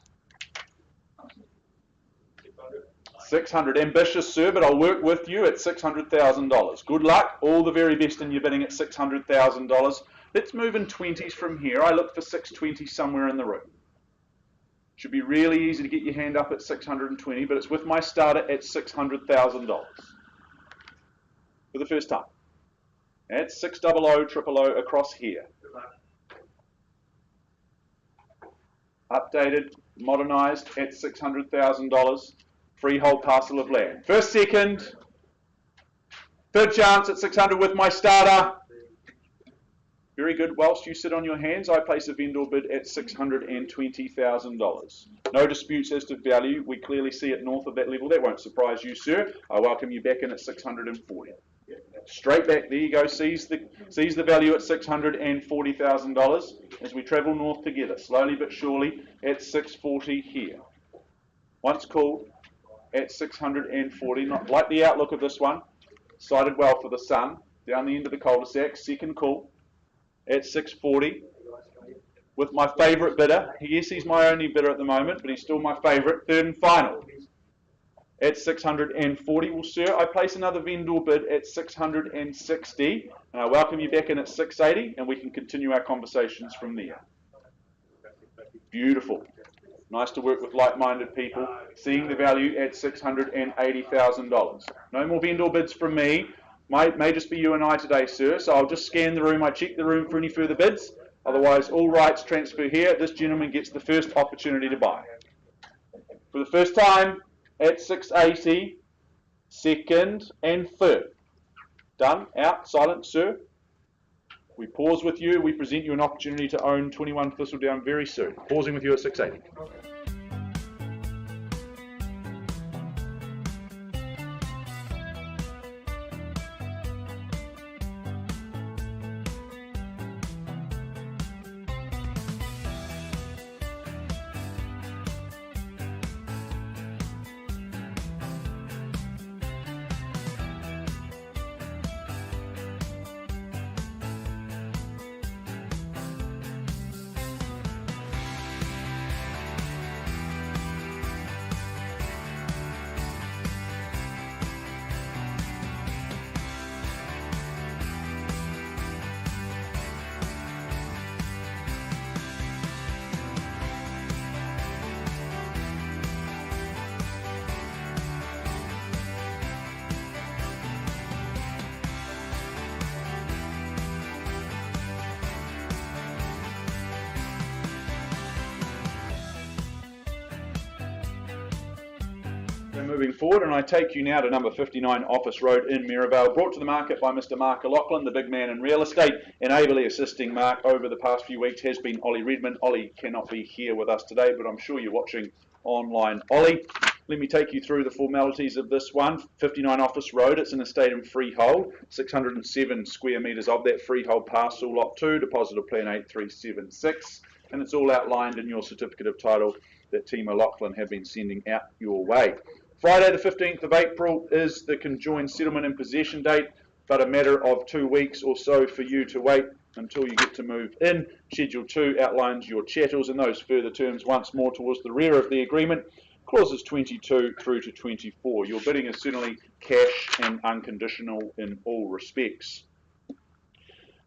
600. Ambitious, sir, but I'll work with you at $600,000. Good luck. All the very best in your bidding at $600,000. Let's move in 20s from here. I look for 620 somewhere in the room. Should be really easy to get your hand up at 620, but it's with my starter at $600,000 for the first time. That's 600 000 across here. Updated, modernised at $600,000. Freehold parcel of land. First, second, third chance at 600 with my starter. Very good. Whilst you sit on your hands, I place a vendor bid at $620,000. No disputes as to value. We clearly see it north of that level. That won't surprise you, sir. I welcome you back in at 640. Straight back. There you go. Sees the value at $640,000 as we travel north together, slowly but surely at 640 here. Once called at 640. Not like the outlook of this one. Sighted well for the sun. Down the end of the cul-de-sac. Second call at 640 with my favourite bidder. Yes, he's my only bidder at the moment, but he's still my favourite. Third and final at 640. Well, sir, I place another vendor bid at 660, and I welcome you back in at 680, and we can continue our conversations from there. Beautiful. Nice to work with like-minded people. Seeing the value at $680,000. No more vendor bids from me. May just be you and I today, sir, so I'll just scan the room. I check the room for any further bids. Otherwise, all rights transfer here. This gentleman gets the first opportunity to buy. For the first time at 680, second and third. Done, out, silent, sir. We pause with you. We present you an opportunity to own 21 Thistledown very soon. Pausing with you at 680. Moving forward, and I take you now to number 59 Office Road in Maryvale, brought to the market by Mr. Mark O'Loughlin, the big man in real estate, and ably assisting Mark over the past few weeks has been Ollie Redmond. Ollie cannot be here with us today, but I'm sure you're watching online. Ollie, let me take you through the formalities of this one. 59 Office Road, it's an estate and freehold, 607 square metres of that freehold parcel, lot 2, deposit of plan 8376, and it's all outlined in your certificate of title that Team O'Loughlin have been sending out your way. Friday the 15th of April is the conjoined settlement and possession date, but a matter of 2 weeks or so for you to wait until you get to move in. Schedule 2 outlines your chattels and those further terms once more towards the rear of the agreement. Clauses 22 through to 24. Your bidding is certainly cash and unconditional in all respects.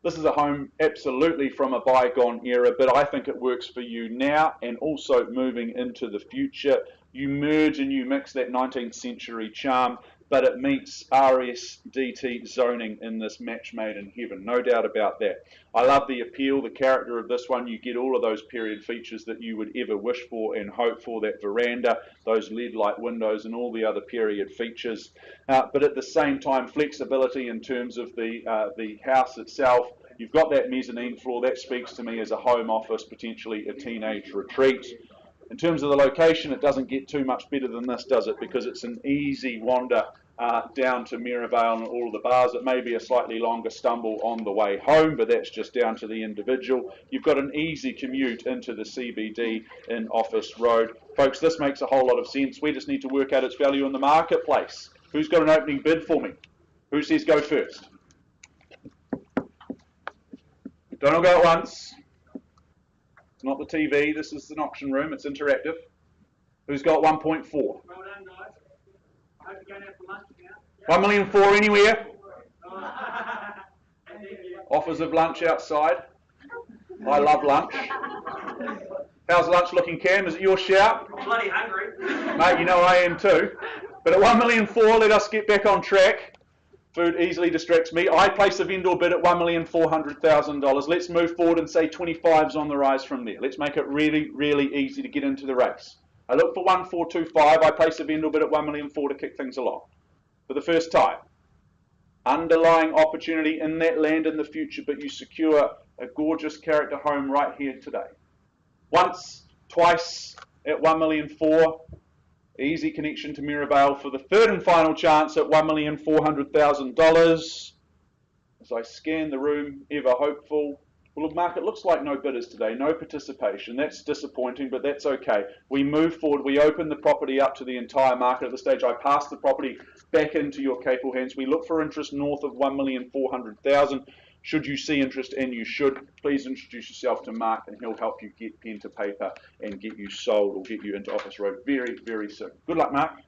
This is a home absolutely from a bygone era, but I think it works for you now and also moving into the future. You merge and you mix that 19th century charm, but it meets RSDT zoning in this match made in heaven, no doubt about that. I love the appeal, the character of this one. You get all of those period features that you would ever wish for and hope for, that veranda, those LED light windows and all the other period features. But at the same time, flexibility in terms of the house itself. You've got that mezzanine floor, that speaks to me as a home office, potentially a teenage retreat. In terms of the location, it doesn't get too much better than this, does it? Because it's an easy wander down to Maryvale and all of the bars. It may be a slightly longer stumble on the way home, but that's just down to the individual. You've got an easy commute into the CBD in Office Road. Folks, this makes a whole lot of sense. We just need to work out its value in the marketplace. Who's got an opening bid for me? Who says go first? Don't all go at once. It's not the TV, this is an auction room, it's interactive. Who's got 1.4? Well done, guys. I hope you're going out for lunch now. 1,000,004 anywhere? And then you- Offers of lunch outside. I love lunch. How's lunch looking, Cam? Is it your shout? I'm bloody hungry. Mate, you know I am too. But at 1,000,004, let us get back on track. Food easily distracts me. I place a vendor bid at $1,400,000. Let's move forward and say 25's on the rise from there. Let's make it really, really easy to get into the race. I look for 1,425. I place a vendor bid at 1,000,004 to kick things along. For the first time, underlying opportunity in that land in the future, but you secure a gorgeous character home right here today. Once, twice at 1,000,004. Easy connection to Maryvale for the third and final chance at $1,400,000. As I scan the room, ever hopeful. Well, the market looks like no bidders today, no participation. That's disappointing, but that's okay. We move forward. We open the property up to the entire market. At this stage, I pass the property back into your capable hands. We look for interest north of 1,400,000. Should you see interest, and you should, please introduce yourself to Mark and he'll help you get pen to paper and get you sold or get you into Office Road very, very soon. Good luck, Mark.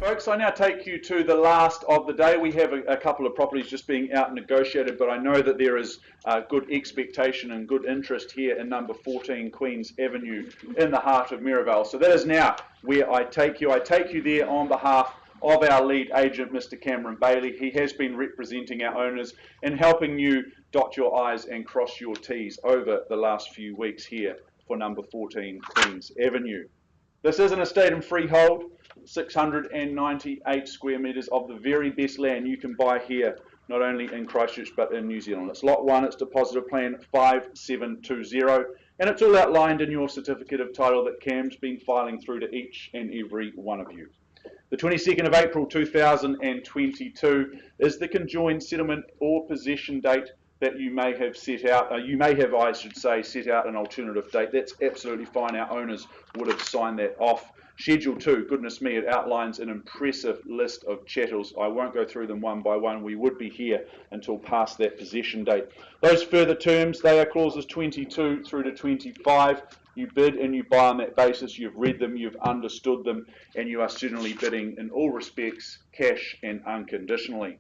Folks, I now take you to the last of the day. We have a couple of properties just being out negotiated, but I know that there is good expectation and good interest here in number 14 Queen's Avenue in the heart of Mirabel. So that is now where I take you. I take you there on behalf of our lead agent, Mr. Cameron Bailey. He has been representing our owners and helping you dot your I's and cross your T's over the last few weeks here for number 14 Queen's Avenue. This is an estate and freehold, 698 square metres of the very best land you can buy here, not only in Christchurch but in New Zealand. It's Lot 1, it's Depositor Plan 5720, and it's all outlined in your certificate of title that Cam's been filing through to each and every one of you. The 22nd of April 2022 is the conjoined settlement or possession date that you may have set out, I should say, set out an alternative date. That's absolutely fine. Our owners would have signed that off. Schedule 2, goodness me, it outlines an impressive list of chattels. I won't go through them one by one. We would be here until past that possession date. Those further terms, they are clauses 22 through to 25. You bid and you buy on that basis. You've read them, you've understood them, and you are certainly bidding in all respects, cash and unconditionally.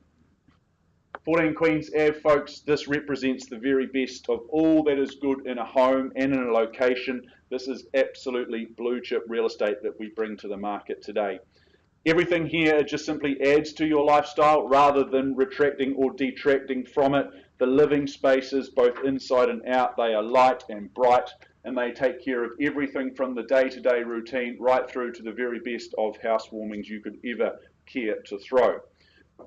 14 Queen's Ave, folks, this represents the very best of all that is good in a home and in a location. This is absolutely blue chip real estate that we bring to the market today. Everything here just simply adds to your lifestyle rather than retracting or detracting from it. The living spaces, both inside and out, they are light and bright, and they take care of everything from the day-to-day routine right through to the very best of housewarmings you could ever care to throw.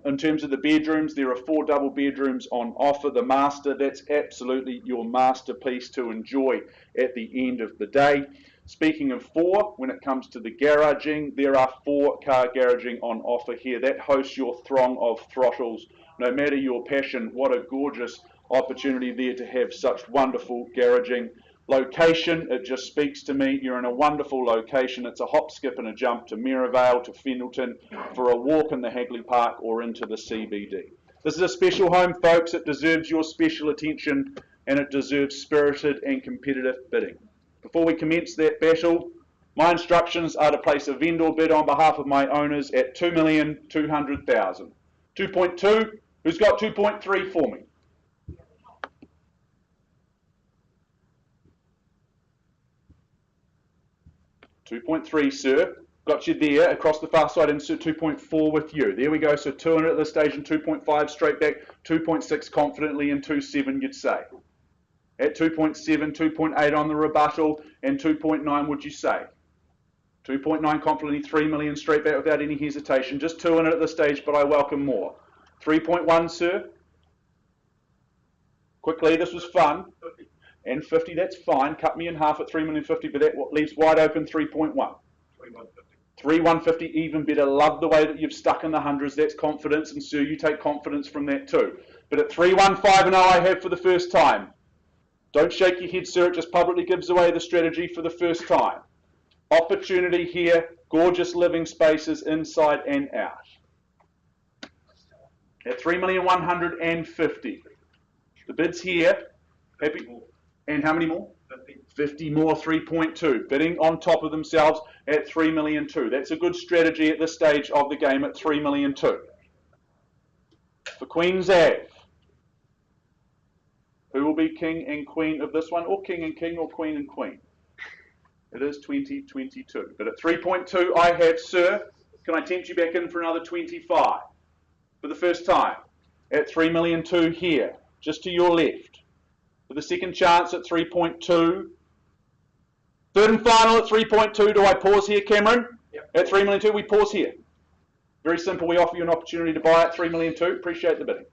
In terms of the bedrooms, there are 4 double bedrooms on offer. The master, that's absolutely your masterpiece to enjoy at the end of the day. Speaking of 4, when it comes to the garaging, there are 4 car garaging on offer here. That hosts your throng of throttles. No matter your passion, what a gorgeous opportunity there to have such wonderful garaging. Location, it just speaks to me. You're in a wonderful location. It's a hop, skip and a jump to Maryvale, to Fendleton, for a walk in the Hagley Park or into the CBD. This is a special home, folks. It deserves your special attention and it deserves spirited and competitive bidding. Before we commence that battle, my instructions are to place a vendor bid on behalf of my owners at $2,200,000. 2.2, who's got 2.3 for me? 2.3, sir. Got you there, across the far side, insert 2.4 with you. There we go, so 200 at this stage and 2.5 straight back, 2.6 confidently and 2.7 you'd say. At 2.7, 2.8 on the rebuttal, and 2.9 would you say? 2.9 confidently, 3 million straight back without any hesitation. Just 200 at this stage, but I welcome more. 3.1, sir. Quickly, this was fun. And 50, that's fine. Cut me in half at 3,050,000, but that leaves wide open 3.1. 3,150, even better. Love the way that you've stuck in the hundreds. That's confidence, and sir, you take confidence from that too. But at 3,150 I have for the first time. Don't shake your head, sir. It just publicly gives away the strategy for the first time. Opportunity here. Gorgeous living spaces inside and out. At 3,150,000. The bid's here. Happy. And how many more? 50 more, 3.2. Bidding on top of themselves at 3,200,000. That's a good strategy at this stage of the game at 3,200,000. For Queen's Ave, who will be king and queen of this one? Or king and king, or queen and queen? It is 2022. But at 3.2 I have, sir, can I tempt you back in for another 25? For the first time. At 3,200,000 here, just to your left. For the second chance at 3.2. Third and final at 3.2. Do I pause here, Cameron? Yep. At 3,200,000, we pause here. Very simple. We offer you an opportunity to buy at 3,200,000. Appreciate the bidding.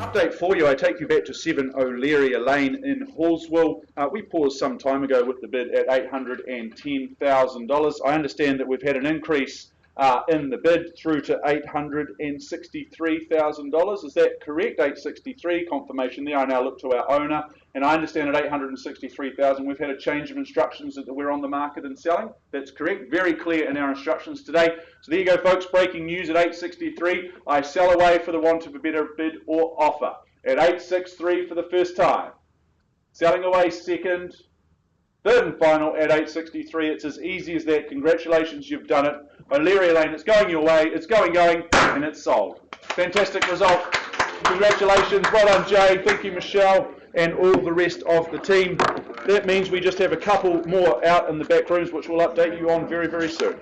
Update for you, I take you back to 7 O'Leary Lane in Hallswell. We paused some time ago with the bid at $810,000. I understand that we've had an increase in the bid through to $863,000. Is that correct? 863, confirmation there. I now look to our owner, and I understand at $863,000 we've had a change of instructions that we're on the market and selling. That's correct. Very clear in our instructions today. So there you go, folks. Breaking news at 863. I sell away for the want of a better bid or offer. At 863 for the first time. Selling away second. Third and final at 863. It's as easy as that. Congratulations, you've done it. O'Leary Lane, it's going your way. It's going, and it's sold. Fantastic result. Congratulations. Well done, Jay. Thank you, Michelle, and all the rest of the team. That means we just have a couple more out in the back rooms, which we'll update you on very, very soon.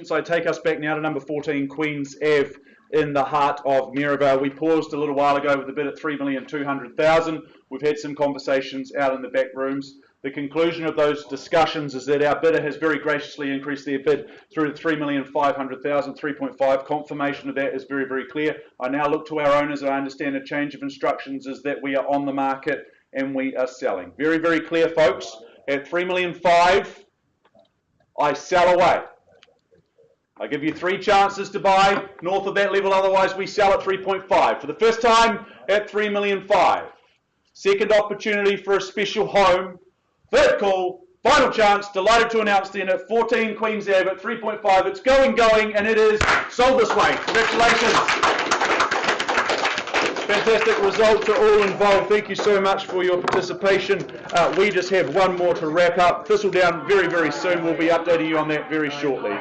So I take us back now to number 14 Queens Ave in the heart of Maryvale. We paused a little while ago with a bid at $3,200,000. We've had some conversations out in the back rooms. The conclusion of those discussions is that our bidder has very graciously increased their bid through to $3,500,000, 3.5. Confirmation of that is very, very clear. I now look to our owners. I understand a change of instructions is that we are on the market and we are selling. Very, very clear, folks. At $3,500,000, I sell away. I give you 3 chances to buy north of that level, otherwise we sell at 3.5. For the first time at $3,500,000. Second opportunity for a special home. Third call, final chance, delighted to announce then at 14 Queens Ave at 3.5. It's going, and it is sold this way. Congratulations. Fantastic result to all involved. Thank you so much for your participation. We just have one more to wrap up. Thistledown very, very soon. We'll be updating you on that very shortly.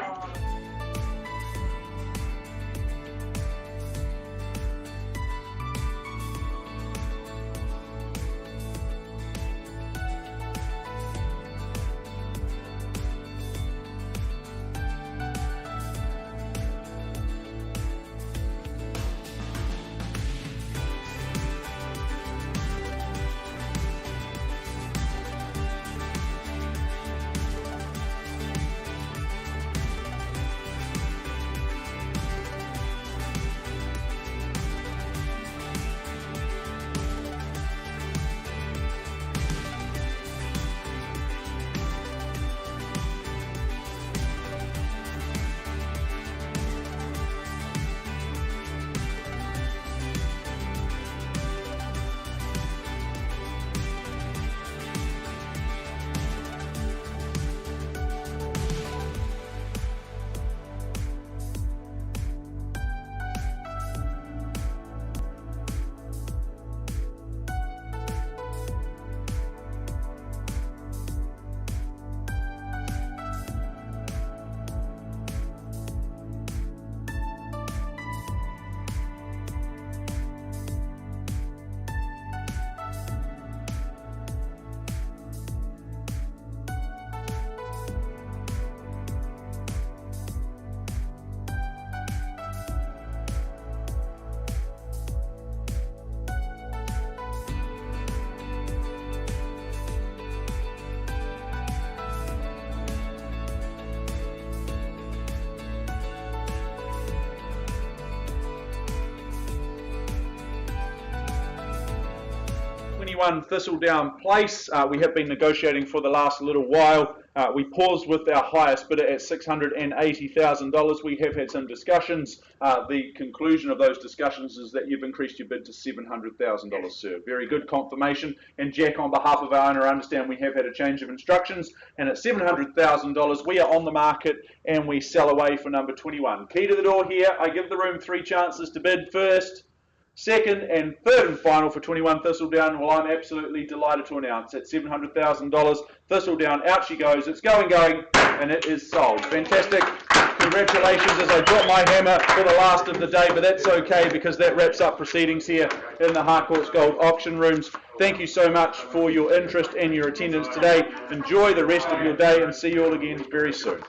Thistledown Place. We have been negotiating for the last little while. We paused with our highest bidder at $680,000. We have had some discussions. The conclusion of those discussions is that you've increased your bid to $700,000, sir. Very good confirmation. And Jack, on behalf of our owner, I understand we have had a change of instructions. And at $700,000, we are on the market and we sell away for number 21. Key to the door here. I give the room 3 chances to bid first, second, and third and final for 21 Thistledown. Well, I'm absolutely delighted to announce at $700,000, Thistledown, out she goes. It's going, and it is sold. Fantastic. Congratulations as I drop my hammer for the last of the day, but that's okay because that wraps up proceedings here in the Harcourts Gold Auction Rooms. Thank you so much for your interest and your attendance today. Enjoy the rest of your day and see you all again very soon.